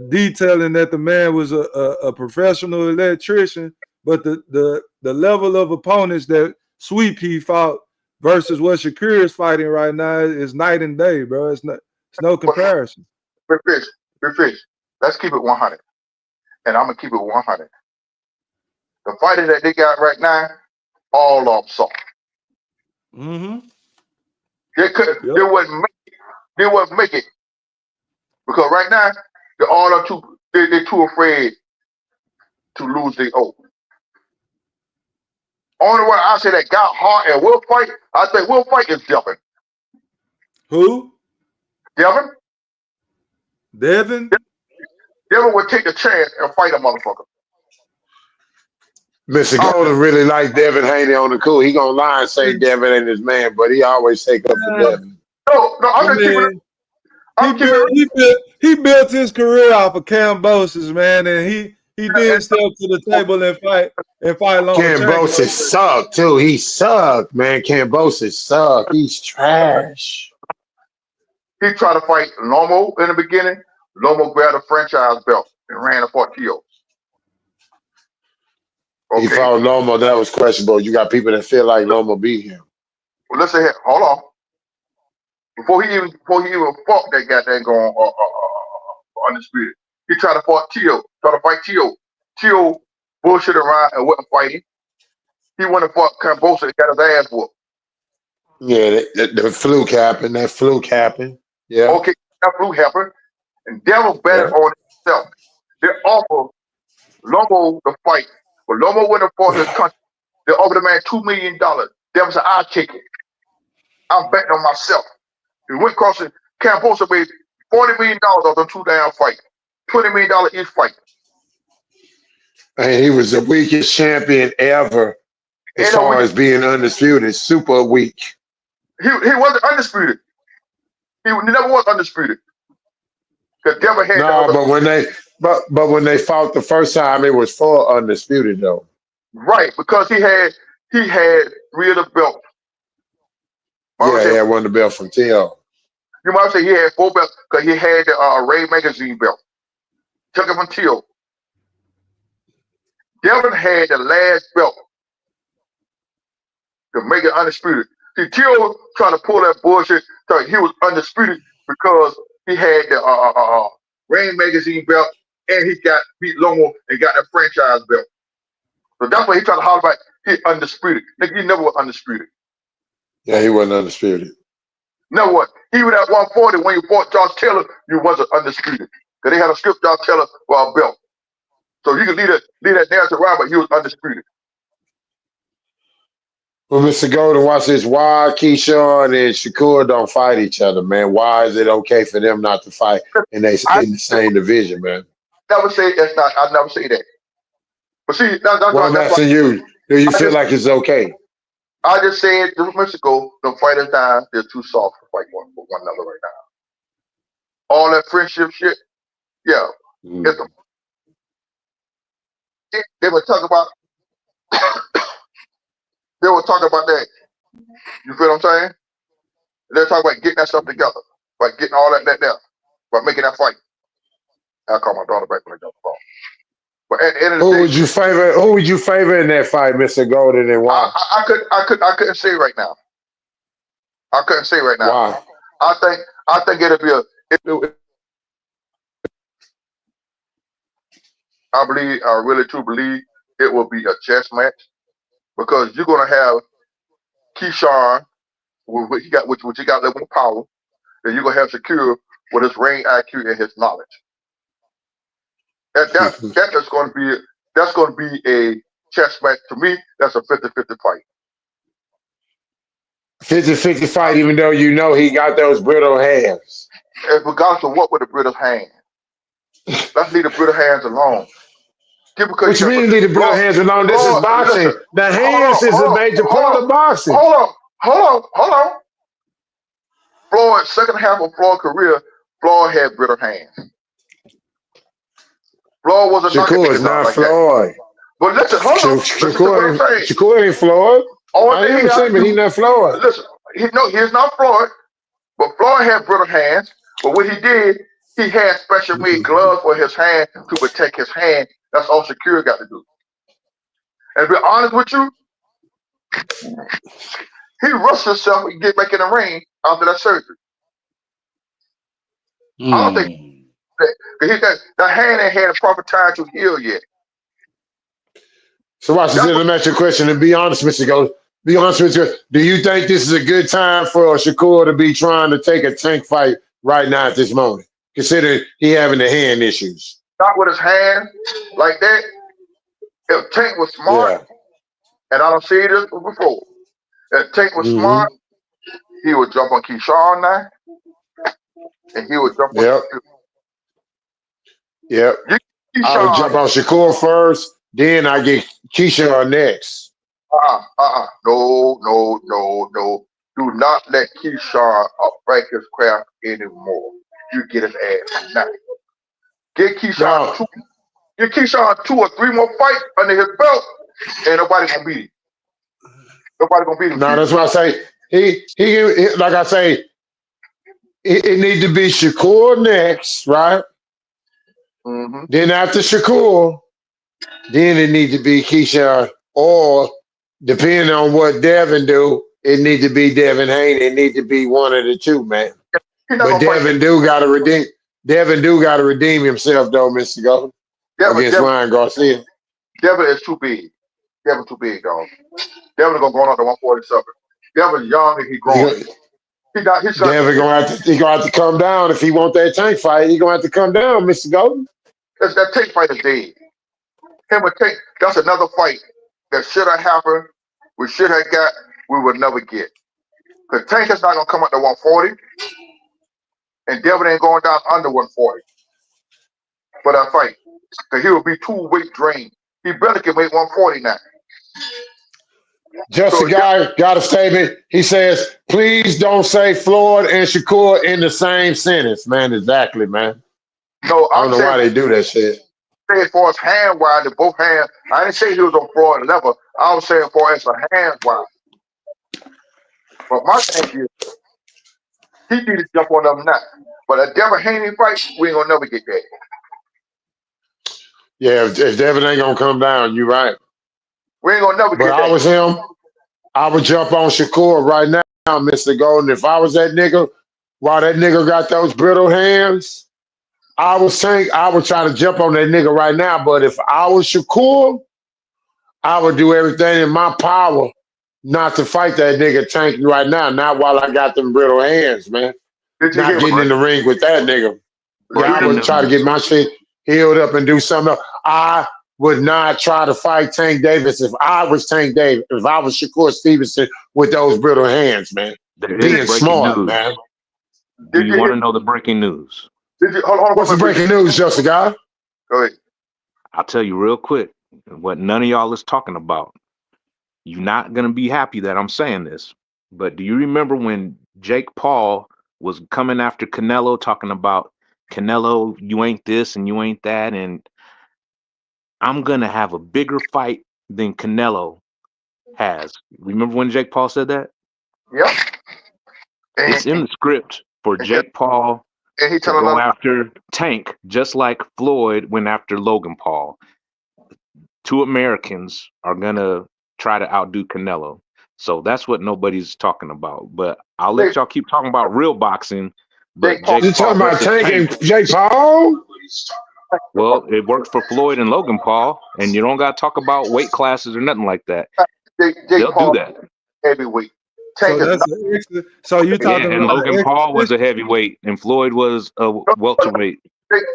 detailing that the man was a professional electrician, but the level of opponents that Sweep he fought versus what Shakur is fighting right now is night and day, bro. It's no comparison. Big fish. Let's keep it 100, and I'm gonna keep it 100. The fighters that they got right now, all of them soft. Mm-hmm. They wouldn't make it because right now they're too afraid to lose their oath. Only one I say that got hard and will fight, I think will fight is Devin. Who? Devin? Devin would take a chance and fight a motherfucker. Mr. Golden really like Devin Haney on the cool. He gonna lie and say Devin ain't his man, but he always take up for Devin. No, I'm just keeping it. He built his career off of Kambosos, man, and he did step to the table and fight long term. Kambosos sucked too. He sucked, man. Kambosos sucked. He's trash. He tried to fight Lomo in the beginning. Lomo grabbed a franchise belt and ran a 4 kills. Okay. He fought Lomo. That was questionable. You got people that feel like Lomo beat him. Well, listen here. Hold on. Before he even fought that goddamn going undisputed. He tried to fight Tio. Tio bullshit around and wasn't fighting. He went and fought Cambosa and got his ass whooped. Yeah, the fluke happened. That fluke happened. Yeah. Okay, that fluke happened. And Devil betted on himself. They offered Lomo the fight. But Lomo went and fought his country. They offered the man $2 million. Devil said, I'll take it. I'm betting on myself. He went across it. Cambosa made $40 million off the 2 damn fight. $20 million each fight. And he was the weakest champion ever as far as being undisputed. Super weak. He wasn't undisputed. He never was undisputed. The Devil had but when they fought the first time, it was for undisputed though. Right, because he had 3 of the belts. Yeah, he had won the belt from Tio. You might say he had 4 belts because he had the Ray Magazine belt. Took it from Tio. Devin had the last belt to make it undisputed. See, Tio tried to pull that bullshit. So he was undisputed because he had the Rain Magazine belt and he got beat Lomo and got the franchise belt. So that's why he tried to holler about he undisputed. Nigga, he never was undisputed. Yeah, he wasn't undisputed. No what? He was at 140 when you fought Josh Taylor, you wasn't undisputed. Because they had to strip Josh Taylor for a belt. So you can leave that narrative around, but he was undisputed. Well, Mr. Golden, watch this. Why Keyshawn and Shakur don't fight each other, man? Why is it okay for them not to fight in the same division, man? Never say that's not. I never say that. But see, I'm asking you. Do you feel like it's okay? I just said just minutes ago, the fighters down, they're too soft to fight one another right now. All that friendship shit, yeah. It's they were talking about that. You feel what I'm saying? They're talking about getting that stuff together, like getting all that there, by making that fight. I'll call my daughter back when I get the phone. But at the end of the day, who would you favor in that fight, Mr. Golden, and why? I couldn't say right now. I couldn't say right now. Why? I think it'll be I really do believe it will be a chess match because you're gonna have Keyshawn with what he got level of power, and you're gonna have Shakur with his ring IQ and his knowledge. That's going to be a chess match. To me, that's a 50-50 fight. 50-50 fight, even though you know he got those brittle hands. And regardless of what with the brittle hands. Let's leave the brittle hands alone. What you mean leave the brittle hands alone? This is boxing. Listen, the hands is a major part of boxing. Hold on. Floyd's second half of Floyd's career, Floyd had brittle hands. Floyd was a Shakur is not Floyd. But listen, hold on. Shakur ain't Floyd. I ain't saying, but he's not Floyd. Listen, he's not Floyd, but Floyd had brittle hands. But what he did, he had special made gloves for his hand to protect his hand. That's all Shakur got to do. And to be honest with you, he rushed himself and get back in the ring after that surgery. I don't think that hand ain't had a proper time to heal yet. So watch this. Let me ask you a question. And be honest, Mr. Golden. Be honest with you. Do you think this is a good time for Shakur to be trying to take a Tank fight right now at this moment, considering he having the hand issues? Not with his hand like that. If Tank was smart, and I don't see this before. If Tank was smart, he would jump on Keyshawn now, and he would jump on Shakur. Yep. I would jump on Shakur first, then I get Keyshawn next. No. Do not let Keyshawn break his craft anymore. You get his ass now. Get Keyshawn 2 or 3 more fights under his belt, and nobody gonna beat him. Nobody gonna beat him. No, that's why I say he like I say, it need to be Shakur next, right? Mm-hmm. Then after Shakur, then it need to be Keyshawn, or depending on what Devin do, it need to be Devin Haney. It need to be one of the two, man. He's not But gonna fight. Devin do gotta redeem. Devin do gotta redeem himself though, Mr. Golden, against Ryan Garcia. Devin is too big. Devin's too big, dog. Devin gonna go on to 147. Devin's young and he growing. Devin gonna have to come down if he want that Tank fight. He gonna have to come down, Mr. Golden. That Tank fight is dead. Him and Tank, that's another fight that should have happened. We should have got. We would never get. Because Tank is not gonna come up to 140, and Devin ain't going down under 140 for that fight. Because he will be too weight drained. He better can make 140 now. Just a guy got a statement. He says, "Please don't say Floyd and Shakur in the same sentence, man." Exactly, man. No, I don't know why they do that shit. As far as hand wise, the both hands. I didn't say he was on Floyd level. I was saying for as a hand wise. But my thing is, he need to jump on them now. But a Devin Haney fight, we ain't gonna never get that. Yeah, if Devin ain't gonna come down, you right. We ain't gonna never But get I that. was him. I would jump on Shakur right now, Mr. Golden. If I was that nigga, while that nigga got those brittle hands, I would try to jump on that nigga right now. But if I was Shakur, I would do everything in my power not to fight that nigga Tank right now. Not while I got them brittle hands, man. Not getting in the ring with that nigga. Yeah, I would try to get my shit healed up and do something else. I would not try to fight Tank Davis if I was Tank Davis. If I was Shakur Stevenson with those brittle hands, man. There is Being breaking smart, news. man. Do you want to know the breaking news? What's the breaking news, Jessica? Go ahead. I'll tell you real quick what none of y'all is talking about. You're not going to be happy that I'm saying this, but do you remember when Jake Paul was coming after Canelo, talking about Canelo, you ain't this and you ain't that, and I'm going to have a bigger fight than Canelo has. Remember when Jake Paul said that? Yep. It's in the script for Jake Paul and he to go after Tank, just like Floyd went after Logan Paul. Two Americans are going to try to outdo Canelo. So that's what nobody's talking about. But I'll let y'all keep talking about real boxing. But Jake You Paul talking about Tank and Jake Paul? Well, it worked for Floyd and Logan Paul, and you don't got to talk about weight classes or nothing like that. They'll do that. Heavyweight. So that's so you talking and about Logan Paul was a heavyweight, and Floyd was a welterweight.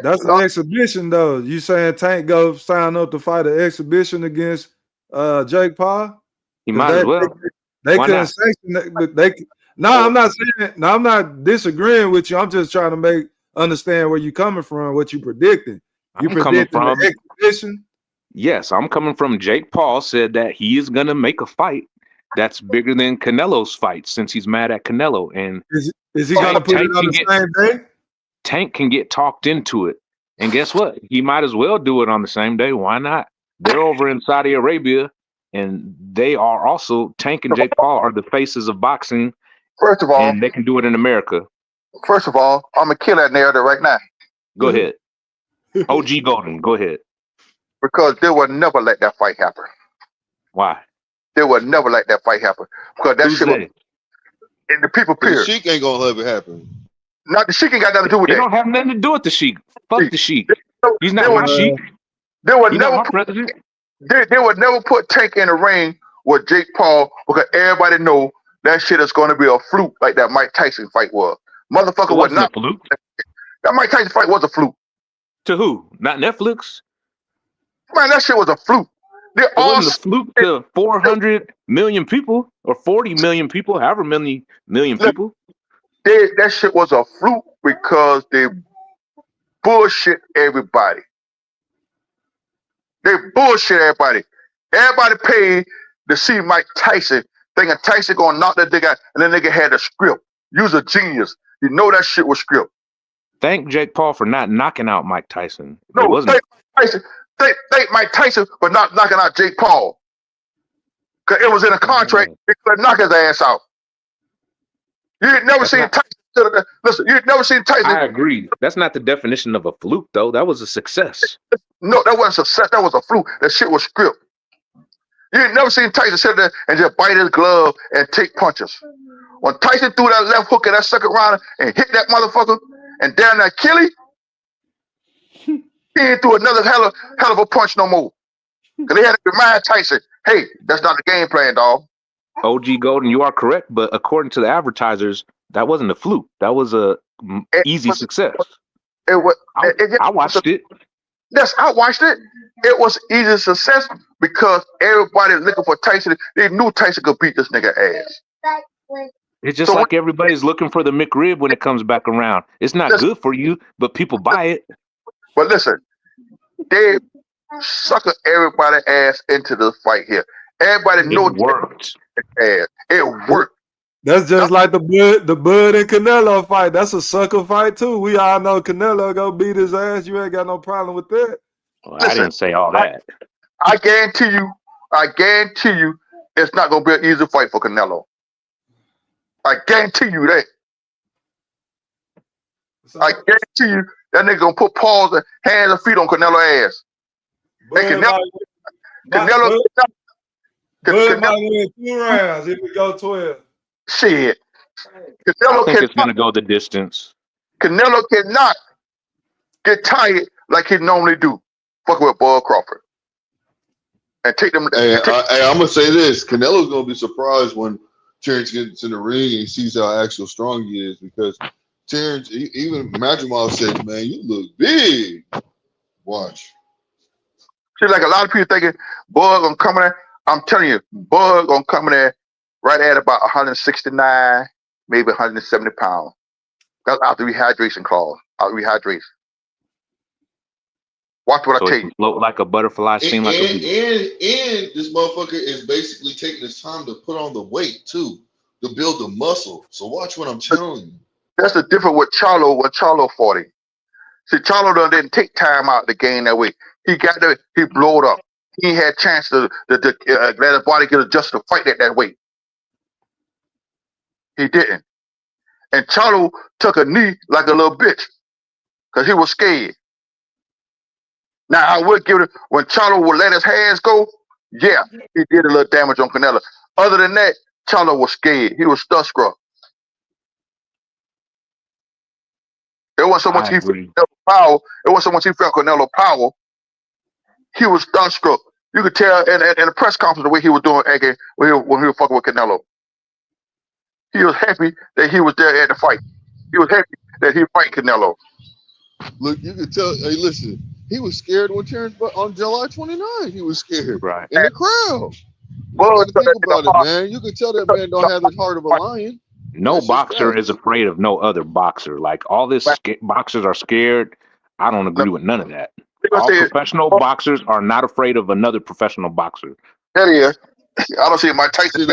That's an exhibition, though. You saying Tank go sign up to fight an exhibition against Jake Paul? He might as well. They Why couldn't not? sanction that, but they. No, I'm not saying. No, I'm not disagreeing with you. I'm just trying to understand where you coming from, what you predicting. You I'm coming predicting from the exhibition. Yes, I'm coming from Jake Paul said that he is gonna make a fight that's bigger than Canelo's fight since he's mad at Canelo. And Is he gonna put it on the same day? Tank can get talked into it. And guess what? He might as well do it on the same day. Why not? They're over in Saudi Arabia, and they are also, Tank and Jake Paul are the faces of boxing. First of all, and they can do it in America. First of all, I'm gonna kill that narrative right now. Go ahead. OG Golden, go ahead. Because they will never let that fight happen. Why? They will never let that fight happen. Because that shit was, and the people period. The Sheik ain't gonna let it happen. Not the Sheik ain't got nothing to do with They that. don't have nothing to do with the Sheik. Fuck the Sheik. He's not my Sheik. They would He's never not my president. They would never put Tank in the ring with Jake Paul because everybody know that shit is going to be a fluke like that Mike Tyson fight was. Motherfucker was not a fluke. That Mike Tyson fight was a fluke. To who? Not Netflix. Man, that shit was a fluke. They it all wasn't a fluke to 400 million people or 40 million people, however many million people. That shit was a fluke because they bullshit everybody. They bullshit everybody. Everybody paid to see Mike Tyson, thinking Tyson gonna knock that nigga out, and that nigga had a script. You was a genius. You know that shit was script. Thank Jake Paul for not knocking out Mike Tyson. No, it wasn't. Thank Mike Tyson for not knocking out Jake Paul. Because it was in a contract. They could knock his ass out. You had never seen Tyson. Listen, you had never seen Tyson. I agree. That's not the definition of a fluke, though. That was a success. No, that wasn't success. That was a fluke. That shit was script. You ain't never seen Tyson sit there and just bite his glove and take punches. When Tyson threw that left hook in that second round and hit that motherfucker and down that Achilles, he ain't threw another hell of a punch no more. Because they had to remind Tyson, hey, that's not the game plan, dog. OG Golden, you are correct, but according to the advertisers, that wasn't a fluke. That was a easy success. I watched it. Yes, I watched it. It was easy success because everybody looking for Tyson. They knew Tyson could beat this nigga ass. It's just like everybody's looking for the McRib when it comes back around. It's not good for you, but people buy it. But listen, they sucker everybody ass into this fight here. Everybody knows it worked. It worked. That's just like the Bud and Canelo fight. That's a sucker fight too. We all know Canelo go beat his ass. You ain't got no problem with that. Well, I didn't say all that. I guarantee you, it's not gonna be an easy fight for Canelo. I guarantee you that. I guarantee you that nigga gonna put paws and hands and feet on Canelo ass. And Canelo might win 2 rounds if we go 12. Shit. I think it's gonna go the distance. Canelo cannot get tired like he normally do. Fuck with Bud Crawford. And take them. Hey, I'm gonna say this: Canelo's gonna be surprised when Terrence gets in the ring and he sees how actual strong he is, because Terrence, even Madrimov said, "Man, you look big." Watch. See, like a lot of people thinking Bud gonna come in there. I'm telling you, Bud gonna come in there right at about 169, maybe 170 pounds. That's after rehydration clause. After rehydration. Watch what I tell you. Float like a butterfly, seem like a bee. And this motherfucker is basically taking his time to put on the weight too, to build the muscle. So watch what I'm telling you. That's the difference with Charlo when Charlo fought him. See, Charlo didn't take time out to gain that weight. He blowed up. He had a chance to let his body get adjusted to fight at that weight. He didn't. And Charlo took a knee like a little bitch because he was scared. Now, I would give it, when Charlo would let his hands go, yeah, he did a little damage on Canelo. Other than that, Charlo was scared. He was starstruck. It wasn't so much he felt Canelo power. It wasn't so much he felt Canelo power. He was starstruck. You could tell in the press conference the way he was doing when he was fucking with Canelo. He was happy that he was there at the fight. He was happy that he fight Canelo. Look, you could tell. Hey, listen, he was scared when Terrence, but on July 29th, he was scared. Right. In the crowd. Well, think about it, man. You can tell that man don't have the heart of a lion. No boxer is afraid of no other boxer. Like all this, boxers are scared. I don't agree with none of that. All professional boxers are not afraid of another professional boxer. That is. I don't see Mike Tyson.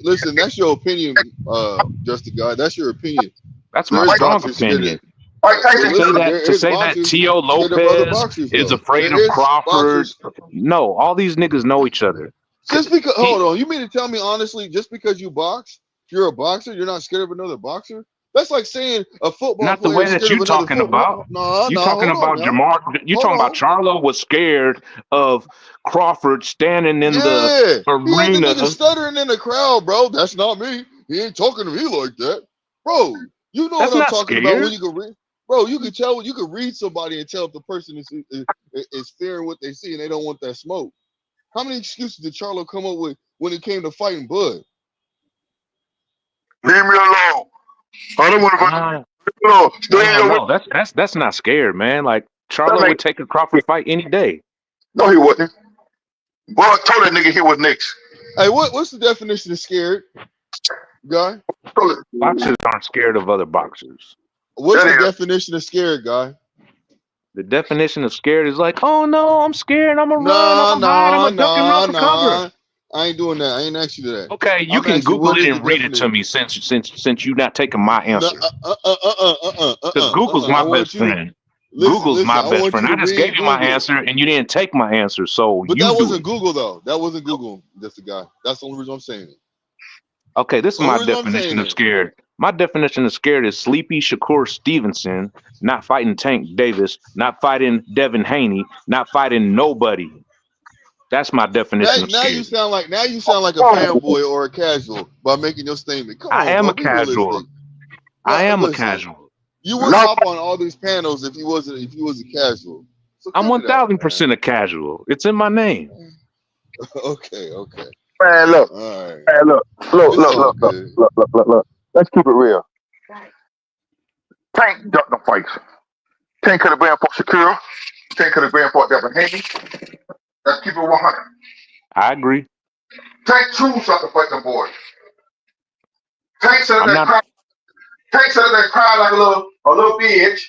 Listen, that's your opinion, just the guy. That's your opinion. That's my strong opinion. To say that Tio Lopez is afraid of Crawford. No, all these niggas know each other. Just because, hold on, you mean to tell me honestly, just because you box, you're a boxer, you're not scared of another boxer? That's like saying a football not the way that you're talking about. You're talking about Jamar. You're talking about Charlo was scared of Crawford standing in the arena. He stuttering in the crowd, bro. That's not me. He ain't talking to me like that, bro. You know what I'm talking about when you can read. Bro, you can tell, you can read somebody and tell if the person is fearing what they see and they don't want that smoke. How many excuses did Charlo come up with when it came to fighting Bud? Leave me alone. I don't want to. No, that's not scared, man. Like Charlo would take a Crawford fight any day. No, he wouldn't. Bud told that nigga he was next. Hey, what's the definition of scared, guy? Boxers aren't scared of other boxers. What's the definition of scared, guy? The definition of scared is like, oh no, I'm scared. I'm gonna run. I'm gonna duck and run for cover. I ain't doing that. I ain't asked you that. Okay, you can Google it and read it to me since you're not taking my answer. Because Google's my best friend. Google's my best friend. I just gave you my answer and you didn't take my answer. So but that wasn't Google though. That wasn't Google. That's the guy. That's the only reason I'm saying it. Okay, this is my definition of scared. My definition of scared is Sleepy Shakur Stevenson not fighting Tank Davis, not fighting Devin Haney, not fighting nobody. That's my definition of Now you scared. sound like a fanboy or a casual by making your statement. Come I on, am bro, a be casual. realistic. I am a Listen, casual. you wouldn't hop on all these panels if you was a casual. So I'm cut it out, 1000% a casual. It's in my name. man. Okay. Man, look. All right. Man, look. It's all good. Look. Let's keep it real. Tank ducked the fights. Tank could have been for Shakira. Tank could have been for Devin Haney. Let's keep it 100. I agree. Tank choose not to fight the boy. Tank said I'm that not. cry. Tank said that cry like a little bitch.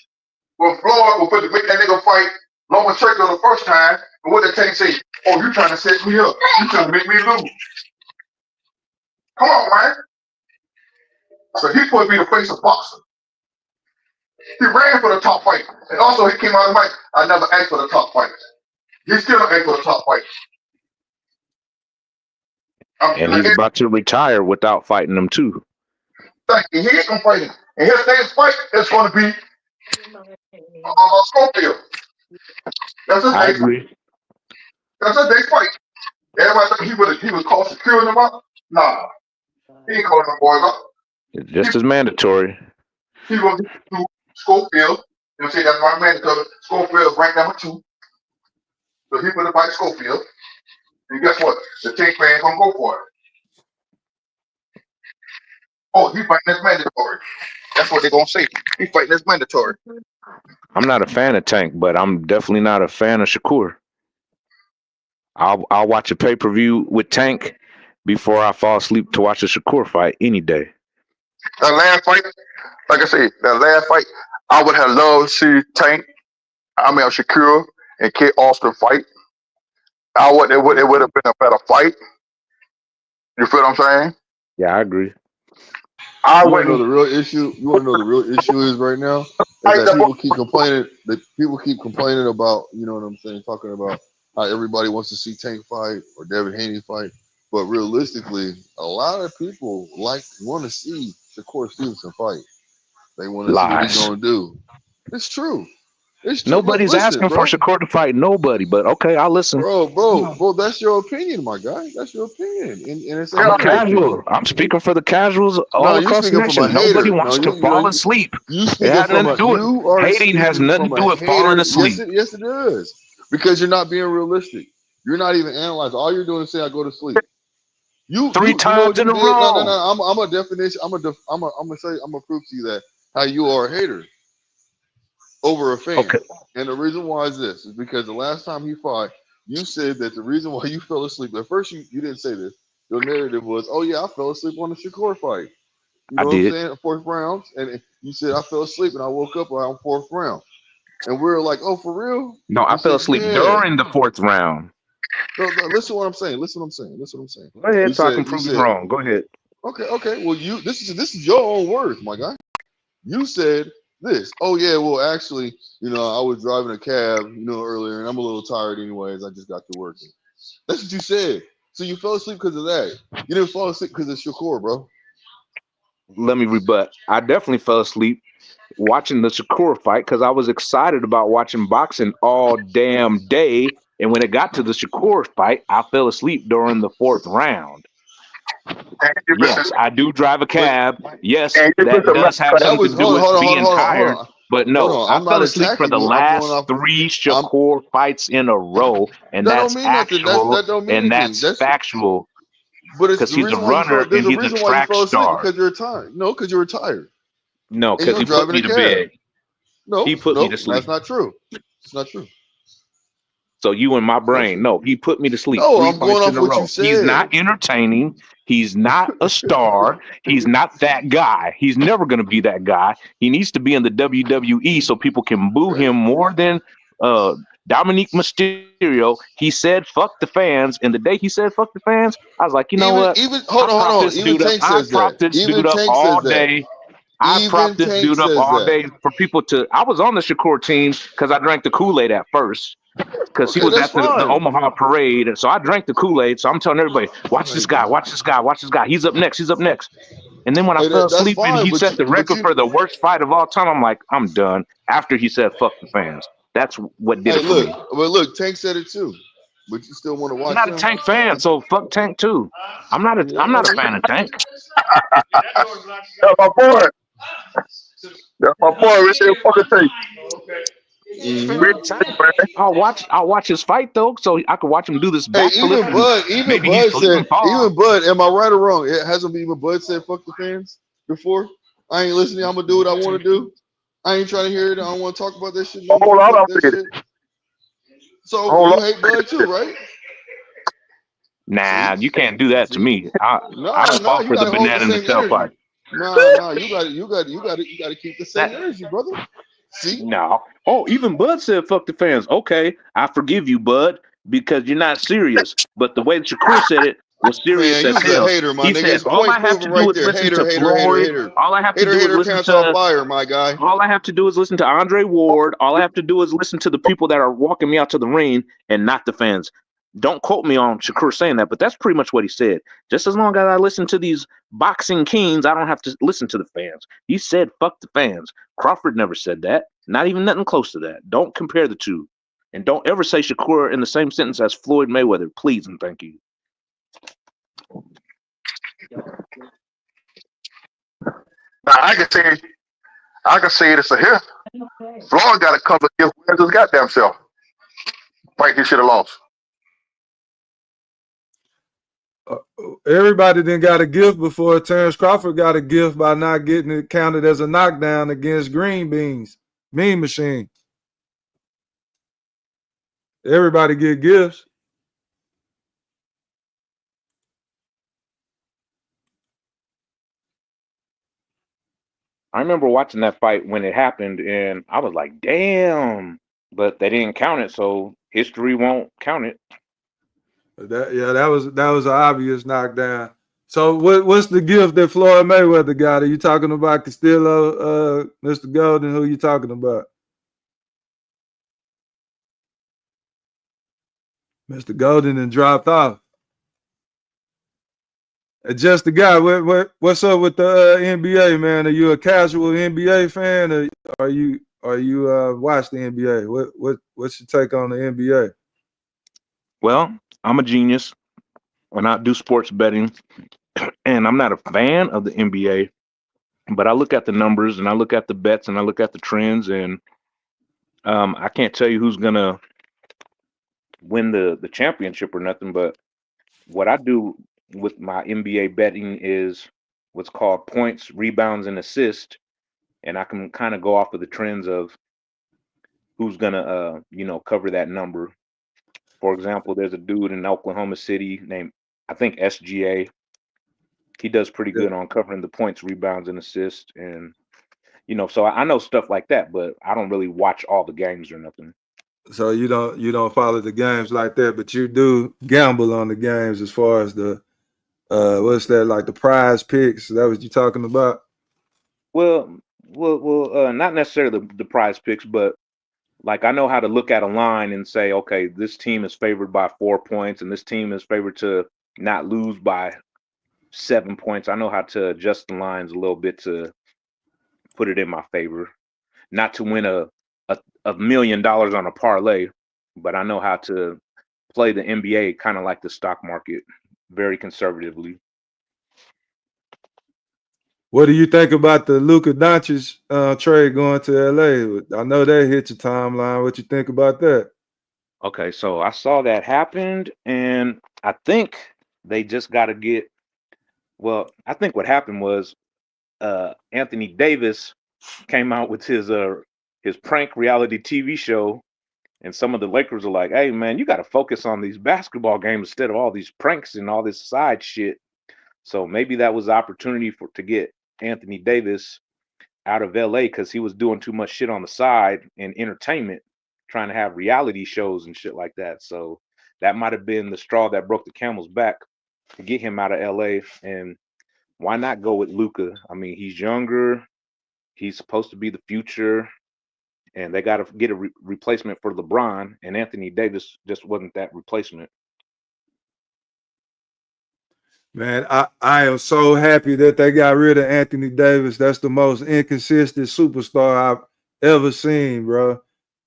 When Floyd will put to make that nigga fight Loman Strickland the first time, and what did Tank say? Oh, you trying to set me up? You trying to make me lose? Come on, man. So he's supposed to be the face of boxing. He ran for the top fight, and also he came out of the mic. I never asked for the top fight. He still don't ask for the top fight. And he's about to retire without fighting them too. He ain't gonna fight him. And his next fight is going to be Schofield. That's his I next fight. agree. That's his next fight. Everybody thought he was called securing them up. Nah, he ain't calling them boys up. It's just as mandatory. He was to Schofield. You know, say that's my man because Schofield is ranked number 2. So he put to fight Schofield. And guess what? The Tank fans gonna go for it. Oh, he fighting this mandatory. That's what they're gonna say. He fighting this mandatory. I'm not a fan of Tank, but I'm definitely not a fan of Shakur. I'll watch a pay-per-view with Tank before I fall asleep to watch a Shakur fight any day. That last fight, like I said, I would have loved to see Tank, Shakur and Kid Austin fight. It would have been a better fight. You feel what I'm saying? Yeah, I agree. I You want to know wouldn't. the real issue? You want to know the real issue is right now? Is that people keep complaining. That people keep complaining about. You know what I'm saying? Talking about how everybody wants to see Tank fight or Devin Haney fight, but realistically, a lot of people want to see Shakur Stevenson fight. They want to see what he's Lies. gonna do. It's true. It's true. Nobody's asking for Shakur to fight nobody, but okay, I'll listen. Bro, that's your opinion, my guy. That's your opinion. And it's I'm a casual. I'm speaking for the casuals all across the nation. Nobody wants to fall asleep. It has nothing to do with hating. Has nothing to do with falling asleep. Yes, it does. Because you're not being realistic. You're not even analyzing. All you're doing is say I go to sleep. Three times in a row. No. I'm a definition. I'm gonna prove to you that how you are a hater over a fan. Okay. And the reason why is this is because the last time he fought, you said that the reason why you fell asleep. At first, you didn't say this. Your narrative was, "Oh yeah, I fell asleep on the Shakur fight." You know what I'm saying? 4th round, and you said I fell asleep and I woke up around 4th round, and we were like, "Oh, for real?" No, I fell asleep during the 4th round. No, listen to what I'm saying. Listen to what I'm saying. Go ahead, so I can prove you wrong. Go ahead. Okay. Well, this is your own words, my guy. You said this. Oh yeah, well actually, I was driving a cab, earlier, and I'm a little tired anyways. I just got to work. That's what you said. So you fell asleep because of that. You didn't fall asleep because of Shakur, bro. Let me rebut. I definitely fell asleep watching the Shakur fight because I was excited about watching boxing all damn day. And when it got to the Shakur fight, I fell asleep during the 4th round. Yes, I do drive a cab. Yes, that does have something to do with being tired. But no, I fell asleep for the last 3 Shakur fights in a row, and that's actual, and that's factual. Because he's a runner and he's a track star. Because you're tired. No, because you were tired. No, because he put me to bed. No, he put me to sleep. That's not true. It's not true. So you in my brain. No, he put me to sleep. No, I'm going off what you said. He's not entertaining. He's not a star. He's not that guy. He's never going to be that guy. He needs to be in the WWE so people can boo him more than Dominique Mysterio. He said, fuck the fans. And the day he said, fuck the fans, I was like, you know what? Hold on. Even Tank says that. I propped this dude up all day. I propped this dude up all day for people to. I was on the Shakur team because I drank the Kool-Aid at first. Because he was at the Omaha parade. So I drank the Kool-Aid. So I'm telling everybody, watch this guy. He's up next. And then when I fell asleep and he set the record for the worst fight of all time, I'm like, I'm done. After he said, fuck the fans. That's what did it for me. But look, Tank said it too. but you still want to I'm watch not a him. Tank fan, so fuck Tank too. I'm not a fan of Tank. That's my boy. That's my boy. We didn't fucking take. I'll watch his fight though, so I could watch him do this Hey, backflip. even Maybe he Bud slip said, and fall. even Bud, am I right or wrong? It hasn't even Bud said fuck the fans before. I ain't listening. I'm gonna do what I want to do. I ain't trying to hear it. I don't want to talk about that shit no Hold more. on, Fuck I'm that thinking. shit. So Hold you on. hate Bud too, right? Nah, you can't do that to me. I No, don't fall you for the gotta hold the banana in the same tailpipe. energy. No, you gotta keep the same That energy, brother. See? no. Oh, even Bud said fuck the fans. Okay, I forgive you, Bud, because you're not serious. But the way that Shakur said it was serious Man, you as was a hell. hater, my He nigga. said, It's all point I have proven to do right is there. listen to Hater, hater, hater, Floyd. hater. All I have to Hater, do is hater, listen pants on to fire, my guy. all I have to do is listen to Andre Ward. All I have to do is listen to the people that are walking me out to the ring and not the fans. Don't quote me on Shakur saying that, but that's pretty much what he said. Just as long as I listen to these boxing kings, I don't have to listen to the fans. He said, fuck the fans. Crawford never said that. Not even nothing close to that. Don't compare the two. And don't ever say Shakur in the same sentence as Floyd Mayweather. Please and thank you. Now I can say this here. Floyd got a couple of gifts with his goddamn self. Fight he should have lost. Everybody then got a gift before Terrence Crawford got a gift by not getting it counted as a knockdown against Green Beans. Mean Machine. Everybody get gifts. I remember watching that fight when it happened, and I was like, damn. But they didn't count it, so history won't count it. That was an obvious knockdown. So what's the gift that Floyd Mayweather got? Are you talking about Castillo, Mr. Golden? Who are you talking about? Mr. Golden and dropped off. Just the guy. What's up with the NBA, man? Are you a casual NBA fan, or are you watch the NBA? What's your take on the NBA? Well, I'm a genius when I do sports betting, and I'm not a fan of the NBA, but I look at the numbers and I look at the bets and I look at the trends, and I can't tell you who's gonna win the championship or nothing, but what I do with my NBA betting is what's called points, rebounds, and assists, and I can kind of go off of the trends of who's gonna cover that number. For example, there's a dude in Oklahoma City named, I think, SGA. He does pretty good on covering the points, rebounds, and assists, and so I know stuff like that, but I don't really watch all the games or nothing. So you don't follow the games like that, but you do gamble on the games as far as the what's that, like the prize picks? Is that what you're talking about? Well, not necessarily the prize picks, but like I know how to look at a line and say, okay, this team is favored by 4 points, and this team is favored to not lose by 7 points. I know how to adjust the lines a little bit to put it in my favor, not to win a $1 million on a parlay, but I know how to play the NBA kind of like the stock market, very conservatively. What do you think about the Luka Doncic trade going to LA? I know that hit your timeline. What you think about that? Okay, so I saw that happened, and I think they just got to get. Well, I think what happened was Anthony Davis came out with his prank reality TV show, and some of the Lakers are like, "Hey, man, you got to focus on these basketball games instead of all these pranks and all this side shit." So maybe that was the opportunity to get Anthony Davis out of LA because he was doing too much shit on the side in entertainment, trying to have reality shows and shit like that. So that might have been the straw that broke the camel's back to get him out of LA. And why not go with Luka? I mean, he's younger. He's supposed to be the future. And they got to get a replacement for LeBron. And Anthony Davis just wasn't that replacement. Man, I am so happy that they got rid of Anthony Davis. That's the most inconsistent superstar I've ever seen, bro.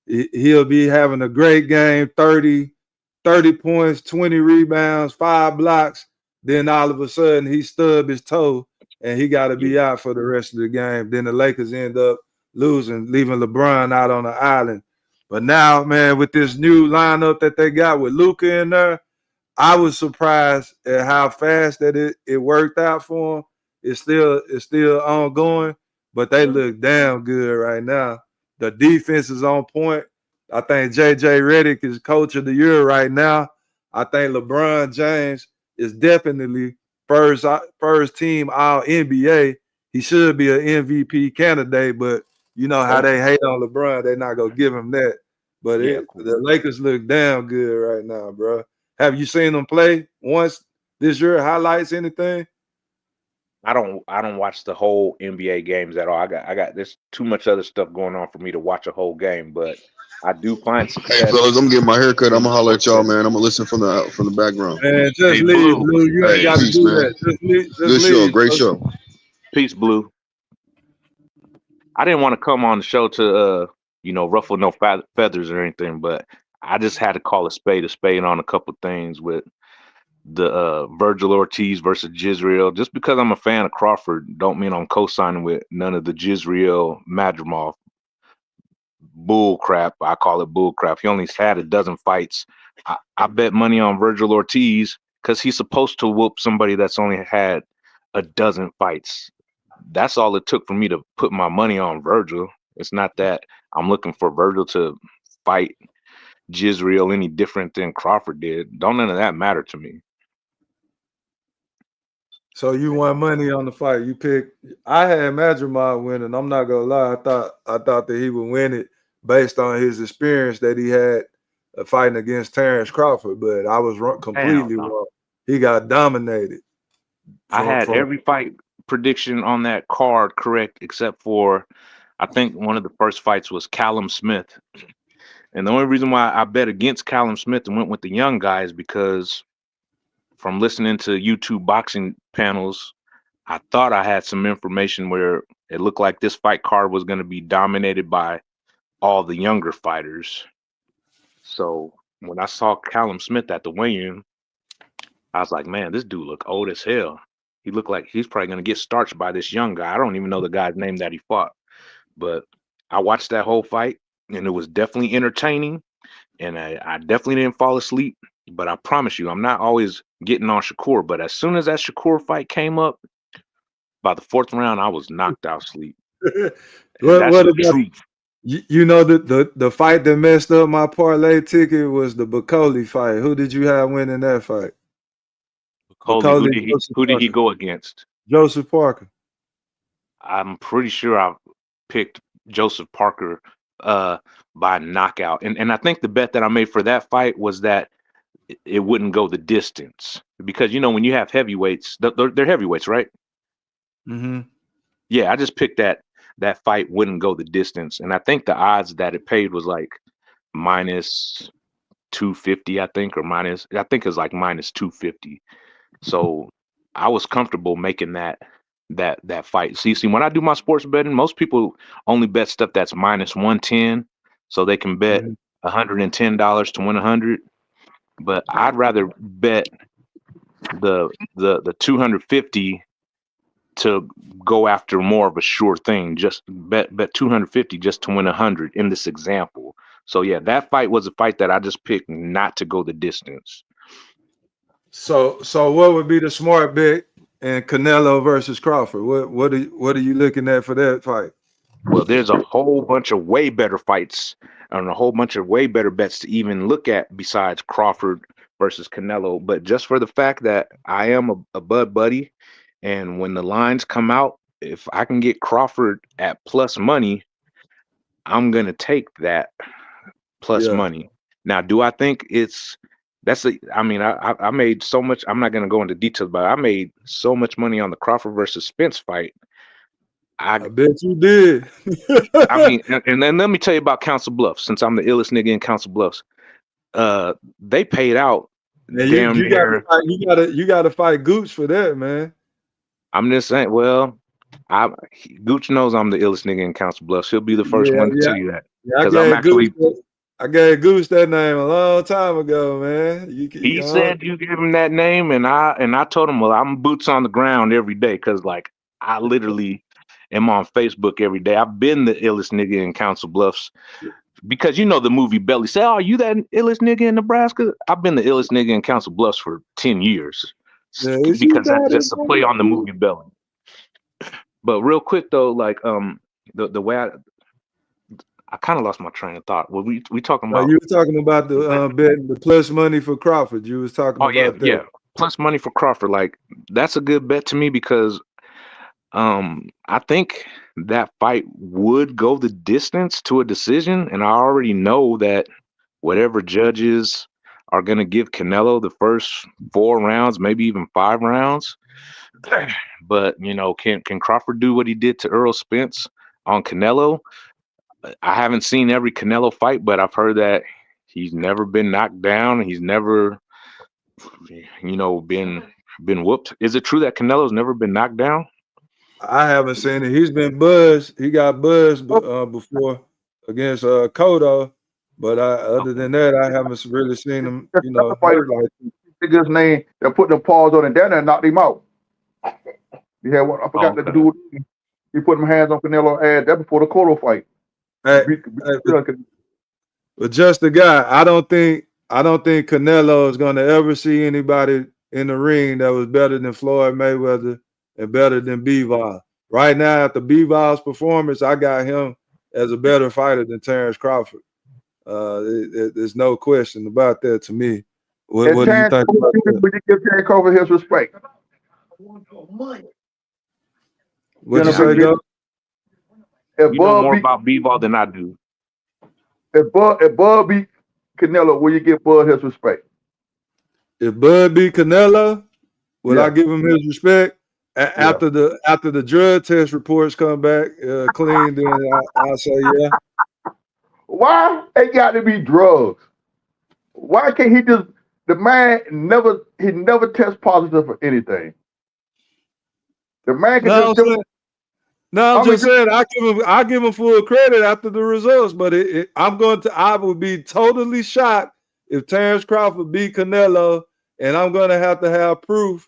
He'll be having a great game, 30, 30 points, 20 rebounds, 5 blocks. Then all of a sudden he stubbed his toe and he got to be out for the rest of the game. Then the Lakers end up losing, leaving LeBron out on the island. But now, man, with this new lineup that they got with Luka in there, I was surprised at how fast that it worked out for him. It's still ongoing, but they look damn good right now. The defense is on point. I think JJ Redick is coach of the year right now. I think LeBron James is definitely first team All NBA. He should be an MVP candidate, but you know how they hate on LeBron. They're not gonna give him that. But the Lakers look damn good right now, bro. Have you seen them play once this year? Highlights, anything? I don't watch the whole NBA games at all. I got there's too much other stuff going on for me to watch a whole game, but I do find success. Hey fellas, I'm getting my haircut. I'm gonna holler at y'all, man. I'm gonna listen from the background. Man, just leave, Blue. You ain't got to do that. Just leave. Good show, great show. Peace, Blue. I didn't want to come on the show to ruffle no feathers or anything, but I just had to call a spade on a couple things with the Virgil Ortiz versus Jizreal. Just because I'm a fan of Crawford don't mean I'm co-signing with none of the Jizreal Madrimov bull crap. I call it bull crap. He only had a dozen fights. I bet money on Virgil Ortiz because he's supposed to whoop somebody that's only had a dozen fights. That's all it took for me to put my money on Virgil. It's not that I'm looking for Virgil to fight Jizreal any different than Crawford did. Don't none of that matter to me. So you won money on the fight. You picked. I had Madrimov winning. I'm not gonna lie. I thought that he would win it based on his experience that he had fighting against Terrence Crawford, but I was completely wrong. He got dominated. I had every fight prediction on that card correct, except for I think one of the first fights was Callum Smith. And the only reason why I bet against Callum Smith and went with the young guy is because from listening to YouTube boxing panels, I thought I had some information where it looked like this fight card was going to be dominated by all the younger fighters. So when I saw Callum Smith at the weigh-in, I was like, man, this dude look old as hell. He looked like he's probably going to get starched by this young guy. I don't even know the guy's name that he fought. But I watched that whole fight, and it was definitely entertaining. And I definitely didn't fall asleep. But I promise you, I'm not always getting on Shakur. But as soon as that Shakur fight came up, by the fourth round, I was knocked out asleep. What about truth. You know the fight that messed up my parlay ticket was the Bacoli fight. Who did you have winning that fight? Bacoli, who did he go against? Joseph Parker. I'm pretty sure I picked Joseph Parker by knockout. And I think the bet that I made for that fight was that it wouldn't go the distance. Because, when you have heavyweights, they're heavyweights, right? Mm-hmm. Yeah, I just picked that fight wouldn't go the distance. And I think the odds that it paid was like minus 250, I think, I think it was like minus 250. So I was comfortable making that fight. See, when I do my sports betting, most people only bet stuff that's minus 110, so they can bet $110 to win 100. But I'd rather bet the 250 to go after more of a sure thing. Just bet 250 just to win 100 in this example. So yeah, that fight was a fight that I just picked not to go the distance. So what would be the smart bet in Canelo versus Crawford? What are you looking at for that fight? Well, there's a whole bunch of way better fights and a whole bunch of way better bets to even look at besides Crawford versus Canelo. But just for the fact that I am a Bud buddy, and when the lines come out, if I can get Crawford at plus money, I'm gonna take that plus money. Now, do I think I made so much. I'm not gonna go into details, but I made so much money on the Crawford versus Spence fight. I bet you did. I mean, and then let me tell you about Council Bluffs, since I'm the illest nigga in Council Bluffs. They paid out. You gotta fight Gooch for that, man. I'm just saying. Well, Gooch knows I'm the illest nigga in Council Bluffs. He'll be the first one to tell you that. Yeah, I gave Goose that name a long time ago, man. He said you gave him that name, and I told him, well, I'm boots on the ground every day because like I literally am on Facebook every day. I've been the illest nigga in Council Bluffs because you know the movie Belly. Say, oh, you that illest nigga in Nebraska? I've been the illest nigga in Council Bluffs for 10 years Yeah, is he because that's got just a play on the movie Belly. But real quick though, like the way I kind of lost my train of thought. Well, we talking about. You were talking about the betting the plus money for Crawford. You was talking about that. Yeah, plus money for Crawford. Like that's a good bet to me because I think that fight would go the distance to a decision, and I already know that whatever judges are gonna give Canelo the first 4 rounds, maybe even 5 rounds. But you know, can Crawford do what he did to Earl Spence on Canelo? I haven't seen every Canelo fight, but I've heard that he's never been knocked down. He's never, you know, been whooped. Is it true that Canelo's never been knocked down? I haven't seen it. He's been buzzed. He got buzzed before against Cotto, but other than that, I haven't really seen him. You know, hurt like nigga's name that put the paws on it down there and knocked him out. He had one. I forgot the dude. He put them hands on Canelo ass that before the Cotto fight. But just the guy, I don't think Canelo is going to ever see anybody in the ring that was better than Floyd Mayweather and better than Bivol. Right now, after Bivol's performance, I got him as a better fighter than Terrence Crawford. There's no question about that to me. What do you think about that? Would you give Terrence Crawford his respect? What'd you say, Go? You know more about Bivol than I do. If Bud beat Canelo, will you give Bud his respect? If Bud beat Canelo, would I give him his respect? After the drug test reports come back clean, then I'll say yeah. Why it got to be drugs? Why can't he just the man never tests positive for anything? The man can I'm just saying I give him full credit after the results, but I would be totally shocked if Terrence Crawford beat Canelo, and I'm going to have proof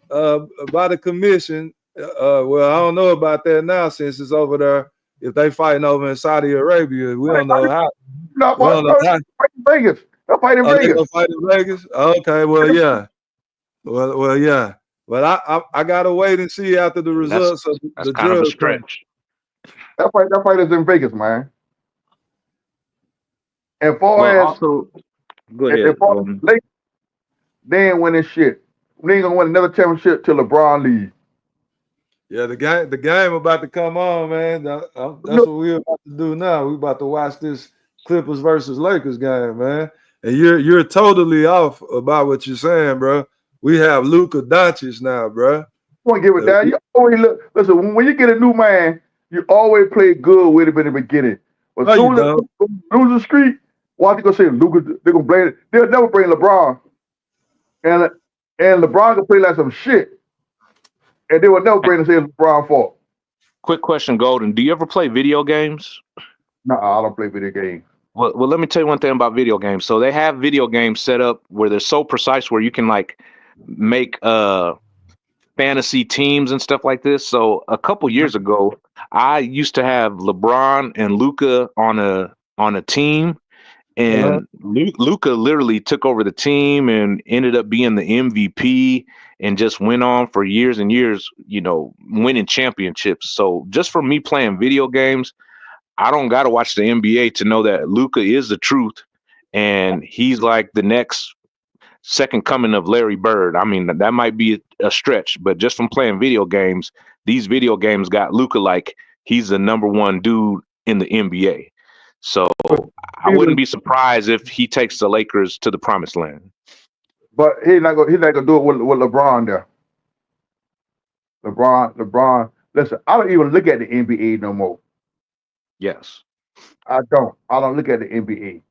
by the commission. Well, I don't know about that now since it's over there. If they fighting over in Saudi Arabia, we don't know how. No, fight in Vegas. They'll fight in Vegas. They'll fight in Vegas. Okay, well, yeah. Well, yeah. But I gotta wait and see after the results of that's the kind of a drug stretch. That fight is in Vegas, man. And far as go ahead. They ain't winning shit. They ain't gonna win another championship till LeBron leaves. Yeah, the game about to come on, man. That's what we're about to do now. We're about to watch this Clippers versus Lakers game, man. And you're totally off about what you're saying, bro. We have Luka Doncic now, bro. You want to give it down. You always listen, when you get a new man, you always play good with him in the beginning. But as soon as they lose the streak, why they gonna say Luka? They're gonna blame it. They'll never bring LeBron. And LeBron can play like some shit. And they will never bring it and say it's LeBron's fault. Quick question, Golden. Do you ever play video games? No, I don't play video games. Well, let me tell you one thing about video games. So they have video games set up where they're so precise where you can like make fantasy teams and stuff like this. So a couple years ago, I used to have LeBron and Luka on a team, and Luka literally took over the team and ended up being the MVP and just went on for years and years, you know, winning championships. So just for me playing video games, I don't got to watch the NBA to know that Luka is the truth, and he's like the next second coming of Larry Bird. I mean, that might be a stretch, but just from playing video games, these video games got Luka like he's the number one dude in the NBA. So I wouldn't be surprised if he takes the Lakers to the promised land. But he's not gonna do it with LeBron there. LeBron. Listen, I don't even look at the NBA no more. Yes. I don't look at the NBA.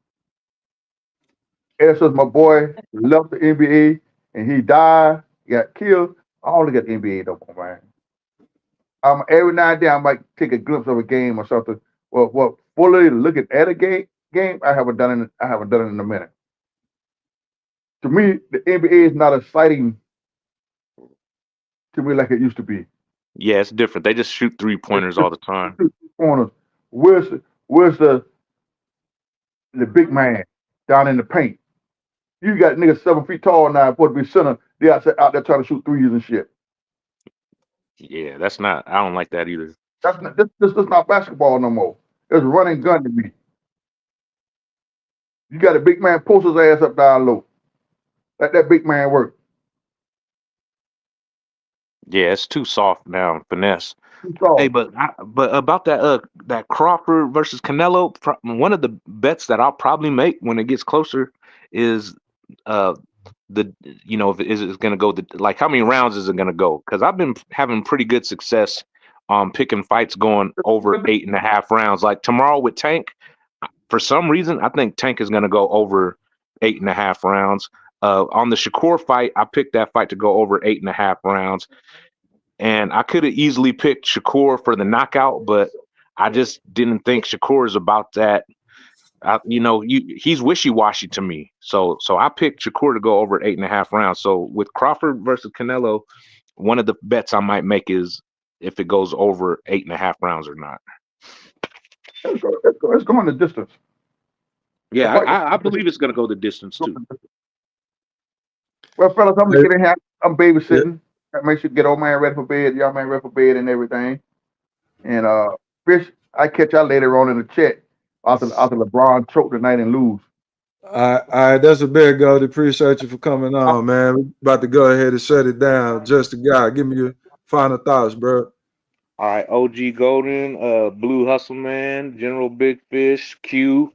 Ever since my boy left the NBA and he died, got killed, I don't look at the NBA no more, man. Every now and then I might take a glimpse of a game or something. Well, fully looking at a game, game, I haven't done it in a minute. To me, the NBA is not exciting to me like it used to be. Yeah, it's different. They just shoot 3-pointers all the time. Corners. Where's the big man down in the paint? You got niggas 7 feet tall now, supposed to be center. They out there trying to shoot threes and shit. Yeah, that's not. I don't like that either. That's not, this is not basketball no more. It's running gun to me. You got a big man post his ass up down low. Let that big man work. Yeah, it's too soft now, finesse. Too soft. Hey, but about that Crawford versus Canelo, one of the bets that I'll probably make when it gets closer is if it's going to go like how many rounds is it going to go? Because I've been having pretty good success picking fights going over 8.5 rounds. Like tomorrow with Tank, for some reason I think Tank is going to go over 8.5 rounds. On the Shakur fight, I picked that fight to go over 8.5 rounds. And I could have easily picked Shakur for the knockout, but I just didn't think Shakur is about that. He's wishy-washy to me. So I picked Shakur to go over 8.5 rounds. So with Crawford versus Canelo, one of the bets I might make is if it goes over 8.5 rounds or not. It's going the distance. Yeah, I believe it's going to go the distance too. Well, fellas, I'm gonna get in here. I'm babysitting. Make sure you get old man ready for bed, young man ready for bed, and everything. And Fish, I catch y'all later on in the chat after LeBron choke tonight and lose. All right, that's a big goal. Appreciate you for coming on, man. We're about to go ahead and shut it down. Just a guy. Give me your final thoughts, bro. All right, OG Golden, Blue Hustle Man, General Big Fish, Q.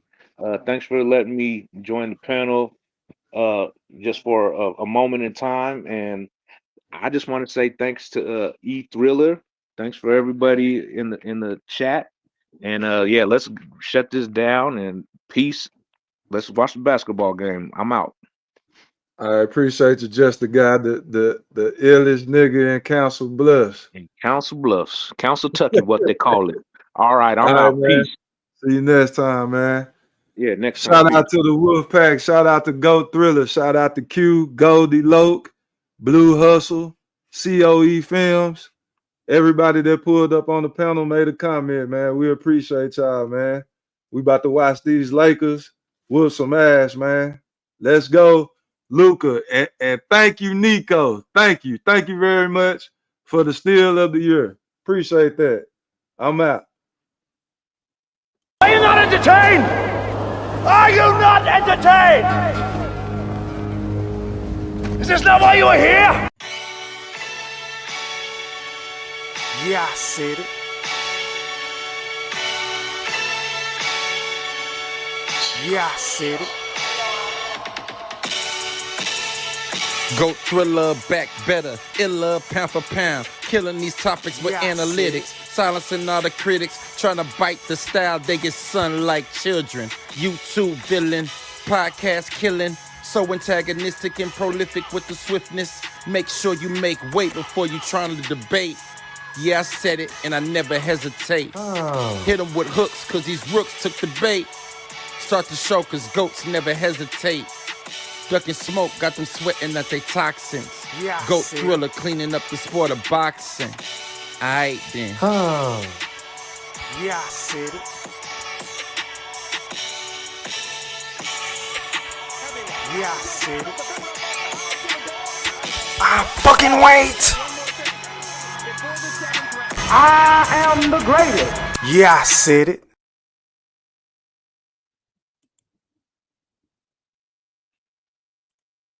Thanks for letting me join the panel just for a moment in time. And I just want to say thanks to E Thriller. Thanks for everybody in the chat. And yeah, let's shut this down and peace. Let's watch the basketball game. I'm out. I appreciate you, just the guy, the illest nigga in Council Bluffs. In Council Bluffs, Council Tucky, what they call it. All right, I'm out. Man. Peace. See you next time, man. Yeah, next Shout time. out to the Wolf Pack. Shout out to Go Thriller. Shout out to Q, Goldie Loke, Blue Hustle, COE Films. Everybody that pulled up on the panel made a comment, man. We appreciate y'all, man. We about to watch these Lakers whoop some ass, man. Let's go, Luka. And thank you, Nico. Thank you. Thank you very much for the steal of the year. Appreciate that. I'm out. Are you not entertained? Are you not entertained? Is this not why you are here? Yeah, I said it. Yeah, I said it. Go Thriller, back better, iller, pound for pound, killing these topics with analytics, silencing all the critics, trying to bite the style they get sun like children. YouTube villain, podcast killing, so antagonistic and prolific with the swiftness. Make sure you make weight before you trying to debate. Yeah, I said it and I never hesitate. Hit them with hooks cause these rooks took the bait. Start the show cause goats never hesitate. Ducking smoke, got them sweating at they toxins. Yeah, Goat Thriller cleaning up the sport of boxing. Aight then. Yeah, I said it. Yeah, I said it. I fucking wait. I am the greatest. Yeah, I said it.